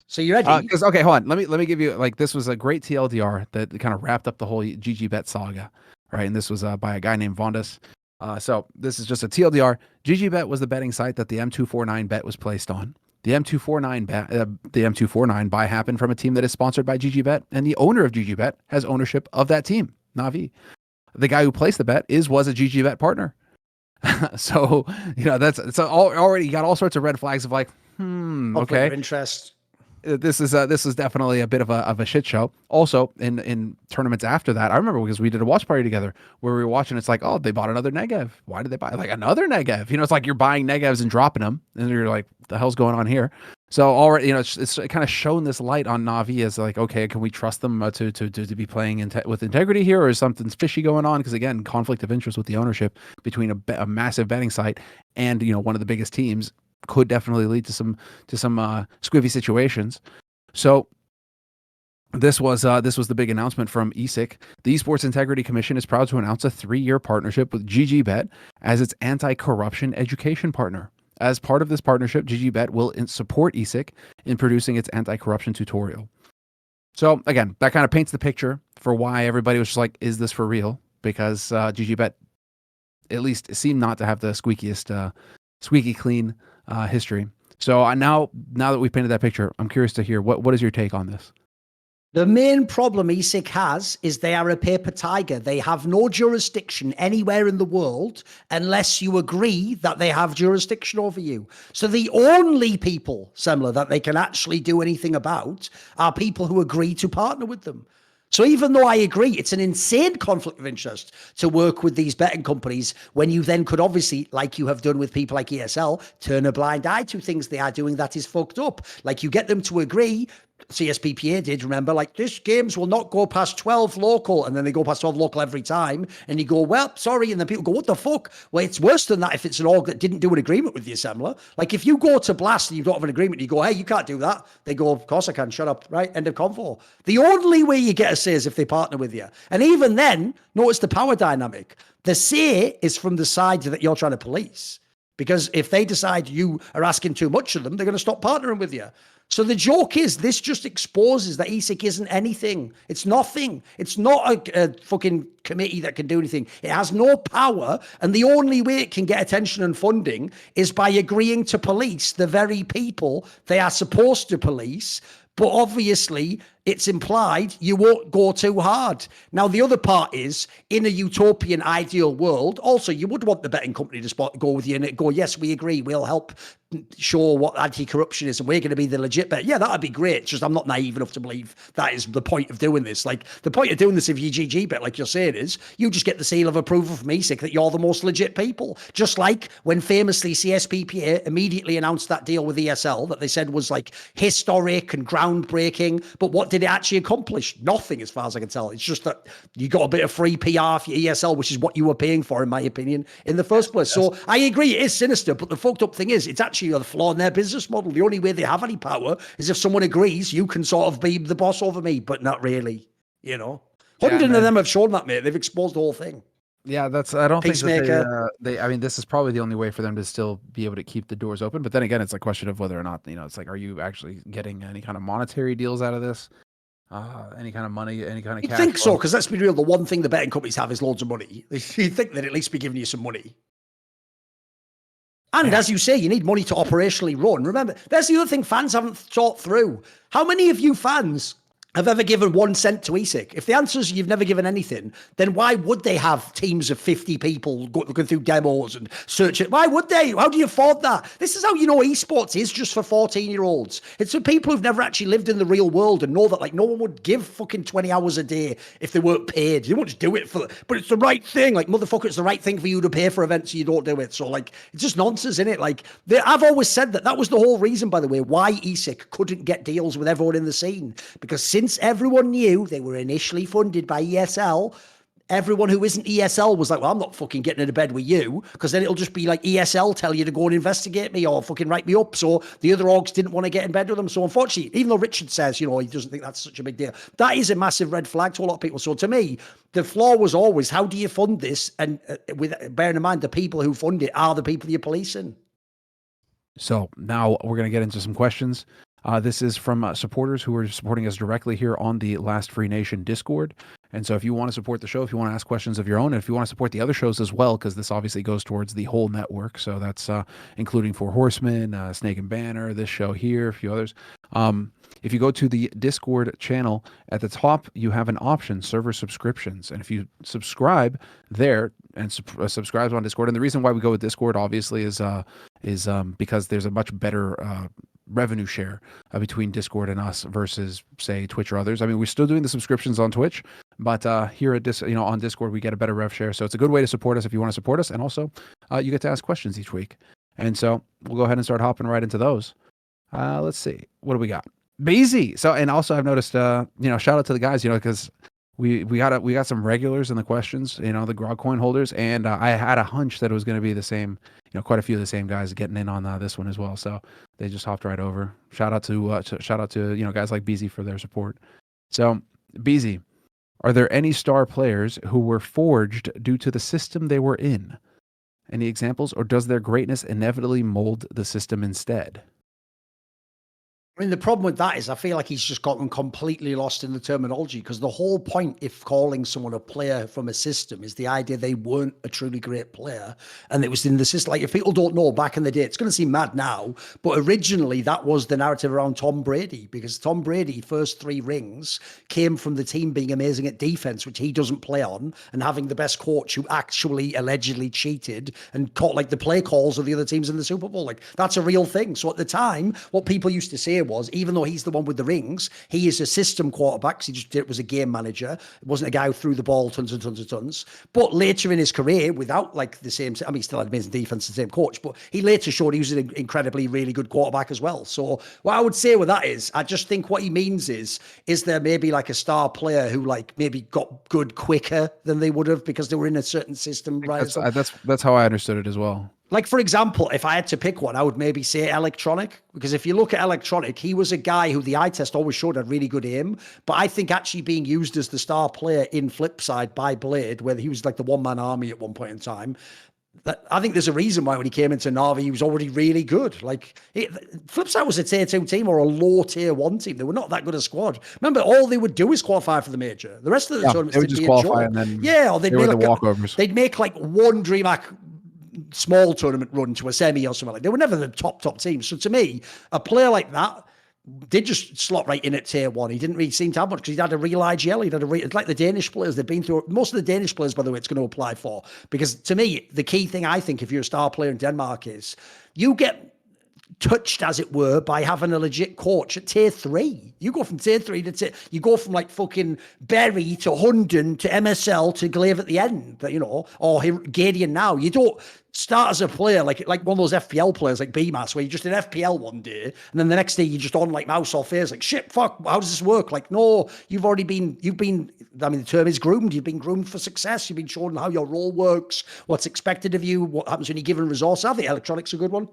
So you ready? Because hold on. Let me give you, like, this was a great TLDR that kind of wrapped up the whole GGBet saga, right? And this was by a guy named Valde. So this is just a TLDR. GGBet was the betting site that the M249 bet was placed on. The M249 buy happened from a team that is sponsored by GGBet, and the owner of GGBet has ownership of that team, Navi. The guy who placed the bet was a GGBet partner. So already got all sorts of red flags of like, okay, of interest. This is definitely a bit of a shit show. Also, in tournaments after that, I remember because we did a watch party together where we were watching. It's like, oh, they bought another Negev. Why did they buy like another Negev? It's like you're buying Negevs and dropping them, and you're like, what the hell's going on here? So already, it's kind of shown this light on Navi as like, okay, can we trust them to be playing with integrity here, or is something fishy going on? Because again, conflict of interest with the ownership between a massive betting site and one of the biggest teams could definitely lead to some squivy situations. So this was the big announcement from ESIC. The Esports Integrity Commission is proud to announce a 3-year partnership with GGBet as its anti-corruption education partner. As part of this partnership, GGBet will support ESIC in producing its anti-corruption tutorial. So again, that kind of paints the picture for why everybody was just like, is this for real? Because GGBet at least seemed not to have the squeaky clean history. So now that we've painted that picture, I'm curious to hear what is your take on this? The main problem ESIC has is they are a paper tiger. They have no jurisdiction anywhere in the world unless you agree that they have jurisdiction over you. So the only people, Semler, that they can actually do anything about are people who agree to partner with them. So even though I agree, it's an insane conflict of interest to work with these betting companies when you then could obviously, like you have done with people like ESL, turn a blind eye to things they are doing that is fucked up. Like you get them to agree, CSPPA did, remember, like this games will not go past 12 local, and then they go past 12 local every time, and you go, well, sorry, and then people go, what the fuck? Well, it's worse than that if it's an org that didn't do an agreement with the assembler. Like if you go to Blast and you don't have an agreement, you go, hey, you can't do that. They go, of course I can, shut up, right? End of convo. The only way you get a say is if they partner with you. And even then, notice the power dynamic. The say is from the side that you're trying to police. Because if they decide you are asking too much of them, they're going to stop partnering with you. So the joke is, this just exposes that ESIC isn't anything. It's nothing. It's not a fucking committee that can do anything. It has no power, and the only way it can get attention and funding is by agreeing to police the very people they are supposed to police But obviously, it's implied you won't go too hard. Now, the other part is, in a utopian ideal world, also, you would want the betting company to go with you and go, yes, we agree, we'll help show what anti-corruption is, and we're going to be the legit bet. Yeah, that'd be great. It's just I'm not naive enough to believe that is the point of doing this. Like, the point of doing this, if you GGBet, like you're saying, is you just get the seal of approval from ESIC that you're the most legit people. Just like when famously CSPPA immediately announced that deal with ESL that they said was like historic and groundbreaking, but what did it actually accomplish? Nothing, as far as I can tell. It's just that you got a bit of free PR for your ESL, which is what you were paying for, in my opinion, in the first place. So I agree, it is sinister, but the fucked up thing is, it's actually a flaw in their business model. The only way they have any power is if someone agrees you can sort of be the boss over me, but not really, you know. 100 of them have shown that, mate. They've exposed the whole thing. Yeah, that's, I don't think Peacemaker. that I mean, this is probably the only way for them to still be able to keep the doors open. But then again, it's a question of whether or not, you know, it's like, are you actually getting any kind of monetary deals out of this? Any kind of money, any kind of cash? I think so, because let's be real, the one thing the betting companies have is loads of money. You think they'd at least be giving you some money. And as you say, you need money to operationally run. Remember, that's the other thing fans haven't thought through. How many of you fans have ever given 1 cent to ESIC? If the answer is you've never given anything, then why would they have teams of 50 people going through demos and search it? Why would they? How do you afford that? This is how you know esports is just for 14-year-olds. It's for people who've never actually lived in the real world and know that, like, no one would give fucking 20 hours a day if they weren't paid. You won't just do it for, but it's the right thing. Like, motherfucker, it's the right thing for you to pay for events so you don't do it. So, like, it's just nonsense, isn't it? Like, I've always said that was the whole reason, by the way, why ESIC couldn't get deals with everyone in the scene. Because since everyone knew they were initially funded by ESL, everyone who isn't ESL was like, well, I'm not fucking getting into bed with you, because then it'll just be like ESL tell you to go and investigate me or fucking write me up. So the other orgs didn't want to get in bed with them. So unfortunately, even though Richard says, you know, he doesn't think that's such a big deal, that is a massive red flag to a lot of people. So to me, the flaw was always, how do you fund this? And with bearing in mind, the people who fund it are the people you're policing. So now we're going to get into some questions. This is from supporters who are supporting us directly here on the Last Free Nation Discord. And so if you want to support the show, if you want to ask questions of your own, and if you want to support the other shows as well, because this obviously goes towards the whole network. So that's including Four Horsemen, Snake and Banner, this show here, a few others. If you go to the Discord channel, at the top, you have an option, server subscriptions. And if you subscribe there and subscribe on Discord, and the reason why we go with Discord, obviously, is because there's a much better revenue share between Discord and us versus, say, Twitch or others. I mean, we're still doing the subscriptions on Twitch, but here at on Discord, we get a better rev share. So it's a good way to support us if you want to support us, and also you get to ask questions each week. And so we'll go ahead and start hopping right into those. Let's see, what do we got? Beezy. So, and also I've noticed, shout out to the guys, because we got some regulars in the questions, the Grog coin holders, and I had a hunch that it was going to be the same, quite a few of the same guys getting in on this one as well. So they just hopped right over. Shout out to guys like Beezy for their support. So Beezy, are there any star players who were forged due to the system they were in? Any examples, or does their greatness inevitably mold the system instead? I mean, the problem with that is I feel like he's just gotten completely lost in the terminology, because the whole point, if calling someone a player from a system, is the idea they weren't a truly great player and it was in the system. Like, if people don't know, back in the day, it's going to seem mad now, but originally that was the narrative around Tom Brady, because Tom Brady, first 3 rings, came from the team being amazing at defense, which he doesn't play on, and having the best coach who actually allegedly cheated and caught like the play calls of the other teams in the Super Bowl. Like, that's a real thing. So at the time, what people used to say was, even though he's the one with the rings, he is a system quarterback. He just was a game manager. It wasn't a guy who threw the ball tons and tons and tons. But later in his career, without like the same, I mean, he still had amazing defense, the same coach, but he later showed he was an incredibly, really good quarterback as well. So what I would say with that is, I just think what he means is there maybe like a star player who like maybe got good quicker than they would have because they were in a certain system, right? That's how I understood it as well. Like, for example, if I had to pick one, I would maybe say Electronic, because if you look at Electronic, he was a guy who the eye test always showed had really good aim, but I think actually being used as the star player in Flipside by Blade, where he was like the one-man army at one point in time, that I think there's a reason why when he came into Na'Vi, he was already really good. Like, Flipside was a tier 2 team or a low tier 1 team. They were not that good a squad. Remember, all they would do is qualify for the major. The rest of the tournaments, they would just qualify and then or they'd make like walkovers. They'd make like one DreamHack small tournament run to a semi or something like that. They were never the top team. So to me, a player like that did just slot right in at tier 1. He didn't really seem to have much because he'd had a real IGL. It's like the Danish players. They've been through most of the Danish players, by the way, it's going to apply for. Because to me, the key thing I think if you're a star player in Denmark is you get touched, as it were, by having a legit coach at tier 3. You go from tier 3 to you go from like fucking Berry to Hunden to MSL to Glaive at the end, you know, or Gadian now. You don't start as a player like one of those FPL players like BMAS, where you just did FPL one day and then the next day you're just on like mouse or face, like shit, fuck, how does this work? Like, no, you've been, I mean, the term is groomed. You've been groomed for success. You've been shown how your role works, what's expected of you, what happens when you're given resource. I think electronics a good one.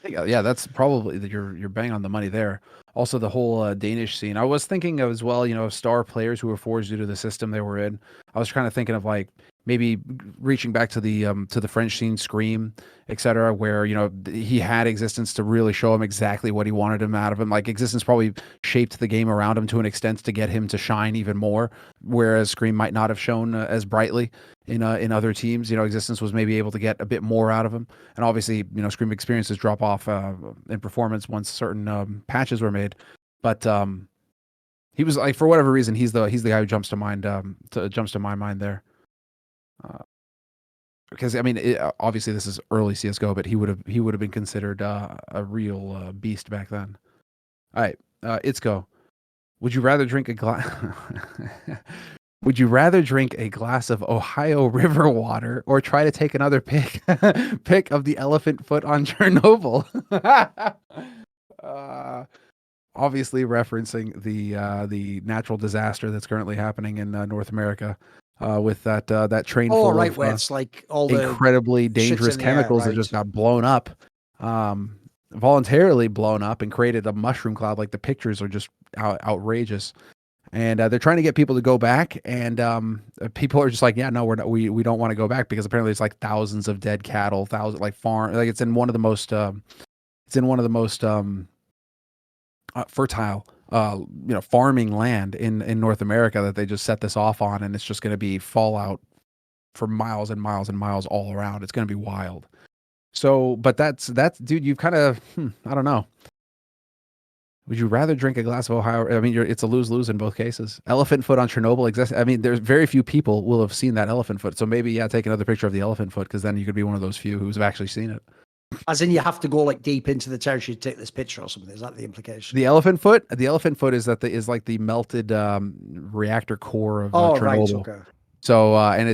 Yeah, that's probably you're bang on the money there. Also, the whole Danish scene. I was thinking of as well, you know, star players who were forged due to the system they were in. I was kind of thinking of like maybe reaching back to the French scene, Scream, etc., where, you know, he had Existence to really show him exactly what he wanted him out of him. Like Existence probably shaped the game around him to an extent to get him to shine even more, whereas Scream might not have shown as brightly in other teams. You know, Existence was maybe able to get a bit more out of him, and obviously, you know, Scream experiences drop off in performance once certain patches were made, but he was like, for whatever reason, he's the guy who jumps to mind jumps to my mind there. Because I mean, obviously this is early CS:GO, but he would have been considered a real beast back then. All right, it's go. Would you rather drink a glass? Would you rather drink a glass of Ohio River water or try to take another pic of the elephant foot on Chernobyl? Obviously referencing the natural disaster that's currently happening in North America. With that train full right, of where it's like all the incredibly dangerous chemicals that just got blown up, voluntarily blown up and created a mushroom cloud. Like the pictures are just outrageous, and they're trying to get people to go back, and people are just like, yeah, no, we don't want to go back, because apparently it's like thousands of dead cattle, it's in one of the most fertile farming land in North America that they just set this off on, and it's just going to be fallout for miles and miles and miles all around. It's going to be wild. So, but that's dude, you've kind of I don't know. Would you rather drink a glass of Ohio? I mean, it's a lose-lose in both cases. Elephant foot on Chernobyl exists. I mean, there's very few people will have seen that elephant foot. So maybe, yeah, take another picture of the elephant foot, because then you could be one of those few who's actually seen it. As in, you have to go like deep into the territory to take this picture or something. Is that the implication? The elephant foot is like the melted reactor core of Chernobyl. Right, okay. So I'm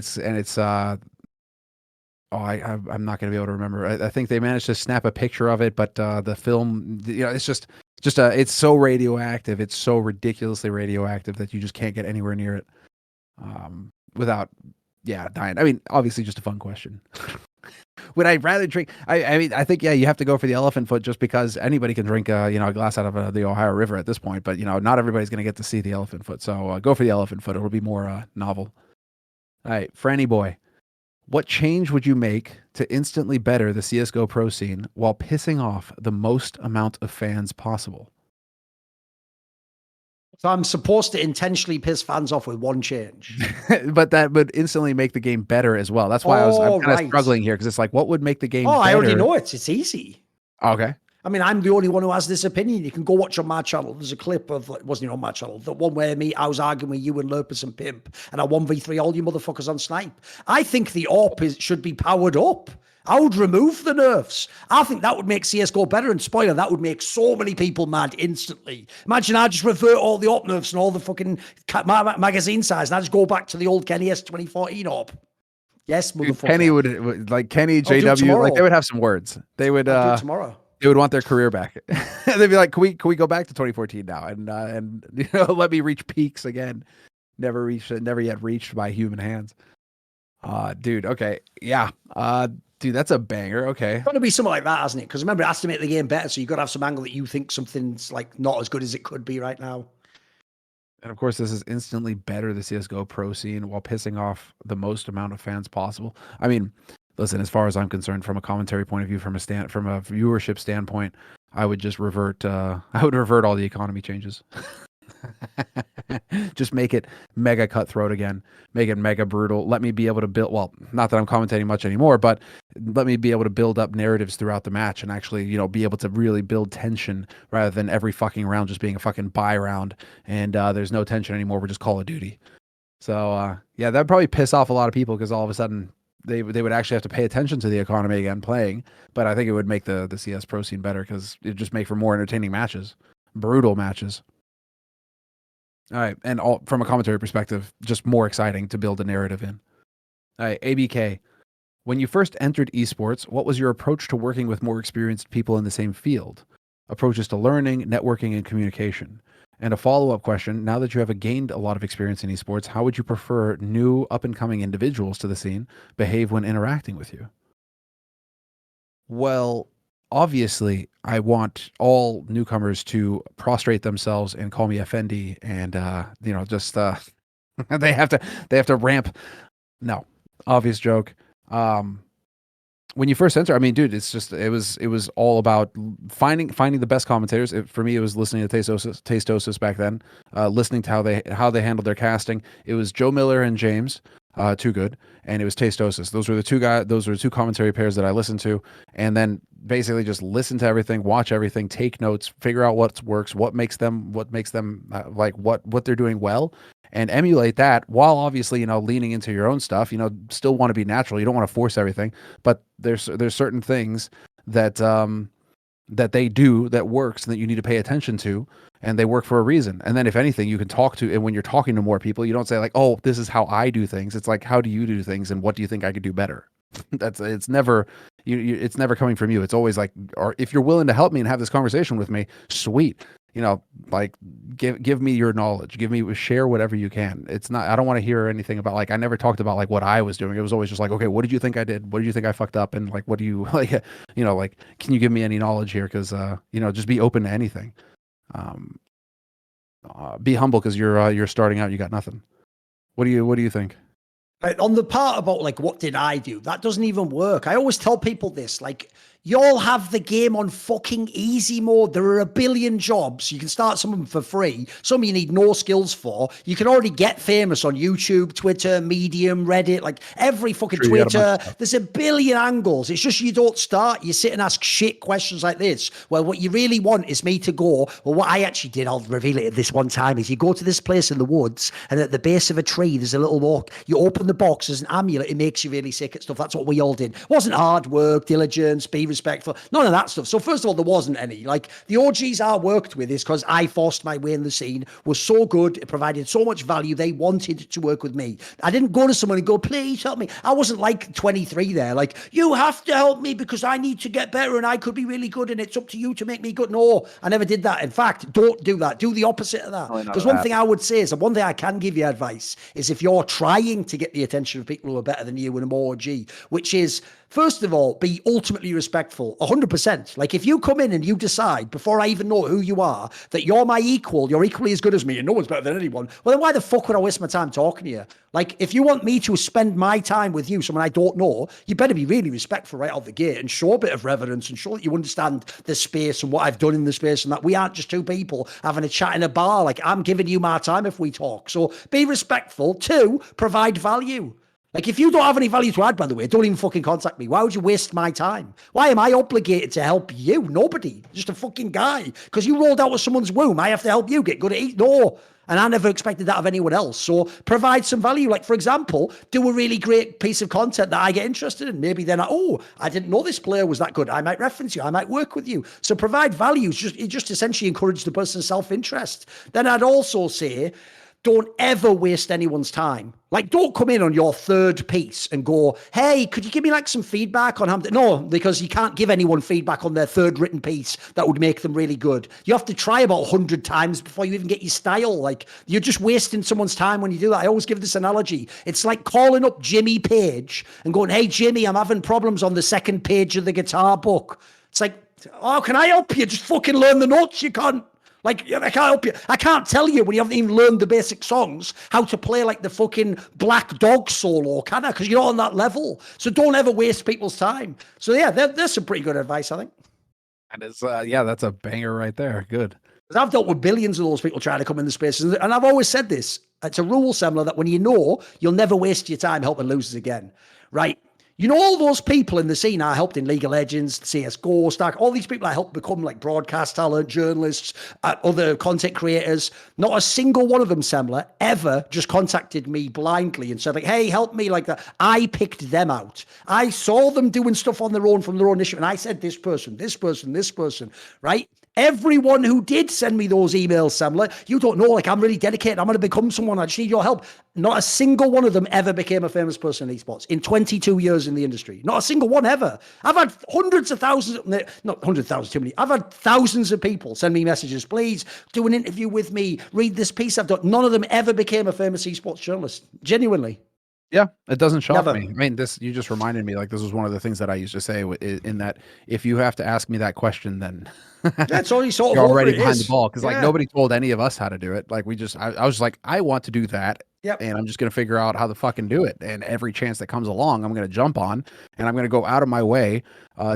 not going to be able to remember. I think they managed to snap a picture of it, but the film, it's so radioactive. It's so ridiculously radioactive that you just can't get anywhere near it without dying. I mean, obviously, just a fun question. Would I rather drink? I mean, I think, yeah, you have to go for the elephant foot, just because anybody can drink a glass out of the Ohio River at this point, but not everybody's going to get to see the elephant foot. So go for the elephant foot. It'll be more novel. All right, Franny boy, what change would you make to instantly better the CS:GO pro scene while pissing off the most amount of fans possible? So I'm supposed to intentionally piss fans off with one change. But that would instantly make the game better as well. That's why I'm kind of struggling here, because it's like, what would make the game better? I already know it. It's easy. Okay. I mean, I'm the only one who has this opinion. You can go watch on my channel. There's a clip of, it wasn't on my channel, the one where I was arguing with you and Lurpus and Pimp, and I 1v3 all you motherfuckers on Snipe. I think the AWP should be powered up. I would remove the nerfs. I think that would make CS:GO better, and spoiler, that would make so many people mad instantly. Imagine I just revert all the AWP nerfs and all the fucking magazine size, and I just go back to the old Kenny S 2014 AWP. Yes, motherfucker. Kenny would like Kenny, JW, like they would have some words. They would do it tomorrow. They would want their career back. They'd be like, can we go back to 2014 now and let me reach peaks again? Never yet reached by human hands. Dude, okay. Yeah. Dude, that's a banger. Okay. It's got to be something like that, hasn't it? Because remember, it has to make the game better. So you've got to have some angle that you think something's like not as good as it could be right now. And of course, this is instantly better the CS:GO pro scene while pissing off the most amount of fans possible. I mean, listen, as far as I'm concerned, from a commentary point of view, from a viewership standpoint, I would just revert all the economy changes. Just make it mega cutthroat again. Make it mega brutal. Let me be able to build, well, not that I'm commentating much anymore, but let me be able to build up narratives throughout the match and actually, be able to really build tension rather than every fucking round just being a fucking buy round and there's no tension anymore. We're just Call of Duty. So, yeah, that'd probably piss off a lot of people because all of a sudden they would actually have to pay attention to the economy again playing. But I think it would make the CS Pro scene better because it'd just make for more entertaining matches, brutal matches. All right, and from a commentary perspective, just more exciting to build a narrative in. All right, ABK, when you first entered esports, what was your approach to working with more experienced people in the same field? Approaches to learning, networking, and communication. And a follow-up question, now that you have gained a lot of experience in esports, how would you prefer new up-and-coming individuals to the scene behave when interacting with you? Well, obviously, I want all newcomers to prostrate themselves and call me Effendi, and just they have to ramp. No, obvious joke. When you first enter, I mean, dude, it was all about finding the best commentators. For me, it was listening to Tastosis back then, listening to how they handled their casting. It was Joe Miller and James. Too good, and it was Tastosis. Those were the two commentary pairs that I listened to, and then basically just listen to everything, watch everything, take notes, figure out what works, what makes them like what they're doing well, and emulate that while obviously leaning into your own stuff. Still want to be natural. You don't want to force everything, but there's certain things that that they do that works and that you need to pay attention to, and they work for a reason. And then if anything, you can talk to, and when you're talking to more people, you don't say like, oh, this is how I do things. It's like, how do you do things, and what do you think I could do better? It's never it's never coming from you. It's always like, or if you're willing to help me and have this conversation with me, sweet. Like give me your knowledge, share whatever you can. It's not, I don't want to hear anything about, like, I never talked about like what I was doing. It was always just like, okay, what did you think I did? What did you think I fucked up? And like, what do you like, like, can you give me any knowledge here? Cause just be open to anything. Be humble. Cause you're starting out, you got nothing. What do you think? On the part about like, what did I do? That doesn't even work. I always tell people this, like, y'all have the game on fucking easy mode. There are a billion jobs. You can start some of them for free. Some you need no skills for. You can already get famous on YouTube, Twitter, Medium, Reddit, like every fucking Twitter. There's a billion angles. It's just you don't start. You sit and ask shit questions like this. Well, what you really want is me to go, well, what I actually did, I'll reveal it at this one time, is you go to this place in the woods, and at the base of a tree, there's a little walk. You open the box, there's an amulet. It makes you really sick at stuff. That's what we all did. It wasn't hard work, diligence, be respectful, none of that stuff. So first of all, there wasn't any. Like, the OGs I worked with is because I forced my way in the scene, was so good, it provided so much value, they wanted to work with me. I didn't go to someone and go, please help me. I wasn't like 23 there, like, you have to help me because I need to get better and I could be really good and it's up to you to make me good. No, I never did that. In fact, don't do that. Do the opposite of that. Because one thing I would say is, and one thing I can give you advice is, if you're trying to get the attention of people who are better than you and are more OG, which is, first of all, be ultimately respectful, 100%. Like, if you come in and you decide, before I even know who you are, that you're my equal, you're equally as good as me, and no one's better than anyone, well, then why the fuck would I waste my time talking to you? Like, if you want me to spend my time with you, someone I don't know, you better be really respectful right out the gate and show a bit of reverence and show that you understand the space and what I've done in the space, and that we aren't just two people having a chat in a bar. Like, I'm giving you my time if we talk. So be respectful. 2, provide value. Like, if you don't have any value to add, by the way, don't even fucking contact me. Why would you waste my time? Why am I obligated to help you? Nobody. Just a fucking guy. Because you rolled out of someone's womb, I have to help you get good at it. No. And I never expected that of anyone else. So provide some value. Like, for example, do a really great piece of content that I get interested in. Maybe then, I didn't know this player was that good. I might reference you. I might work with you. So provide value. It just essentially encourage the person's self-interest. Then I'd also say, don't ever waste anyone's time. Like, don't come in on your third piece and go, hey, could you give me like some feedback on how? No, because you can't give anyone feedback on their third written piece that would make them really good. You have to try about 100 times before you even get your style. Like, you're just wasting someone's time when you do that. I always give this analogy. It's like calling up Jimmy Page and going, hey, Jimmy, I'm having problems on the second page of the guitar book. It's like, oh, can I help you? Just fucking learn the notes. You can't. Like, I can't help you. I can't tell you, when you haven't even learned the basic songs, how to play like the fucking Black Dog solo, can I? Because you're not on that level. So don't ever waste people's time. So yeah, there's some pretty good advice, I think. That is, yeah, that's a banger right there. Good. Because I've dealt with billions of those people trying to come in the spaces. And I've always said this. It's a rule, Semler, that when you know, you'll never waste your time helping losers again. Right? You know, all those people in the scene I helped in League of Legends, CSGO, Stack, all these people I helped become like broadcast talent, journalists, other content creators. Not a single one of them, Semler, ever just contacted me blindly and said, like, hey, help me like that. I picked them out. I saw them doing stuff on their own from their own initiative. And I said, this person, right? Everyone who did send me those emails, Semler, you don't know, like, I'm really dedicated. I'm going to become someone. I just need your help. Not a single one of them ever became a famous person in esports in 22 years in the industry. Not a single one ever. I've had hundreds of thousands, not 100,000 too many. I've had thousands of people send me messages. Please do an interview with me. Read this piece I've done. None of them ever became a famous esports journalist. Genuinely. Yeah, it doesn't shock Never. me. I mean, you just reminded me, like, this was one of the things that I used to say in that if you have to ask me that question, then That's already sort of you're already over it behind is. the ball. Because like Yeah. nobody told any of us how to do it. Like I was like, I want to do that. Yep. And I'm just going to figure out how to fucking do it. And every chance that comes along, I'm going to jump on, and I'm going to go out of my way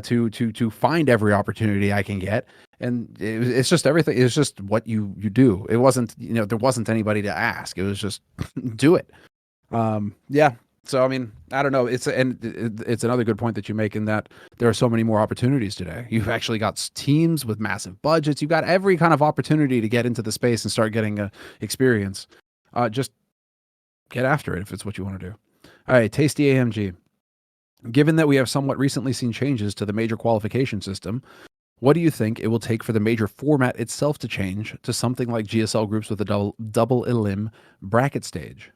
to find every opportunity I can get. And it's just everything. It's just what you do. It wasn't, there wasn't anybody to ask. It was just do it. Yeah. So, I mean, I don't know. It's another good point that you make in that there are so many more opportunities today. You've actually got teams with massive budgets. You've got every kind of opportunity to get into the space and start getting experience. Just get after it if it's what you want to do. All right, Tasty AMG. Given that we have somewhat recently seen changes to the major qualification system, what do you think it will take for the major format itself to change to something like GSL groups with a double elim bracket stage?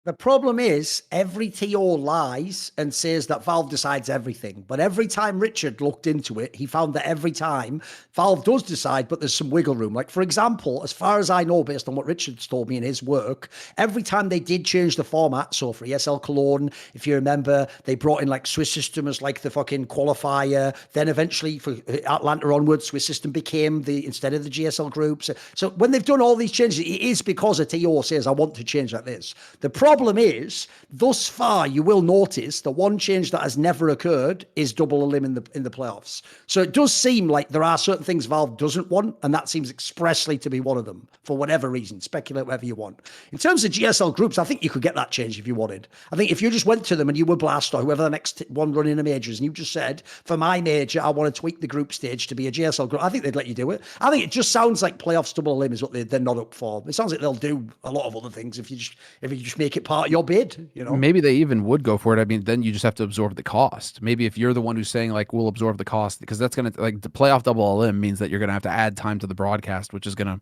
The problem is every TO lies and says that Valve decides everything. But every time Richard looked into it, he found that every time Valve does decide, but there's some wiggle room. Like, for example, as far as I know, based on what Richard's told me in his work, every time they did change the format, so for ESL Cologne, if you remember, they brought in like Swiss System as like the fucking qualifier. Then eventually for Atlanta onwards, Swiss System became instead of the GSL groups. So when they've done all these changes, it is because a TO says, I want to change like this. The problem is, thus far, you will notice the one change that has never occurred is double elim in the playoffs. So it does seem like there are certain things Valve doesn't want, and that seems expressly to be one of them for whatever reason. Speculate whatever you want. In terms of GSL groups, I think you could get that change if you wanted. I think if you just went to them and you were Blast or whoever the next one running a majors, and you just said, for my major, I want to tweak the group stage to be a GSL group, I think they'd let you do it. I think it just sounds like playoffs double elim is what they're not up for. It sounds like they'll do a lot of other things if you just make it part of your bid, Maybe they even would go for it. I mean, then you just have to absorb the cost. Maybe if you're the one who's saying like, we'll absorb the cost, because that's going to, like, the playoff double elim means that you're going to have to add time to the broadcast, which is going to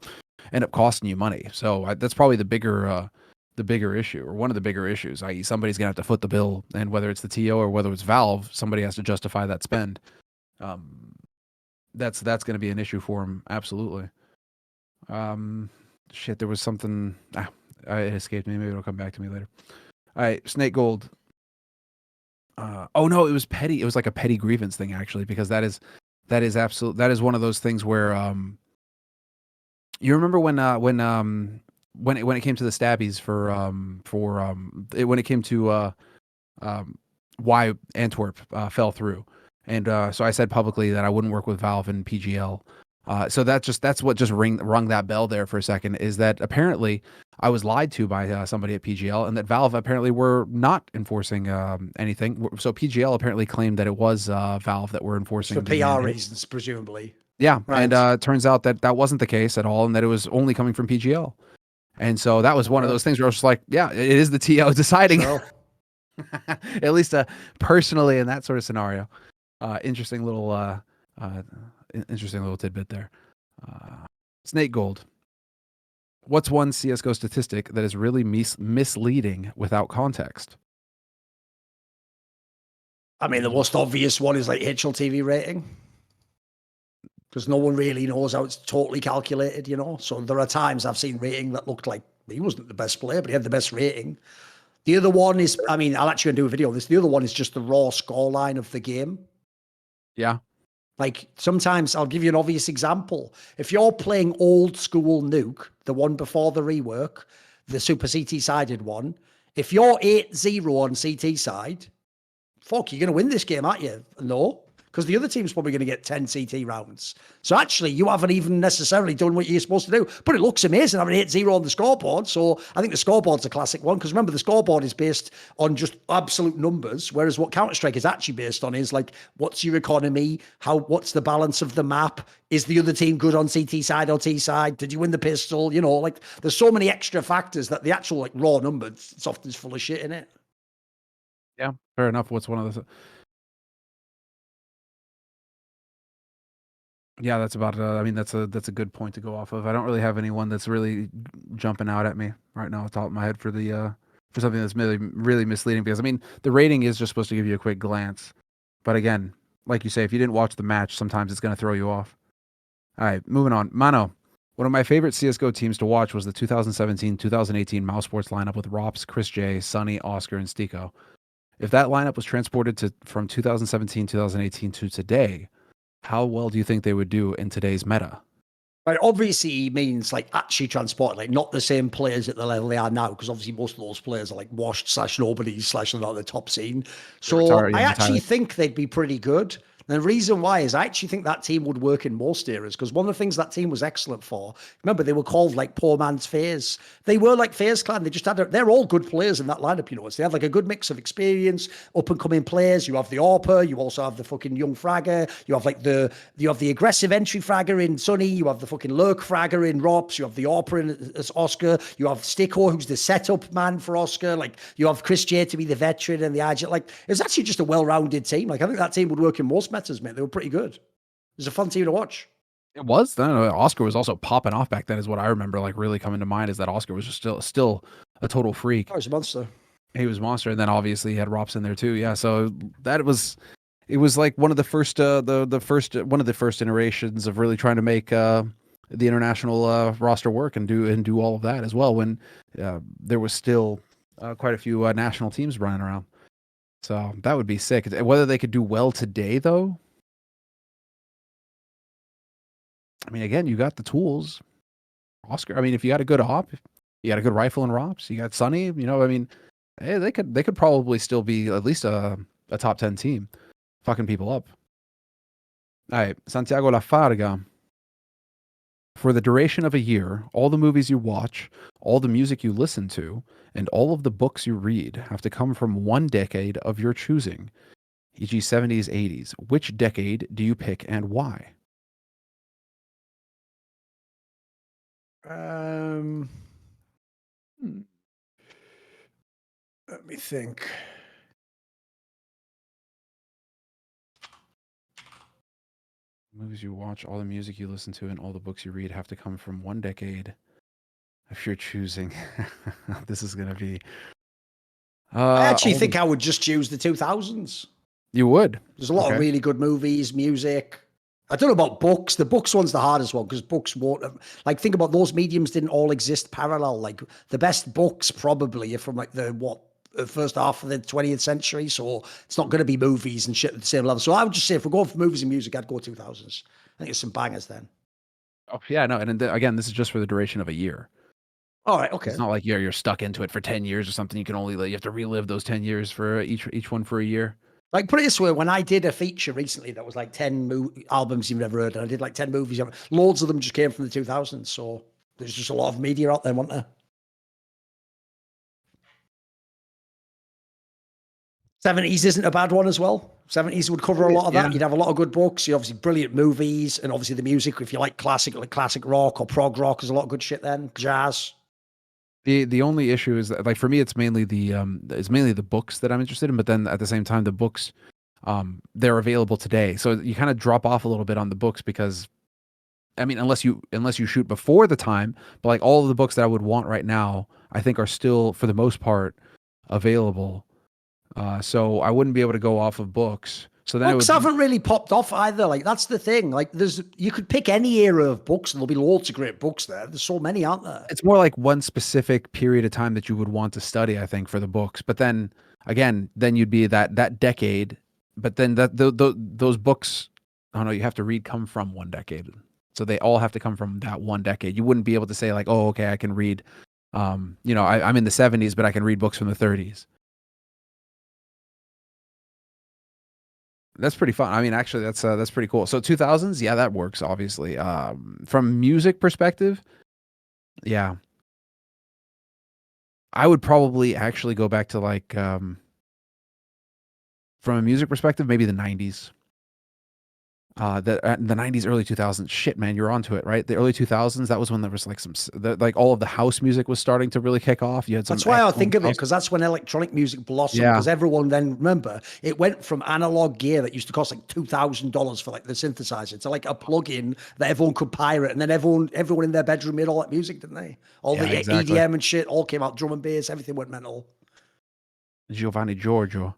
end up costing you money. So that's probably the bigger issue, or one of the bigger issues, i.e. somebody's going to have to foot the bill, and whether it's the TO or whether it's Valve, somebody has to justify that spend. That's going to be an issue for them. Absolutely. Shit, there was something, it escaped me. Maybe it'll come back to me later. All right, Snake Gold. Oh no, it was petty. It was like a petty grievance thing, actually, because that is one of those things where you remember when it came to the stabbies when it came to why Antwerp fell through, and so I said publicly that I wouldn't work with Valve and PGL. So that's what just rung that bell there for a second, is that apparently I was lied to by somebody at PGL, and that Valve apparently were not enforcing anything. So PGL apparently claimed that it was Valve that were enforcing for PR reasons, presumably. Yeah, right. And it turns out that wasn't the case at all, and that it was only coming from PGL. And so that was one of those things where I was just like, yeah, it is the TO deciding. Sure. At least personally in that sort of scenario. Interesting little tidbit there. Snake Gold. What's one CSGO statistic that is really misleading without context? I mean, the most obvious one is like HLTV rating, because no one really knows how it's totally calculated, So there are times I've seen rating that looked like he wasn't the best player, but he had the best rating. The other one is, I mean, I'll actually do a video on this. The other one is just the raw scoreline of the game. Yeah. Like, sometimes I'll give you an obvious example. If you're playing old school Nuke, the one before the rework, the Super CT sided one, if you're 8-0 on CT side, fuck, you're going to win this game, aren't you? No, because the other team's probably going to get 10 CT rounds. So actually, you haven't even necessarily done what you're supposed to do. But it looks amazing having 8-0 on the scoreboard. So I think the scoreboard's a classic one, because remember, the scoreboard is based on just absolute numbers, whereas what Counter-Strike is actually based on is like, what's your economy? What's the balance of the map? Is the other team good on CT side or T side? Did you win the pistol? You know, like there's so many extra factors that the actual like raw numbers, it's often full of shit in it. Yeah, fair enough. What's one of those? Yeah, that's about. I mean, that's a good point to go off of. I don't really have anyone that's really jumping out at me right now, off the top of my head, for the for something that's really misleading. Because I mean, the rating is just supposed to give you a quick glance, but again, like you say, if you didn't watch the match, sometimes it's going to throw you off. All right, moving on. Mano, one of my favorite CS:GO teams to watch was the 2017-2018 mousesports lineup with Rops, Chris J, Sunny, Oscar, and Stiko. If that lineup was transported from 2017-2018 to today, how well do you think they would do in today's meta? Right, obviously he means like actually transport, like not the same players at the level they are now, because obviously most of those players are like washed / nobodies / they're not at the top scene. So I actually think they'd be pretty good. And the reason why is I actually think that team would work in most eras, because one of the things that team was excellent for, remember, they were called like poor man's FaZe. They were like FaZe Clan. They just had, they're all good players in that lineup, you know. So they have like a good mix of experience, up and coming players. You have the AWPer, you also have the fucking young fragger. You have like you have the aggressive entry fragger in Sunny. You have the fucking lurk fragger in Rops. You have the AWPer in Oscar. You have Stiko, who's the setup man for Oscar. Like you have Chris J to be the veteran and the agile. Like it's actually just a well-rounded team. Like I think that team would work in most metas, mate. They were pretty good. It was a fun team to watch. It was. No, Oscar was also popping off back then, is what I remember. Like really coming to mind is that Oscar was just still a total freak. Oh, he was a monster. He was a monster, and then obviously he had Rops in there too. Yeah, so it was like one of the first one of the first iterations of really trying to make the international roster work and do all of that as well, when there was still quite a few national teams running around. So that would be sick. Whether they could do well today, though, I mean, again, you got the tools. Oscar, I mean, if you got a good op, you got a good rifle and Rops, you got Sunny, you know, I mean, hey, they could probably still be at least a top 10 team, fucking people up. All right, Santiago La Farga. For the duration of a year, all the movies you watch, all the music you listen to, and all of the books you read have to come from one decade of your choosing, e.g. 70s, 80s. Which decade do you pick and why? Let me think. Movies you watch, all the music you listen to, and all the books you read have to come from one decade if you're choosing. This is going to be... I actually think I would just choose the 2000s. You would? There's a lot of really good movies, music. I don't know about books. The books one's the hardest one, because books won't... Like, think about those mediums didn't all exist parallel. Like, the best books probably are from, like, the first half of the 20th century, so it's not going to be movies and shit at the same level. So I would just say, if we're going for movies and music, I'd go 2000s. I think it's some bangers then. Oh, yeah, no, and again, this is just for the duration of a year. All right, okay. It's not like you're stuck into it for 10 years or something. You can only, you have to relive those 10 years for each one for a year. Like, put it this way, when I did a feature recently that was like 10 albums you've never heard, and I did like 10 movies, loads of them just came from the 2000s, so there's just a lot of media out there, wasn't there? 70s isn't a bad one as well. 70s would cover a lot of that. You'd have a lot of good books. You obviously brilliant movies, and obviously the music. If you like classic rock or prog rock, there's a lot of good shit then. Jazz. The only issue is that, like, for me, it's mainly the books that I'm interested in. But then at the same time, the books, they're available today, so you kind of drop off a little bit on the books, because, I mean, unless you shoot before the time, but like all of the books that I would want right now, I think are still for the most part available. So I wouldn't be able to go off of books. So then books haven't really popped off either. Like, that's the thing. Like, you could pick any era of books, and there'll be loads of great books there. There's so many, aren't there? It's more like one specific period of time that you would want to study, I think, for the books. But then again, then you'd be that decade. But then those books, I don't know, you have to read come from one decade. So they all have to come from that one decade. You wouldn't be able to say like, oh, okay, I can read, I'm in the 70s, but I can read books from the 30s. That's pretty fun. I mean, actually, that's pretty cool. So 2000s, yeah, that works. Obviously, from music perspective, yeah, I would probably actually go back to like from a music perspective, maybe the 90s. The 90s, early 2000s. Shit, man, you're onto it, right? The early 2000s, that was when there was like like all of the house music was starting to really kick off. You had some. That's why I excellent think of it, house- because that's when electronic music blossomed. Yeah. Because everyone then, remember, it went from analog gear that used to cost like $2,000 for like the synthesizer to like a plug-in that everyone could pirate, and then everyone in their bedroom made all that music, didn't they? All Yeah, the exactly. EDM and shit all came out, drum and bass, everything went mental. Giovanni Giorgio.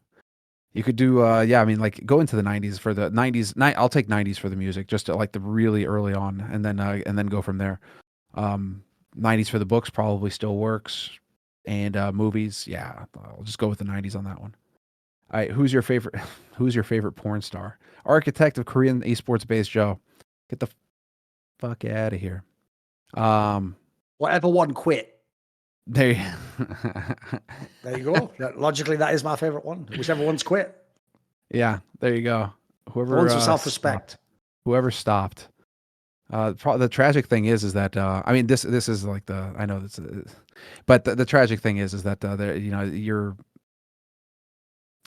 You could do, yeah. I mean, like go into the 90s for the 90s. I'll take 90s for the music, just to, like the really early on, and then go from there. 90s for the books probably still works, and movies, yeah. I'll just go with the 90s on that one. All right, who's your favorite? Who's your favorite porn star? Architect of Korean esports based Joe. Get the fuck out of here. Whatever one quit. There. There you go. Logically, that is my favorite one. Whichever one's quit. Yeah, there you go. Whoever One's for self-respect. Whoever stopped. The tragic thing is that I mean this is like the I know this, but the tragic thing is that you're.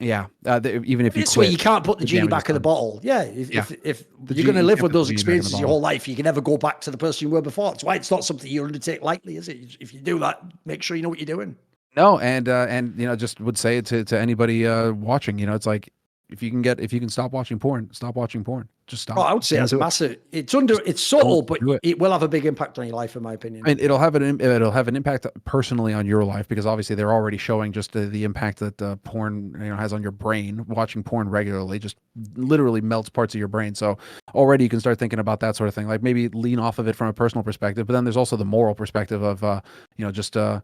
Yeah, even if you It's where quit, you can't put the genie damage back is in the done. bottle. Yeah, Yeah. if The you're going to genie- live you with can't put those the genie back in the experiences your bottle. whole life, you can never go back to the person you were before. That's why it's not something you undertake lightly, is it? If you do that, make sure you know what you're doing. No, and just would say to anybody watching, it's like if you can stop watching porn, stop watching porn. Just stop. Oh, I would say Don't it's do it. massive. It's subtle, but do it. it will have a big impact on your life, in my opinion. I mean, it'll have an impact personally on your life, because obviously they're already showing just the impact that porn has on your brain. Watching porn regularly just literally melts parts of your brain. So already you can start thinking about that sort of thing. Like maybe lean off of it from a personal perspective, but then there's also the moral perspective of just the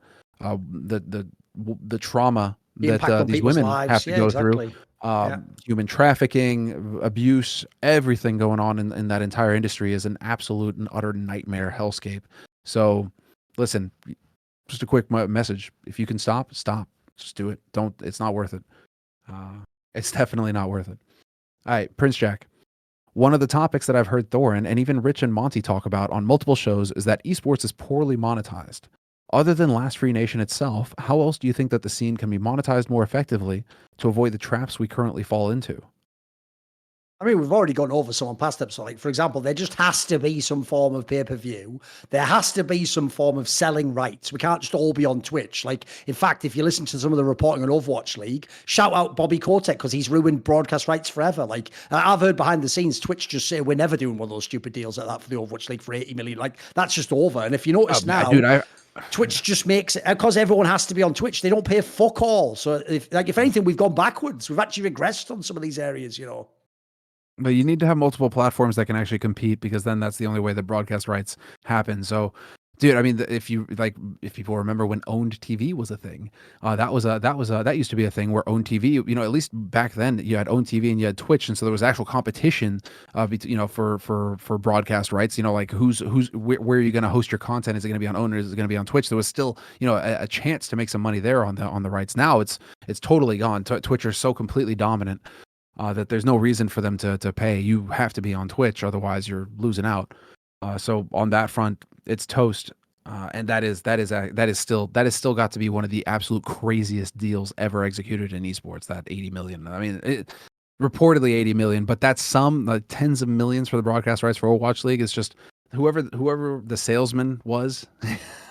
trauma The impact that on these people's women lives. have to Yeah, go exactly. through. Yeah. Human trafficking, abuse, everything going on in that entire industry is an absolute and utter nightmare hellscape. So listen, just a quick message. If you can stop. Just do it. Don't. It's not worth it. It's definitely not worth it. All right, Prince Jack. One of the topics that I've heard Thorin and even Rich and Monty talk about on multiple shows is that esports is poorly monetized. Other than Last Free Nation itself, how else do you think that the scene can be monetized more effectively to avoid the traps we currently fall into? I mean, we've already gone over some on past episodes. Like, for example, there just has to be some form of pay-per-view. There has to be some form of selling rights. We can't just all be on Twitch. Like, in fact, if you listen to some of the reporting on Overwatch League, shout out Bobby Kotick, because he's ruined broadcast rights forever. Like, I've heard behind the scenes, Twitch just say, we're never doing one of those stupid deals like that for the Overwatch League for 80 million. Like, that's just over. And if you notice now, dude, Twitch just makes it, because everyone has to be on Twitch, they don't pay fuck all. So if anything, we've gone backwards. We've actually regressed on some of these areas, But you need to have multiple platforms that can actually compete, because then that's the only way that broadcast rights happen. So, dude, I mean, if people remember when owned TV was a thing, that used to be a thing where owned TV, at least back then you had owned TV and you had Twitch, and so there was actual competition, for broadcast rights. Like where are you going to host your content? Is it going to be on owned, or is it going to be on Twitch? There was still a chance to make some money there on the rights. Now it's totally gone. Twitch are so completely dominant. That there's no reason for them to pay. You have to be on Twitch, otherwise you're losing out. So on that front, it's toast, and that is still got to be one of the absolute craziest deals ever executed in esports. That 80 million. I mean, reportedly 80 million, but that's some tens of millions for the broadcast rights for Overwatch League. It's just whoever the salesman was.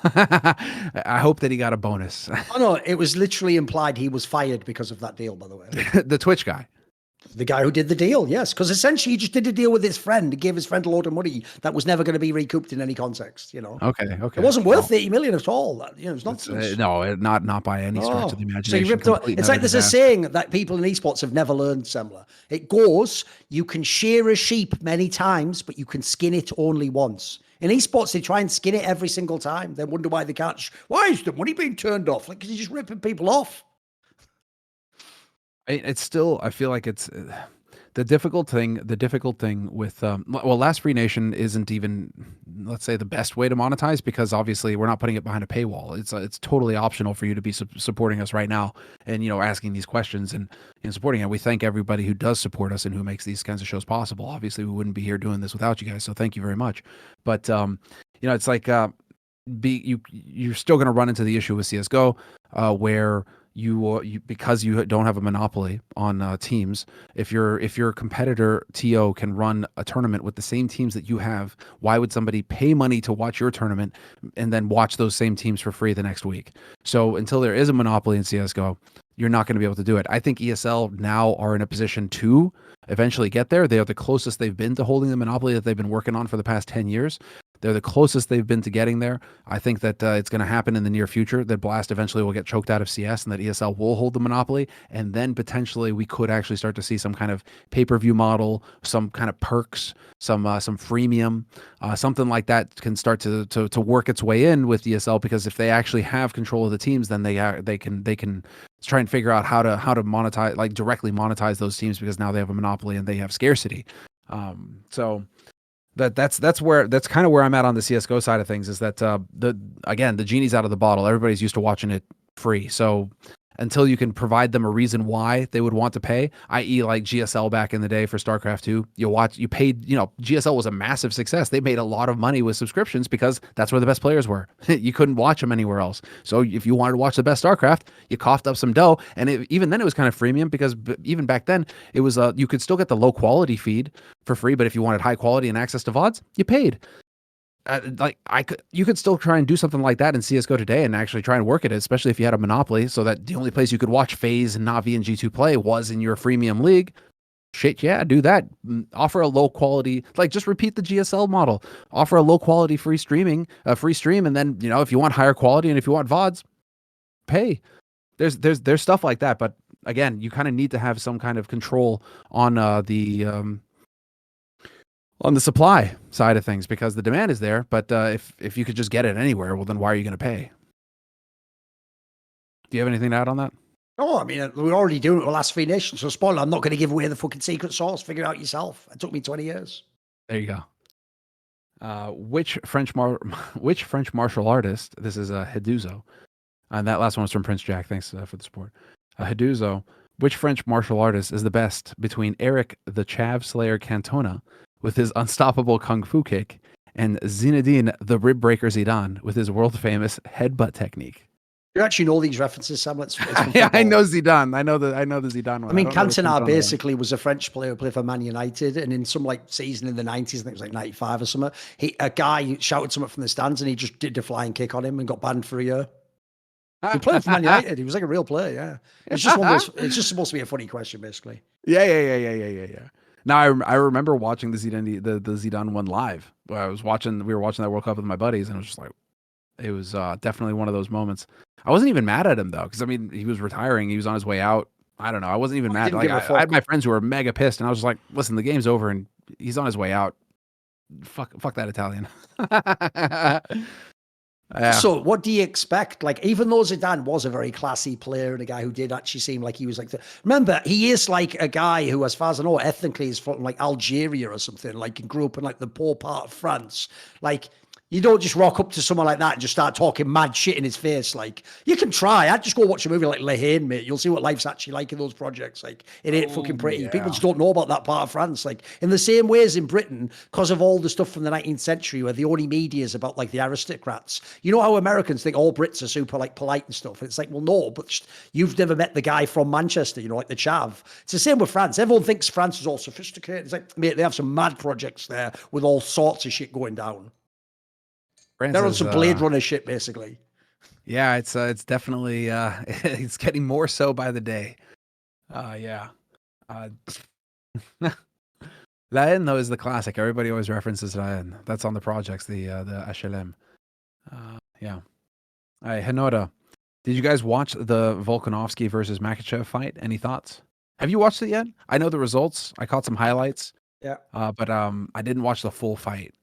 I hope that he got a bonus. Oh no, it was literally implied he was fired because of that deal, by the way. The Twitch guy. The guy who did the deal, yes. Because essentially he just did a deal with his friend. He gave his friend a load of money that was never going to be recouped in any context, Okay. It wasn't worth 80 million at all. It was nonsense. No, not by any stretch of the imagination. So you ripped up. It's like there's a saying that people in esports have never learned, Semler. It goes, you can shear a sheep many times, but you can skin it only once. In esports, they try and skin it every single time. They wonder why they can't. Why is the money being turned off? Like, because you're just ripping people off. It's still, I feel like it's The difficult thing with well, Last Free Nation isn't even, let's say, the best way to monetize, because obviously we're not putting it behind a paywall. It's totally optional for you to be supporting us right now, and asking these questions and supporting it. We thank everybody who does support us and who makes these kinds of shows possible. Obviously, we wouldn't be here doing this without you guys, so thank you very much. But it's like you're still going to run into the issue with CS:GO, where you because you don't have a monopoly on teams. If your competitor TO can run a tournament with the same teams that you have, why would somebody pay money to watch your tournament and then watch those same teams for free the next week? So until there is a monopoly in CS:GO, you're not going to be able to do it. I think ESL now are in a position to eventually get there. They are the closest they've been to holding the monopoly that they've been working on for the past 10 years. They're the closest they've been to getting there. I think that it's going to happen in the near future, that Blast eventually will get choked out of CS and that ESL will hold the monopoly. And then potentially we could actually start to see some kind of pay-per-view model, some kind of perks, some freemium, something like that can start to work its way in with ESL, because if they actually have control of the teams, then they can try and figure out how to monetize, like directly monetize those teams, because now they have a monopoly and they have scarcity. So that's kind of where I'm at on the CS:GO side of things, is that the genie's out of the bottle. Everybody's used to watching it free. So until you can provide them a reason why they would want to pay, i.e. like GSL back in the day for StarCraft 2, you paid, GSL was a massive success. They made a lot of money with subscriptions because that's where the best players were. You couldn't watch them anywhere else. So if you wanted to watch the best StarCraft, you coughed up some dough. And even then it was kind of freemium, because even back then it was, you could still get the low quality feed for free. But if you wanted high quality and access to VODs, you paid. You could still try and do something like that in CS:GO today and actually try and work at it, especially if you had a monopoly, so that the only place you could watch FaZe and Na'Vi and G2 play was in your freemium league. Shit, yeah, do that. Offer a low quality, just repeat the GSL model. Offer a low quality free stream, and then if you want higher quality and if you want VODs, pay. There's stuff like that, but again, you kind of need to have some kind of control on the supply side of things, because the demand is there. But if you could just get it anywhere, well, then why are you going to pay? Do you have anything to add on that? No, I mean, we're already doing it with Last Free Nation. So, spoiler, I'm not going to give away the fucking secret sauce. Figure it out yourself. It took me 20 years. There you go. Which French martial artist? This is Hiduzo. And that last one was from Prince Jack. Thanks for the support. Hiduzo. Which French martial artist is the best between Eric the Chav Slayer Cantona with his unstoppable kung fu kick, and Zinedine the Rib Breaker Zidane with his world famous headbutt technique? You actually know these references, Sam? Yeah, I know Zidane. I know the Zidane one. I mean, Cantona basically was a French player who played for Man United, and in some season in the 90s, I think it was like 95 or something, a guy shouted something from the stands and he just did a flying kick on him and got banned for a year. He played for Man United. He was like a real player, yeah. It's just it's just supposed to be a funny question, basically. Yeah. Now I remember watching the Zidane one live. We were watching that World Cup with my buddies, and it was just like, it was definitely one of those moments. I wasn't even mad at him though, because I mean, he was retiring. He was on his way out. I don't know. I wasn't even mad. Like I had my friends who were mega pissed, and I was just like, listen, the game's over, and he's on his way out. Fuck that Italian. Yeah. So what do you expect? Like, even though Zidane was a very classy player and a guy who did actually seem like he was like remember, he is like a guy who, as far as I know, ethnically is from like Algeria or something, like, and grew up in like the poor part of France. Like, you don't just rock up to someone like that and just start talking mad shit in his face. Like, you can try. I'd just go watch a movie like Le Haine, mate. You'll see what life's actually like in those projects. Like, it ain't fucking pretty. Yeah. People just don't know about that part of France. Like, in the same way as in Britain, because of all the stuff from the 19th century where the only media is about like the aristocrats. You know how Americans think all Brits are super like polite and stuff? And it's like, well, no, but you've never met the guy from Manchester, like the Chav. It's the same with France. Everyone thinks France is all sophisticated. It's like, mate, they have some mad projects there with all sorts of shit going down. They're on some Blade Runner shit, basically. Yeah, it's definitely it's getting more so by the day. Yeah. Laen though is the classic. Everybody always references Laen. That's on the projects, the HLM. Yeah. All right, Henoda, did you guys watch the Volkanovski versus Makachev fight? Any thoughts? Have you watched it yet? I know the results. I caught some highlights. Yeah. But I didn't watch the full fight.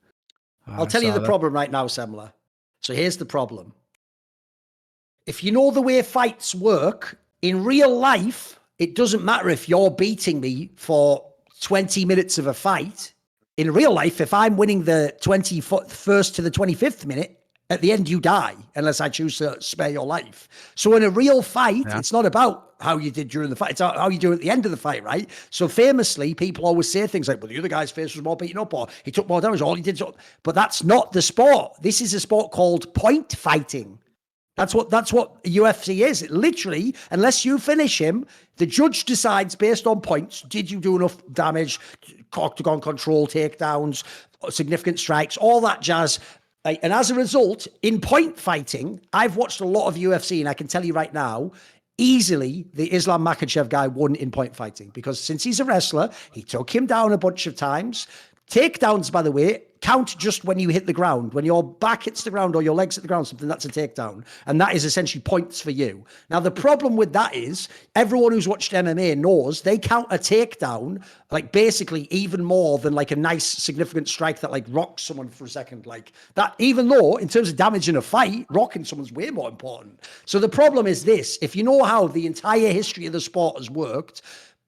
I'll tell you the problem right now, Semler. So here's the problem. If you know the way fights work, in real life, it doesn't matter if you're beating me for 20 minutes of a fight, in real life, if I'm winning the 21st to the 25th minute, at the end, you die unless I choose to spare your life. So in a real fight, it's not about how you did during the fight. It's how you do at the end of the fight, right? So famously, people always say things like, well, the other guy's face was more beaten up, or he took more damage, all he did. But that's not the sport. This is a sport called point fighting. That's what UFC is. Literally, unless you finish him, the judge decides based on points, did you do enough damage, octagon control, takedowns, significant strikes, all that jazz. And as a result, in point fighting, I've watched a lot of UFC, and I can tell you right now, easily the Islam Makhachev guy won in point fighting, because since he's a wrestler, he took him down a bunch of times. Takedowns, by the way, count just when you hit the ground. When your back hits the ground or your legs hit the ground, something, that's a takedown. And that is essentially points for you. Now, the problem with that is everyone who's watched MMA knows they count a takedown like basically even more than like a nice significant strike that like rocks someone for a second. Like that, even though in terms of damage in a fight, rocking someone's way more important. So the problem is this: if you know how the entire history of the sport has worked,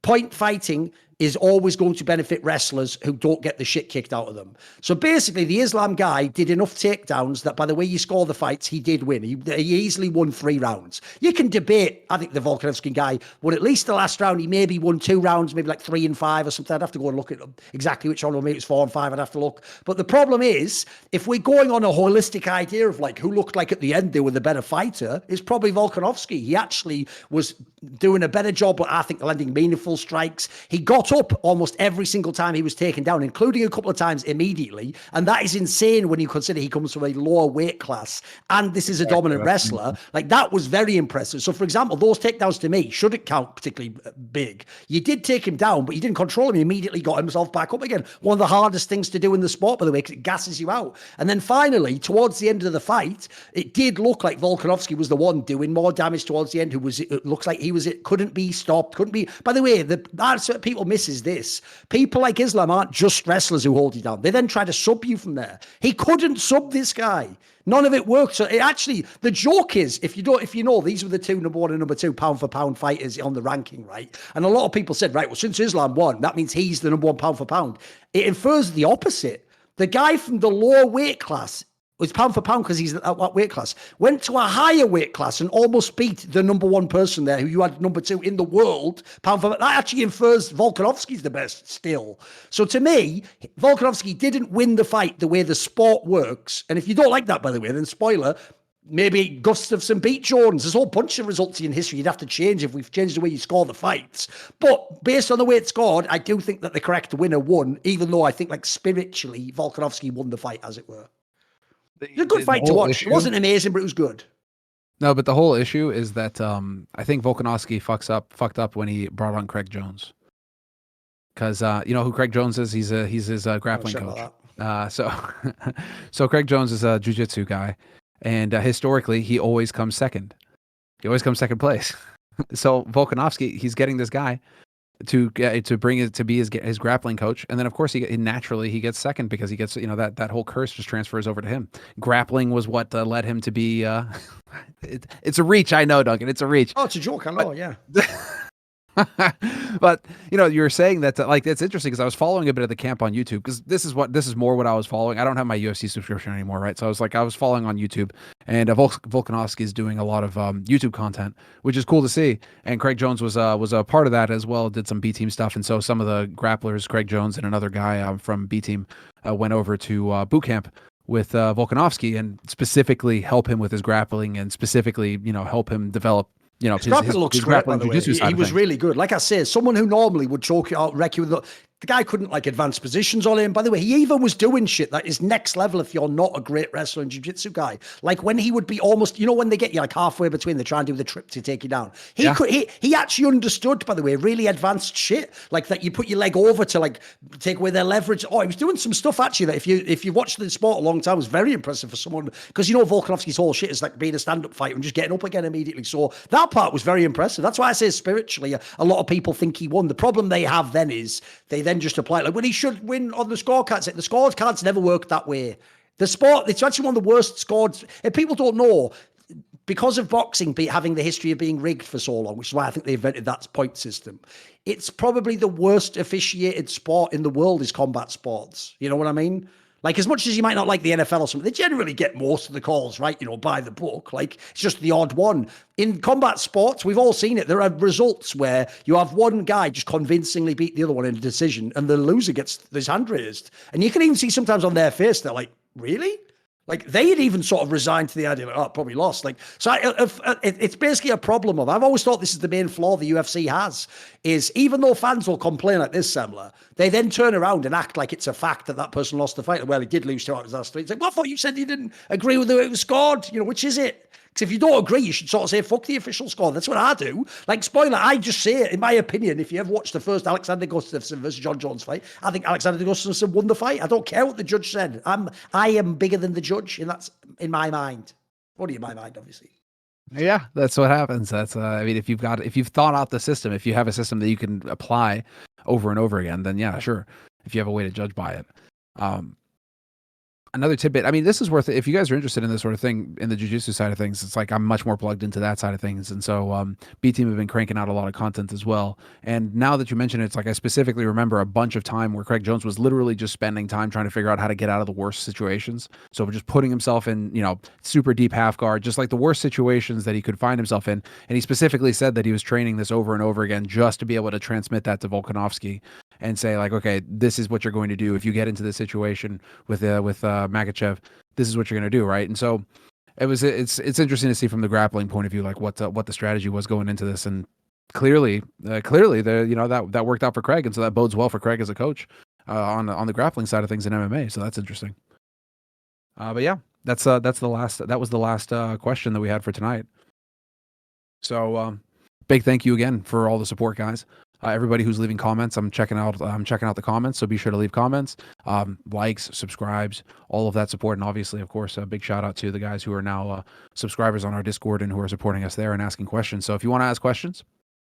point fighting is always going to benefit wrestlers who don't get the shit kicked out of them. So basically, the Islam guy did enough takedowns that by the way you score the fights, he did win. He easily won 3 rounds. You can debate, I think the Volkanovski guy won at least the last round. He maybe won 2 rounds, maybe like 3 and 5 or something. I'd have to go and look at exactly which one, or maybe it's 4 and 5. I'd have to look. But the problem is, if we're going on a holistic idea of like who looked like at the end they were the better fighter, it's probably Volkanovski. He actually was doing a better job, I think, landing meaningful strikes. He got up almost every single time he was taken down, including a couple of times immediately. And that is insane when you consider he comes from a lower weight class and this is a dominant wrestler. Like, that was very impressive. So, for example, those takedowns to me shouldn't count particularly big. You did take him down, but you didn't control him. He immediately got himself back up again. One of the hardest things to do in the sport, by the way, because it gasses you out. And then finally, towards the end of the fight, it did look like Volkanovski was the one doing more damage towards the end, it looks like he was it, couldn't be stopped, couldn't be. By the way, that's what people miss is this. People like Islam aren't just wrestlers who hold you down. They then try to sub you from there. He couldn't sub this guy. None of it worked. So it actually, the joke is, if you know, these were the 2 number 1 and number 2 pound for pound fighters on the ranking, right? And a lot of people said, right, well, since Islam won, that means he's the number 1 pound for pound. It infers the opposite. The guy from the lower weight class was pound for pound because he's at that weight class, went to a higher weight class and almost beat the number 1 person there who you had number 2 in the world, pound for pound. That actually infers Volkanovski's the best still. So to me, Volkanovski didn't win the fight the way the sport works. And if you don't like that, by the way, then spoiler, maybe Gustafsson beat Jones. There's a whole bunch of results in history you'd have to change if we've changed the way you score the fights. But based on the way it's scored, I do think that the correct winner won, even though I think like spiritually, Volkanovski won the fight, as it were. It was a good fight to watch. It wasn't amazing, but it was good. No, but the whole issue is that I think Volkanovski fucked up when he brought on Craig Jones. Because you know who Craig Jones is? He's his grappling coach. So Craig Jones is a jiu-jitsu guy, and historically he always comes second. He always comes second place. So Volkanovski, he's getting this guy to bring it to be his grappling coach, and then of course he gets second because he gets, you know, that whole curse just transfers over to him. Grappling was what led him to be it's a reach, I know, Duncan, it's a reach. Oh, it's a joke, I know. Yeah. But you know, you're saying that like, it's interesting because I was following a bit of the camp on YouTube, because this is more what I was following. I don't have my UFC subscription anymore, right? So I was following on YouTube, and Volkanovski is doing a lot of YouTube content, which is cool to see. And Craig Jones was a part of that as well, did some B Team stuff, and so some of the grapplers, Craig Jones and another guy from B Team, went over to boot camp with Volkanovski and specifically help him with his grappling, and specifically, you know, help him develop, you know, his looks great, by the way. He was really good. Like I say, someone who normally would choke you out, wreck you with the guy couldn't like advance positions on him. By the way, he even was doing shit that is next level if you're not a great wrestler and jiu-jitsu guy. Like when he would be almost, you know, when they get you like halfway between, they try and do the trip to take you down. He actually understood, by the way, really advanced shit. Like that you put your leg over to like take away their leverage. Oh, he was doing some stuff actually that if you watched the sport a long time, was very impressive for someone, because you know Volkanovski's whole shit is like being a stand-up fighter and just getting up again immediately. So that part was very impressive. That's why I say spiritually, a lot of people think he won. The problem they have then is they then just apply it. Like when he should win on the scorecards. The scorecards never work that way. The sport, it's actually one of the worst scored. If people don't know, because of boxing having the history of being rigged for so long, which is why I think they invented that point system, it's probably the worst officiated sport in the world is combat sports. You know what I mean? Like, as much as you might not like the NFL or something, they generally get most of the calls right, you know, by the book. Like, it's just the odd one. In combat sports, we've all seen it. There are results where you have one guy just convincingly beat the other one in a decision, and the loser gets his hand raised. And you can even see sometimes on their face, they're like, really? Like, they had even sort of resigned to the idea, like, oh, probably lost. Like, so it's basically a problem of, I've always thought this is the main flaw the UFC has, is even though fans will complain like this, Semler, they then turn around and act like it's a fact that that person lost the fight. Well, he did lose 2 out of his last 3. It's like, well, I thought you said you didn't agree with the way it was scored. You know, which is it? Because if you don't agree, you should sort of say, fuck the official score. That's what I do. Like, spoiler, I just say it, in my opinion, if you ever watched the first Alexander Gustafsson versus John Jones fight, I think Alexander Gustafsson won the fight. I don't care what the judge said. I am bigger than the judge, and that's in my mind. Only in my mind, obviously. Yeah, that's what happens. That's I mean, if you've thought out the system, if you have a system that you can apply over and over again, then yeah, sure. If you have a way to judge by it. Another tidbit. I mean, this is worth it. If you guys are interested in this sort of thing in the jiu-jitsu side of things, it's like I'm much more plugged into that side of things. And so B Team have been cranking out a lot of content as well. And now that you mention it, it's like I specifically remember a bunch of time where Craig Jones was literally just spending time trying to figure out how to get out of the worst situations. So just putting himself in, you know, super deep half guard, just like the worst situations that he could find himself in. And he specifically said that he was training this over and over again just to be able to transmit that to Volkanovski and say like, okay, this is what you're going to do if you get into this situation with Makhachev. This is what you're going to do, right? And so it's interesting to see from the grappling point of view, like what the strategy was going into this, and clearly the you know that worked out for Craig, and so that bodes well for Craig as a coach on the grappling side of things in MMA. So that's interesting. But yeah, that was the last question that we had for tonight. So big thank you again for all the support, guys. Everybody who's leaving comments, I'm checking out the comments, so be sure to leave comments, likes, subscribes, all of that support, and obviously, of course, a big shout out to the guys who are now subscribers on our Discord and who are supporting us there and asking questions. So if you want to ask questions,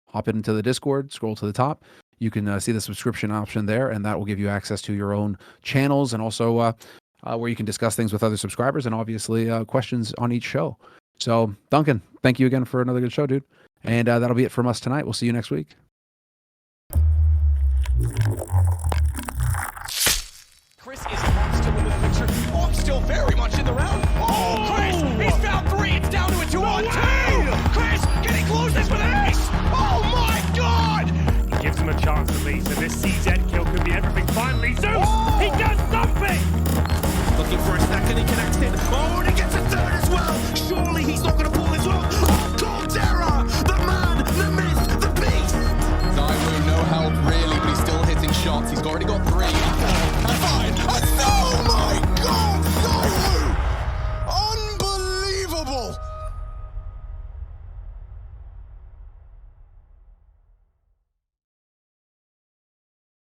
hop into the Discord, scroll to the top. You can see the subscription option there, and that will give you access to your own channels and also where you can discuss things with other subscribers and obviously questions on each show. So Duncan, thank you again for another good show, dude. And that'll be it from us tonight. We'll see you next week. Chris is still into the picture. Oh, still very much in the round. Oh, Chris, he's found 3. It's down to a 2-on-2. Chris, can he close this with an ace? Oh my God! He gives him a chance at least, and this season